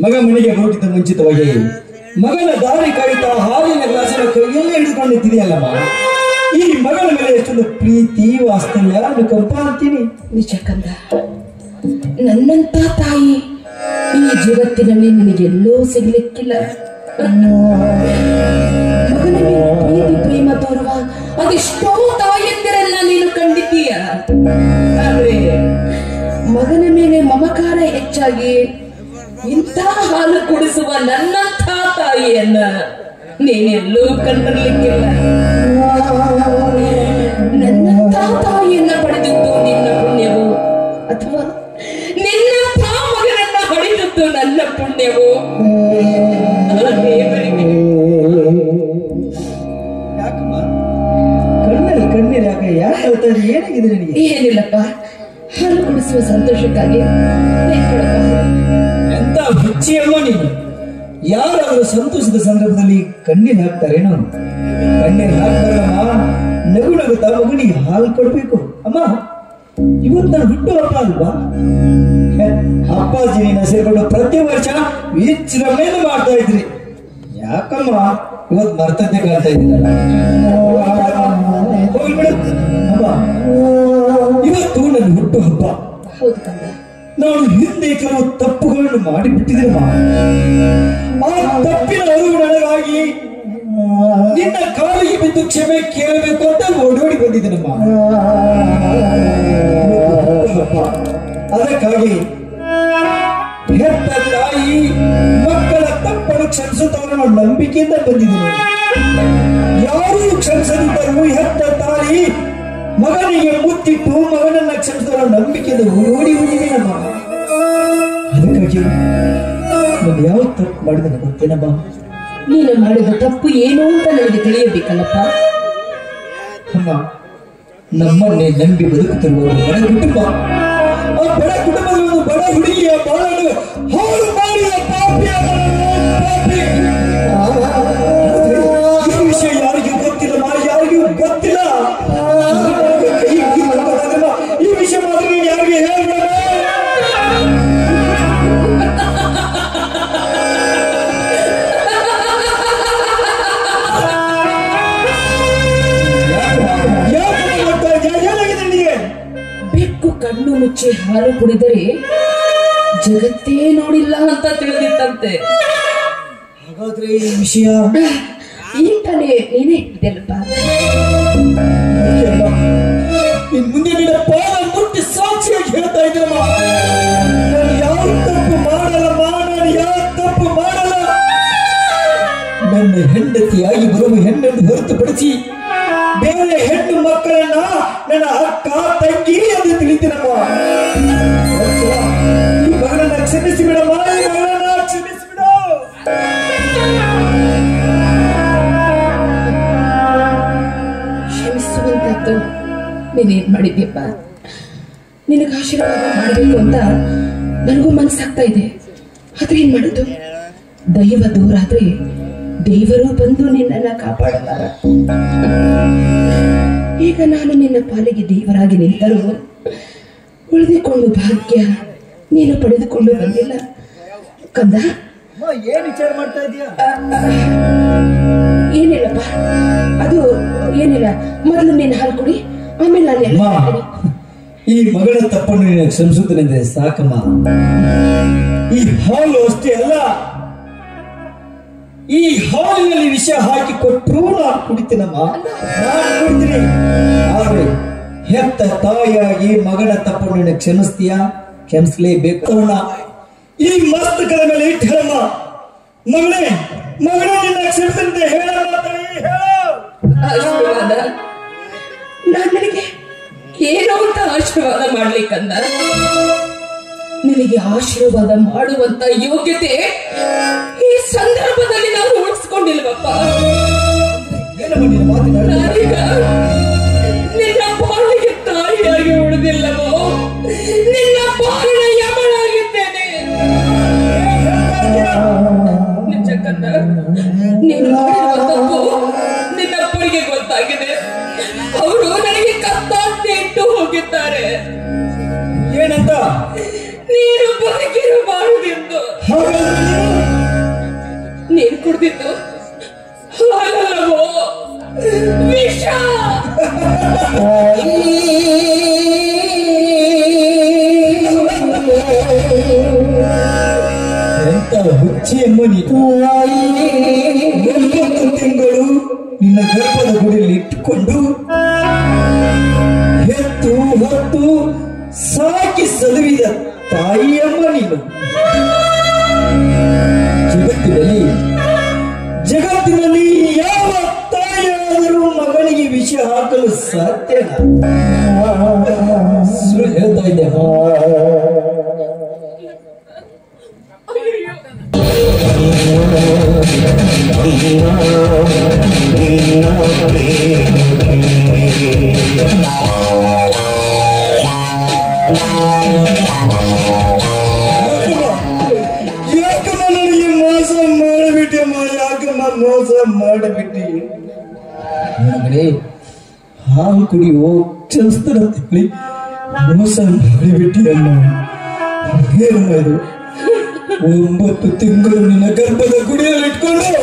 ಮಗ ಮನೆಗೆ ಹೋಗಿದ್ದ ಮುಂಚಿತವಾಗಿ ಮಗನ ದಾರಿ ಕಾಯುತ್ತಾ ಹಾಲಿನ ಗ್ಲಾಸನ ಕೈಯಲ್ಲೇ ಹಿಡಿದುಕೊಂಡು ನಿಂತಿದೆಯಲ್ಲಮ್ಮ. ಈ ಮಗನ ಮೇಲೆ ಎಷ್ಟೊಂದು ಪ್ರೀತಿ ವಾಸ್ತವ್ಯ ಅನುಕಂಪ ಅಂತೀನಿ. ನಿಜ ಕಂದ, ನನ್ನಂತ ತಾಯಿ ಈ ಜಗತ್ತಿನಲ್ಲಿ ನಿನಗೆಲ್ಲೋ ಸಿಗ್ಲಿಕ್ಕಿಲ್ಲ. ಮಗನ ಮೇಲೆ ಪ್ರೀತಿ ಪ್ರೇಮ ತೋರುವ ಅದೆಷ್ಟೋ ತಾಯಿಯಂದಿರನ್ನ ನೀನು ಕಂಡಿದ್ದೀಯ. ಆದ್ರೆ ಮಗನ ಮೇಲೆ ಮಮಕಾರ ಹೆಚ್ಚಾಗಿ ಇಂಥ ಹಾಲು ಕುಡಿಸುವ ನನ್ನಂಥ ತಾಯಿಯನ್ನ ನೀನೆಲ್ಲೂ ಕಂಡಿರ್ಲಿಕ್ಕಿಲ್ಲ. ನನ್ನಂಥ ತಾಯಿಯನ್ನ ಪಡೆದಿದ್ದು ನಿನ್ನ ಪುಣ್ಯವು ಅಥವಾ ನಿನ್ನಂಥ ಮಗನನ್ನ ಪಡೆದಿದ್ದು ನನ್ನ ಪುಣ್ಯವು? ಯಾಕಮ್ಮ ಕಣ್ಣೀರು ಯಾಕೆ ಯಾಕೆ ಹೇಳ್ತಾ ಇದ್ದೀರಿ? ಏನಾಗಿದೆ ನಿನಗೆ? ಏನಿಲ್ಲಪ್ಪ, ಹಾಲು ಕುಡಿಸುವ ಸಂತೋಷಕ್ಕಾಗಿ ಎಂತ ಹುಚ್ಚಿಯಮ್ಮ ನೀನು. ಯಾರಾದ್ರೂ ಸಂತೋಷದ ಸಂದರ್ಭದಲ್ಲಿ ಕಣ್ಣೀರು ಹಾಕ್ತಾರೇನೋ? ಕಣ್ಣೀರು ಹಾಕ್ತಾರಮ್ಮ. ನಗು ನಗುತ್ತಾ ಮಗನಿಗೆ ಹಾಲು ಕೊಡ್ಬೇಕು. ಅಮ್ಮ, ಇವತ್ತು ನಾನು ಹುಟ್ಟು ಹಬ್ಬ ಅಲ್ವಾ? ಅಪ್ಪಾಜಿ ನೀನ ಸೇರ್ಕೊಂಡು ಪ್ರತಿ ವರ್ಷ ವಿಜೃಂಭಣೆಯಿಂದ ಮಾಡ್ತಾ ಇದ್ರಿ. ಯಾಕಮ್ಮ ಇವತ್ತು ಮರ್ತತೆ ಕಾಣ್ತಾ ಇದ್ದೀರಲ್ಲ? ಹೋಗಿ ಬಿಡು ಅಮ್ಮ, ಇವತ್ತು ನನ್ನ ಹುಟ್ಟು ಹಬ್ಬ. ಹೌದು ಕಂದ, ನಾನು ಹಿಂದೆ ಕೆಲವು ತಪ್ಪುಗಳನ್ನು ಮಾಡಿಬಿಟ್ಟಿದ್ದೇನಮ್ಮ. ಆ ತಪ್ಪಿನ ಅರಿವು ನನಗಾಗಿ ನಿನ್ನ ಕಾಲಿಗೆ ಬಿದ್ದು ಕ್ಷಮೆ ಕೇಳಬೇಕು ಅಂತ ಓಡೋಡಿ ಬಂದಿದ್ದೇನಮ್ಮ. ಅದಕ್ಕಾಗಿ ಹೆತ್ತ ತಾಯಿ ಮಕ್ಕಳ ತಪ್ಪನ್ನು ಕ್ಷಮಿಸುತ್ತವರ ನಂಬಿಕೆಯಿಂದ ಬಂದಿದ್ದೇನೆ. ಯಾರೂ ಕ್ಷಮಿಸದಿದ್ದರೂ ಹೆತ್ತ ತಾಯಿ ಮಗನಿಗೆ ಮುತ್ತಿಟ್ಟು ಮಗನನ್ನ ಕ್ಷಮಿಸುವ ನಂಬಿಕೆಯಿಂದ ಓಡಿ ಹೋಗಿದ್ದೇನಮ್ಮ. ಅದಕ್ಕಾಗಿ ನಾನು ಯಾವ ತಪ್ಪು ಮಾಡಿದ್ದೇನೆ ಗೊತ್ತೇನಮ್ಮ? ನೀನು ಮಾಡಿದ ತಪ್ಪು ಏನು ಅಂತ ನನಗೆ ತಿಳಿಯಬೇಕಲ್ಲಪ್ಪ. ಅಮ್ಮ, ನಮ್ಮನ್ನೇ ನಂಬಿ ಬದುಕುತ್ತಿರುವ ಬಡ ಕುಟುಂಬ, ಆ ಬಡ ಕುಟುಂಬದ ಒಂದು ಬಡ ಹುಡುಗಿಯ ಬಾಳನ್ನು ನನಗೆ ಹೇಳ್ಬೇಡ. ಬೆಕ್ಕು ಕಣ್ಣು ಮುಚ್ಚಿ ಹಾಲು ಕುಡಿದರೆ ಜಗತ್ತೇ ನೋಡಿಲ್ಲ ಅಂತ ತಿಳಿದಿತ್ತಂತೆ. ಹಾಗಾದ್ರೆ ಈ ವಿಷಯ ಈಗ ತಾನೇ ನೀನೇ ಇಟ್ಟಿದ್ದೆಲ್ಲಪ್ಪ. ಇನ್ ಮುಂದೆ ನಿನ್ನ ಪಾದ ಮುಟ್ಟಿ ಸಾಕ್ಷಿಯಾಗಿ ಹೇಳ್ತಾ ಇದ್ದಮ್ಮ, ನಾನು ಯಾವ ತಪ್ಪು ಮಾಡಲ್ಲಮ್ಮ, ನಾನು ಯಾವ ತಪ್ಪು ಮಾಡಲ್ಲ. ನನ್ನ ಹೆಂಡತಿಯಾಗಿ ಬರುವ ಹೆಣ್ಣನ್ನು ಹೊರತುಪಡಿಸಿ ಬೇರೆ ಹೆಣ್ಣು ಮಕ್ಕಳನ್ನ ನನ್ನ ಅಕ್ಕ ತಂಗಿ ಎಂದು ತಿಳಿತೀನಮ್ಮ. ಈ ಮಗಳನ್ನ ಕ್ಷಮಿಸಿ ಬಿಡಮ್ಮ, ಈ ಮಗಳನ್ನ ಕ್ಷಮಿಸಿ ಬಿಡು. ಕ್ಷಮಿಸುವಂತದ್ದು ನೀನೇನ್ ಮಾಡಿದ್ಯಪ್ಪ. ನಿನಗೆ ಆಶೀರ್ವಾದ ಮಾಡಬೇಕು ಅಂತ ನನಗೂ ಮನಸ್ಸಾಗ್ತಾ ಇದೆ. ಆದ್ರೆ ಏನ್ ಮಾಡುದು, ದೈವ ದೂರ ಆದ್ರೆ ದೇವರು ಬಂದು ನಿನ್ನನ್ನ ಕಾಪಾಡಲಾರ. ಈಗ ನಾನು ನಿನ್ನ ಪಾಲಿಗೆ ದೇವರಾಗಿ ನಿಂತರೂ ಉಳಿದುಕೊಂಡು ಭಾಗ್ಯ ನೀನು ಪಡೆದುಕೊಂಡು ಬಂದಿಲ್ಲ ಕಂದ. ಏನ್ ವಿಚಾರ ಮಾಡ್ತಾ ಇದೀಯ? ಏನಿಲ್ಲಪ್ಪ, ಅದು ಏನಿಲ್ಲ. ಮೊದಲು ನೀನು ಹಾಲು ಕುಡಿ, ಆಮೇಲೆ ನಾನು ಈ ಮಗಳ ತಪ್ಪನ್ನು ನೀನು ಕ್ಷಮಿಸುತ್ತೇನೆಂದ್ರೆ ಸಾಕಮ್ಮ. ಈ ಹಾಲು ಅಷ್ಟೇ ಅಲ್ಲ, ಈ ಹಾಲಿನಲ್ಲಿ ವಿಷ ಹಾಕಿ ಕೊಟ್ಟರು ನಾನು ಕುಡಿತೀನಮ್ಮ, ನಾನು ಕುಡಿತೀನಿ. ಆದ್ರೆ ಹೆತ್ತ ತಾಯಿಯಾಗಿ ಮಗನ ತಪ್ಪನ್ನು ನೀನು ಕ್ಷಮಿಸ್ತೀಯಾ? ಕ್ಷಮಿಸಲೇಬೇಕು. ಈ ಮಸ್ತಕದ ಮೇಲೆ ಇಟ್ಟು ಹೇಳಮ್ಮ, ಮಗಳೇ ಮಗಳೇ ನಿನ್ನ ಕ್ಷಮಿಸಂತೆ ಹೇಳಮ್ಮ ತಾಯಿ, ಹೇಳು. ಆಶೀರ್ವಾದ ನಾನು ನಿನಗೆ ಏನೋ ಅಂತ ಆಶೀರ್ವಾದ ಮಾಡ್ಲಿಕ್ಕಂದ. ನಿನಗೆ ಆಶೀರ್ವಾದ ಮಾಡುವಂತ ಯೋಗ್ಯತೆ ಈ ಸಂದರ್ಭದಲ್ಲಿ ನಾನು ಉಳಿಸ್ಕೊಂಡಿಲ್ವಪ್ಪ. ನಾನೀಗ ನಿನ್ನ ಪಾಲಿಗೆ ತಾಯಿಯಾಗಿ ಉಳಿದಿಲ್ಲವೋ, ನಿನ್ನ ಪಾಲಿನ ಯಮಳಾಗಿದ್ದೇನೆ. ನಿಜ ಕಂದ, ನೀನು ಮಾಡಿರುವ ತಪ್ಪು ನಿನ್ನಪ್ಪನಿಗೆ ಗೊತ್ತಾಗಿದೆ. ಅವರು ನನಗೆ ಕತ್ತಾಂತೆ ಇಟ್ಟು ಹೋಗಿದ್ದಾರೆ. ಏನಂತ? ನೀನು ಬದುಕಿರಬಾರದೆಂದು. ನೀನು ಕುಡಿದಿದ್ದು ಹಾಲಲ್ಲವೋ, ವಿಷ. ಎಂತ ಹುಚ್ಚಿಯಮ್ಮ ನೀನು. 9 ತಿಂಗಳು ನಿನ್ನ ಗರ್ಭದ ಗುಡಿಯಲ್ಲಿ ಇಟ್ಟುಕೊಂಡು ಹೆತ್ತು ಹೊತ್ತು ಸಾಕಿ ಸಲುವಿದ ತಾಯಿಯಮ್ಮ ನೀನು. ಜಗತ್ತಿನಲ್ಲಿ ಯಾವ ತಾಯಿಯಾದರೂ ಮಗನಿಗೆ ವಿಷ ಹಾಕಲು ಸಾಧ್ಯ? ಸುಳ್ಳು ಹೇಳ್ತಾ ಇದ್ದೆ. ಯಾಕಮ್ಮ ನನಗೆ ಮೋಸ ಮಾಡಿಬಿಟ್ಟಮ್ಮ, ಯಾಕಮ್ಮ ಮೋಸ ಮಾಡಿಬಿಟ್ಟಿ? ಮಗಳೇ, ಹಾಲು ಕುಡಿಯೋ ಕ್ಷಮಿಸ್ತಾರಂತ ಹೇಳಿ ಮೋಸ ಮಾಡಿಬಿಟ್ಟಿ ಅಮ್ಮ. ಏನಮ್ಮ ಇದು? 9 ತಿಂಗಳು ನಿನ್ನ ಗರ್ಭದ ಗುಡಿಯಲ್ಲಿ ಇಟ್ಕೊಂಡು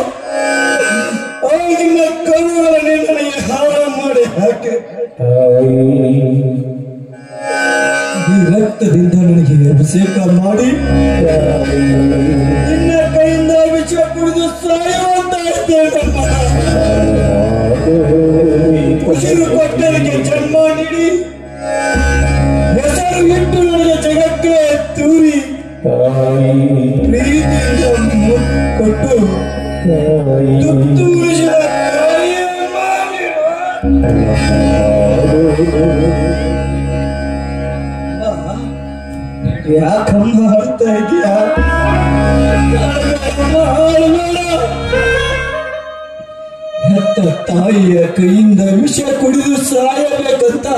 ಆ ನಿಮ್ಮ ಕರುಳನ್ನೇ ನನಗೆ ಹಾಳು ಮಾಡಿ ಹಾಕಿ ಈ ರಕ್ತದಿಂದ ನನಗೆ ಅಭಿಷೇಕ ಮಾಡಿ ನಿನ್ನ ಕೈಯಿಂದ ವಿಷ ಕುಡಿದು ಸಾಯುವಂತ ಉಸಿರು ಕೊಟ್ಟನಿಗೆ ಜನ್ಮ ನೀಡಿ ಹೆಸರು ಇಟ್ಟು ನನಗೆ ಜಗಕ್ಕೆ ತೂರಿ ಪ್ರೀತಿಯಿಂದ ಕೊಟ್ಟು ತುತ್ತೂರಿಸಿದ ಯಾಕಮ್ಮ ಹಾಡ್ತಾ ಇದೆಯಾ? ಹೆತ್ತ ತಾಯಿಯ ಕೈಯಿಂದ ವಿಷ ಕುಡಿದು ಸಾಯಬೇಕಂತ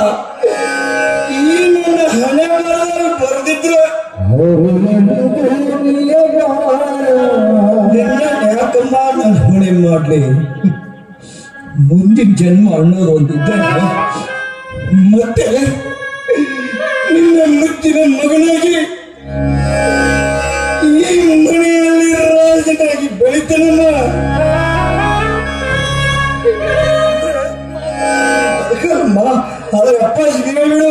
ಈ ನನ್ನ ಹಣೆ ಬರೆದಿದ್ರೆ ಯಾಕಮ್ಮ ನಾನು ಹೊಣೆ ಮಾಡ್ಲಿ? ಮುಂದಿನ ಜನ್ಮ ಅನ್ನೋದು ಒಂದಿದ್ದ ಮತ್ತೆ ನಿನ್ನ ಮುತ್ತಿನ ಮಗನಾಗಿ ಈ ಮನೆಯಲ್ಲಿ ರಾಜನಾಗಿ ಬೆಳಿತಾನಮ್ಮ. ಅದರ ಅಪ್ಪಾಜಿಗೆ ಹೇಳು,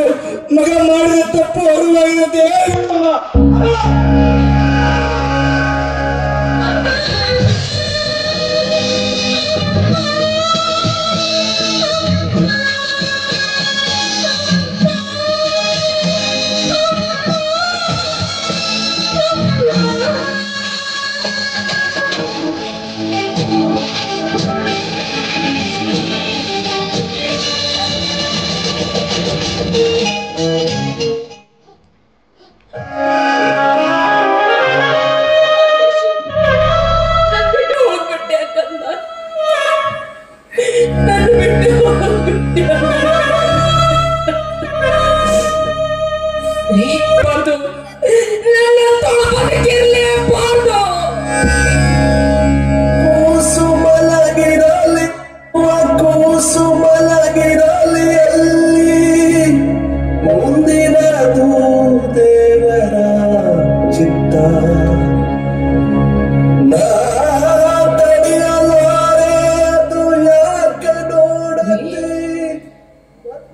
ಮಗ ಮಾಡಿದ ತಪ್ಪು ಅರಿವಾಗಿದೆ.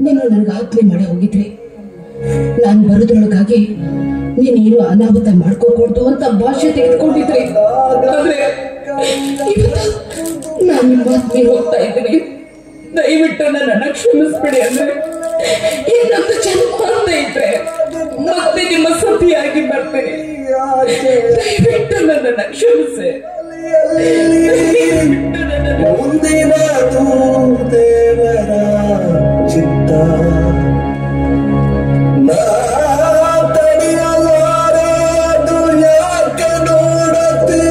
ನೀನು ನನಗಾಗ್ಲೇ ಮಾಡಿ ಹೋಗಿದ್ರಿ. ನಾನು ಬರೋದ್ರೊಳಗಾಗಿ ನೀನೇನು ಅನಾಹುತ ಮಾಡ್ಕೋಕೂಡ್ದು ಅಂತ ಭಾಷೆ ತೆಗೆದುಕೊಂಡಿದ್ರಿ. ಆದ್ರೆ ನಾನು ನಿಮ್ಮ ಮಾತಿಗೆ ಹೋಗ್ತಾ ಇದ್ದೀನಿ. ದಯವಿಟ್ಟು ನನ್ನನ್ನು ಕ್ಷಮಿಸ್ಬಿಡಿ. ಅಂದ್ರೆ ಇನ್ನೊಂದು ಜನ್ಮ ಅಂತ ಇದ್ರೆ ಮತ್ತೆ ನಿಮ್ಮ ಸತಿಯಾಗಿ ಬರ್ತೇನೆ. ದಯವಿಟ್ಟು ನನ್ನನ್ನು ಕ್ಷಮಿಸಿ. ಮುಂದಿನ ದೇವರ ಚಿತ್ತ ತಡೆಯಲಾರೆ ಅದು ಯಾಕೆ ನೋಡತಿ.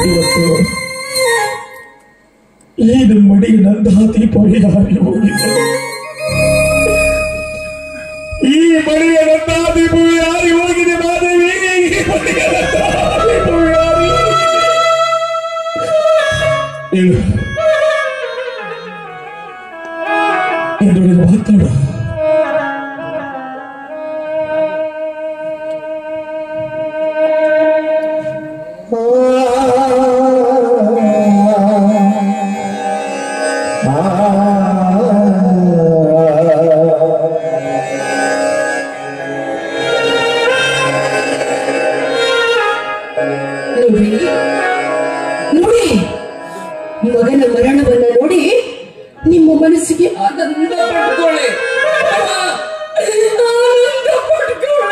ಇವತ್ತು ಈ ಮಡಿಗೆ ನಂದಾದೀಪವೇ ಹಾರಿ ಹೋಗಿದೆ. ಈ ಮಡಿಯ ನಂದಾದೀಪವೇ ಹಾರಿ ಹೋಗಿದೆ ಮಾದೇವಿ. ಈ ಮಡಿಯ ನಂದಾದೀಪವೇ ಹಾರಿ ಹೋಗಿದೆ. ಮಾತಾಡ. ನೋಡಿ, ಮಗನ ಮರಣವನ್ನ ನೋಡಿ ನಿಮ್ಮ ಮನಸ್ಸಿಗೆ ಆನಂದ ಪಡ್ಕೊಳ್ಳಿ. ಆನಂದ ಪಡ್ಕೊಳ್ಳಿ.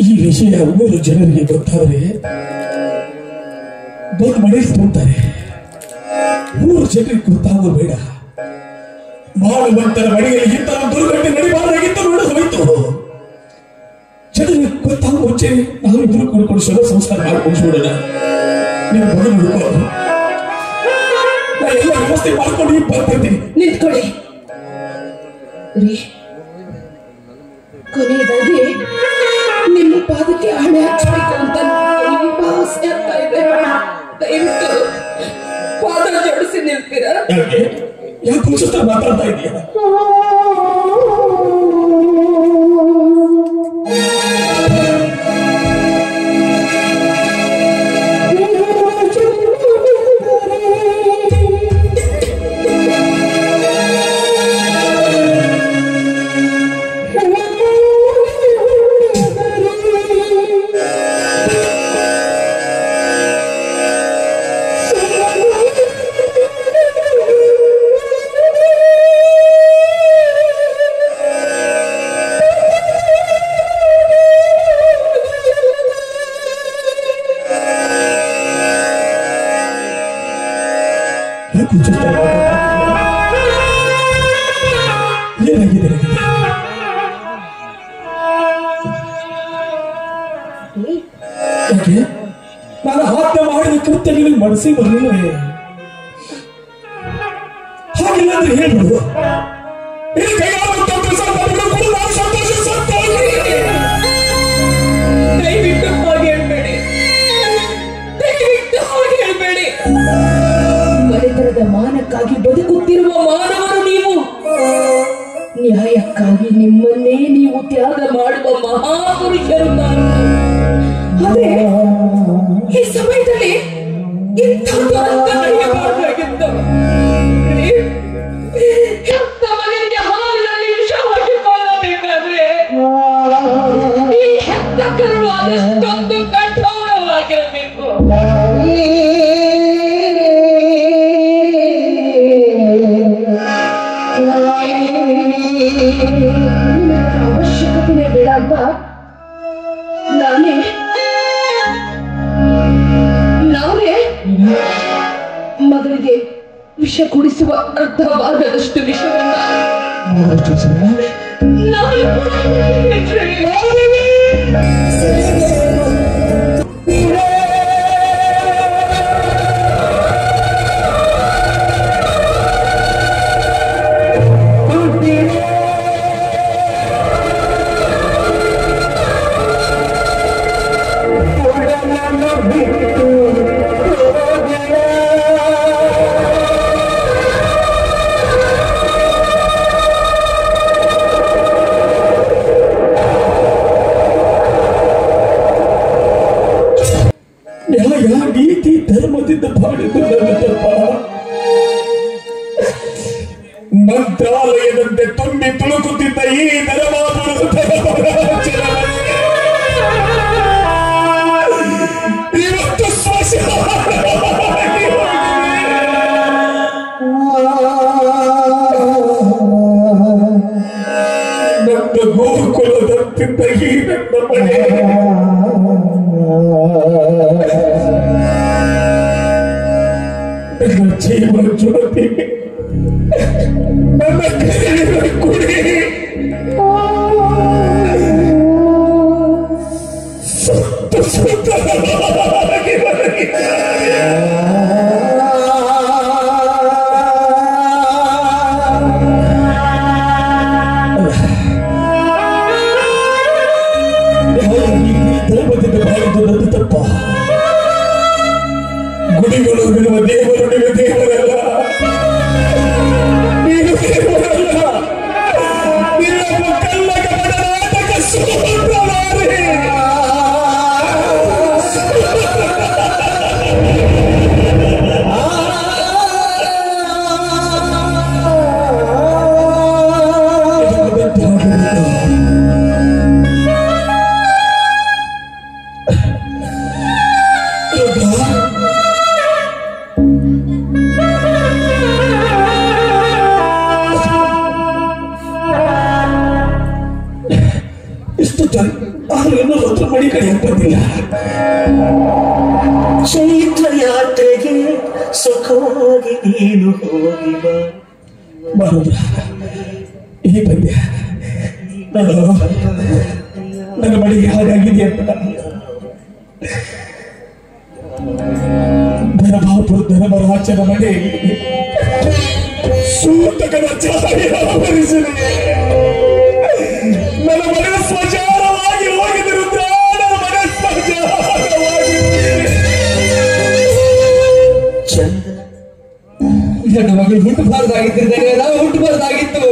ಈ ವಿಷಯ 3 ಜನರಿಗೆ ಗೊತ್ತಾದರೆ ಬಂದು ಮನೆಯಲ್ಲಿ ತುಂಬ್ತಾರೆ. 3 ಜನರಿಗೆ ಗೊತ್ತಾಗೋದು ಬೇಡ. ಮಾಡುವಂತರ ಮನೆಯಲ್ಲಿ ಇಂತಹ ದುರ್ಘಟನೆ ನಡಿಬಾರ್ದಾಗಿತ್ತು. ನೋಡ ಹೋಯ್ತು. ಜನರಿಗೆ ಗೊತ್ತಾಗೋ ಮುಂಚೆ ನಾವು ಇಬ್ಬರು ಕೊಡ್ಕೊಂಡು ಶವ ಸಂಸ್ಕಾರ ಮಾಡ್ಕೊಂಡ್ಬಿಡೋಣ. ನೀವು ಮಗನ ಹುಡುಕೋದು ನಾ ಎಲ್ಲ ವ್ಯವಸ್ಥೆ ಮಾಡ್ಕೊಂಡು ಬರ್ತಿರ್ತೀನಿ. ನಿಂತ್ಕೊಳ್ಳಿ. ಕೊನೆಯದಾಗಿ ನಿಮ್ಮ ಪಾದಕ್ಕೆ ಹಣೆ ಹಚ್ಚಬೇಕು ಅಂತ ಆಸೆ ಆಗ್ತಾ ಇದೆ. ದಯವಿಟ್ಟು ಪಾದ ಜೋಡಿಸಿ ನಿಲ್ತೀರಾ? ಯಾಕೆ ಜೊತೆ ಮಾತಾಡ್ತಾ ಇದೀಯ? ಯಾಕೆ ಜೊತೆ ಏನಾಗಿದೆ ಯಾಕೆ ನಾನು ಹತ್ಯೆ ಮಾಡಿದ ಕೃತ್ಯ ನಿನಗೆ ಮನಸ್ಸಿಗೆ ಬರಲಿಲ್ಲ ಹಾಗಿಲ್ಲ ಅಂದ್ರೆ ಹೇಳ್ಬಿಡು ದಯವಿಟ್ಟು ಹಾಗೆ ಹೇಳ್ಬೇಡಿ, ದಯವಿಟ್ಟು ಹಾಗೆ ಹೇಳ್ಬೇಡಿ. ಮನೆತನದ ಮಾನಕ್ಕಾಗಿ ಬದುಕುತ್ತಿರುವ ಮಾನವರು ನೀವು. ನ್ಯಾಯಕ್ಕಾಗಿ ನಿಮ್ಮನ್ನೇ ನೀವು ತ್ಯಾಗ ಮಾಡುವ ಮಹಾಪುರುಷರು ನಾನು. ಆದ್ರೆ ಈ ಸಮಯದಲ್ಲಿ ಇಂಥದ್ದು ಅಂತ ನಡೆಯಬಾರ್ದಾಗಿತ್ತು. ಹೆತ್ತ ಮಗನಿಗೆ ಹಾಲಿನಲ್ಲಿ ವಿಷ ಹಾಕಿಕೊಳ್ಳಬೇಕಾದ್ರೆ ಈ ಹೆತ್ತ ಕರುಳು ಅದಷ್ಟೊಂದು ಕಠೋರವಾಗಿರಬೇಕು. ಅವಶ್ಯಕತೆ ಬೇಡ ಅಂತ ನಾನೇ ಮಗನಿಗೆ ವಿಷ ಕುಡಿಸುವ ಅರ್ಥವಾದಷ್ಟು ವಿಷವನ್ನ ನೀತಿ ಧರ್ಮದಿಂದ ಬಾಳಿದ್ದು ನನ್ನ ತಪ್ಪ. ಮಂತ್ರಾಲಯದಂತೆ ತುಂಬಿ ತುಳುಕುತ್ತಿದ್ದ ಈ ಇವತ್ತು ಶ್ವಾಸ ನನ್ನ ಗೋಕುಲದಂತಿದ್ದ ಈ ನನ್ನ ಮನೆ ನನ್ನ ಜೀವನ ಜೊತೆ ನನ್ನ ಕೈಯ ಕುಡಿ ಸುತ್ತ ಸುತ್ತವಾಗಿ ಧರ್ಮದಿಂದ ಬಾಳಿದ್ದು ನನ್ನ ತಪ್ಪ. ಗುಡಿಗಳು ಬಿಡುವ ದೇವರು ನೀವು ದೇವರಲ್ಲ, ನೀನು ದೇವರಲ್ಲ. ನಿನ್ನೊಬ್ಬ ಕಳ್ಳ ಕಪಟ ನಾಟಕ ಸೂತ್ರಧಾರಿ. ಮಡಿ ಕಡೆ ಬಂದಿಲ್ಲ. ಚೈತ್ರ ಯಾತ್ರೆಗೆ ಸುಖವಾಗಿ ನೀನು ಹೋಗಿ ಬರೋದ್ರ ಈ ಬಂದೆ ನನ್ನ ಮಡಿಗೆ ಹಾಗಾಗಿದೆ ಅಂತ ಧರ್ಮರಾಜನ ಮನೆ ಸೂತಕದ ಛಾಯೆ ಆವರಿಸಿದೆ. ನನ್ನ ಮನೆ ಸ್ವಚಾರವಾಗಿ ಹೋಗಿದ್ರು ನನ್ನ ಮನೆ ಸ್ವಚಾರವಾಗಿ ನನ್ನ ಮಗಳು ಹುಟ್ಟಬಾರ್ದಾಗಿದ್ದರೆ ನಾವು ಹುಟ್ಟಬಾರ್ದಾಗಿತ್ತು.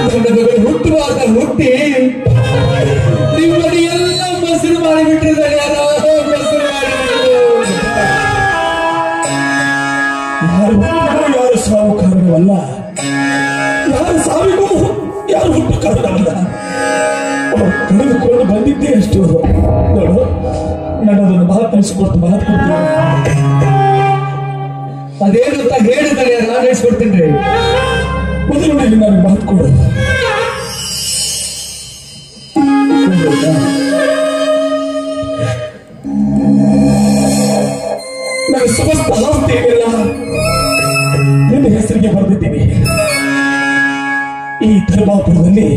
ನನ್ನ ಮಗಳು ಹುಟ್ಟಬಾರ್ದ ಹುಟ್ಟಿ ನಿಮ್ಮಲ್ಲಿ ಎಲ್ಲ ಮೊಸರು ಮಾಡಿಬಿಟ್ಟಿದ್ದಾರೆ. ಯಾರೋ ಮೊಸರು ಮಾಡಿಬಿಟ್ಟು ಯಾರು ಸಾವು ಕಾರಣವಲ್ಲ, ಯಾರು ಸಾವಿಗೂ ಯಾರು ಹುಟ್ಟು ಕಾರಣವಲ್ಲ. ತಿಳಿದುಕೊಂಡು ಬಂದಿದ್ದೇ ಅಷ್ಟು. ನೋಡು, ನನ್ನದನ್ನು ಮಾತನಾಡಿಸಿಕೊಟ್ಟು ಮಾತುಕೊಡ್ತೀನಿ. ಅದೇನು ಅಂತ ಹೇಳಿದರೆ ನಾನು ನಡೆಸ್ಕೊಡ್ತೀನಿ. ಮೊದಲು ನನಗೆ ಮಾತು ಕೊಡು. ನನ್ನ ಸಮಸ್ತ ಆಸ್ತಿ ಏನಿಲ್ಲ ಧರ್ಮಾಪುರದಲ್ಲಿ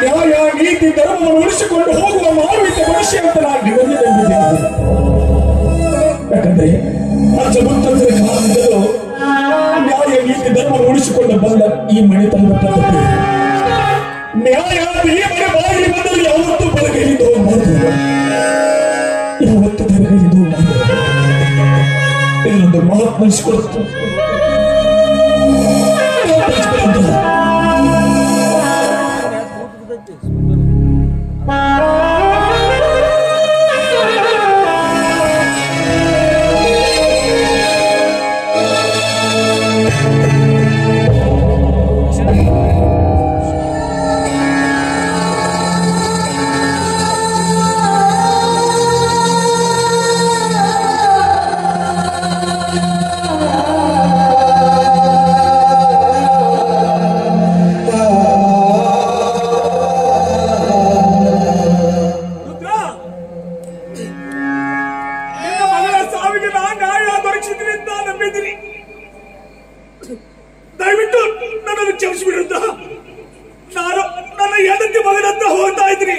ನ್ಯಾಯ ನೀತಿ ಧರ್ಮವನ್ನು ಉಳಿಸಿಕೊಂಡು ಹೋಗುವ ಮಾನವೀಯ ಮನುಷ್ಯ ಅಂತ ನಾನು ನಿಮಗೆ ನಂಬಿದ್ದೇನೆ. ಯಾಕಂದ್ರೆ ಅಜ್ಜ ಮುತ್ತಜ್ಜರ ಕಾಲದಿಂದಲೂ ನ್ಯಾಯ ನೀತಿ ಧರ್ಮವನ್ನು ಉಳಿಸಿಕೊಂಡು ಬಂದ ಈ ಮನೆತನದ ಪದ್ಧತಿ ನ್ಯಾಯ ಈ ಮನೆ ಬಾಗಿಲು ಬಂದಲ್ಲಿ ಯಾವತ್ತೂ ಬಲಗೈಲಿದ್ದು ಮಾತ್ರ ಯಾವತ್ತು ಬಲಗೈಲಿದ್ದು ಮಾತ್ರ ಇನ್ನೊಂದು ಮಾತು ನಡೆಸಿಕೊಡುತ್ತೆ. ದಯವಿಟ್ಟು ನನ್ನನ್ನು ಕ್ಷಮಿಸಿಬಿಡುತ್ತ. ನಾನು ನನ್ನ ಹೆಂಡತಿ ಮಗನಂತ ಹೋಗ್ತಾ ಇದ್ದೀನಿ.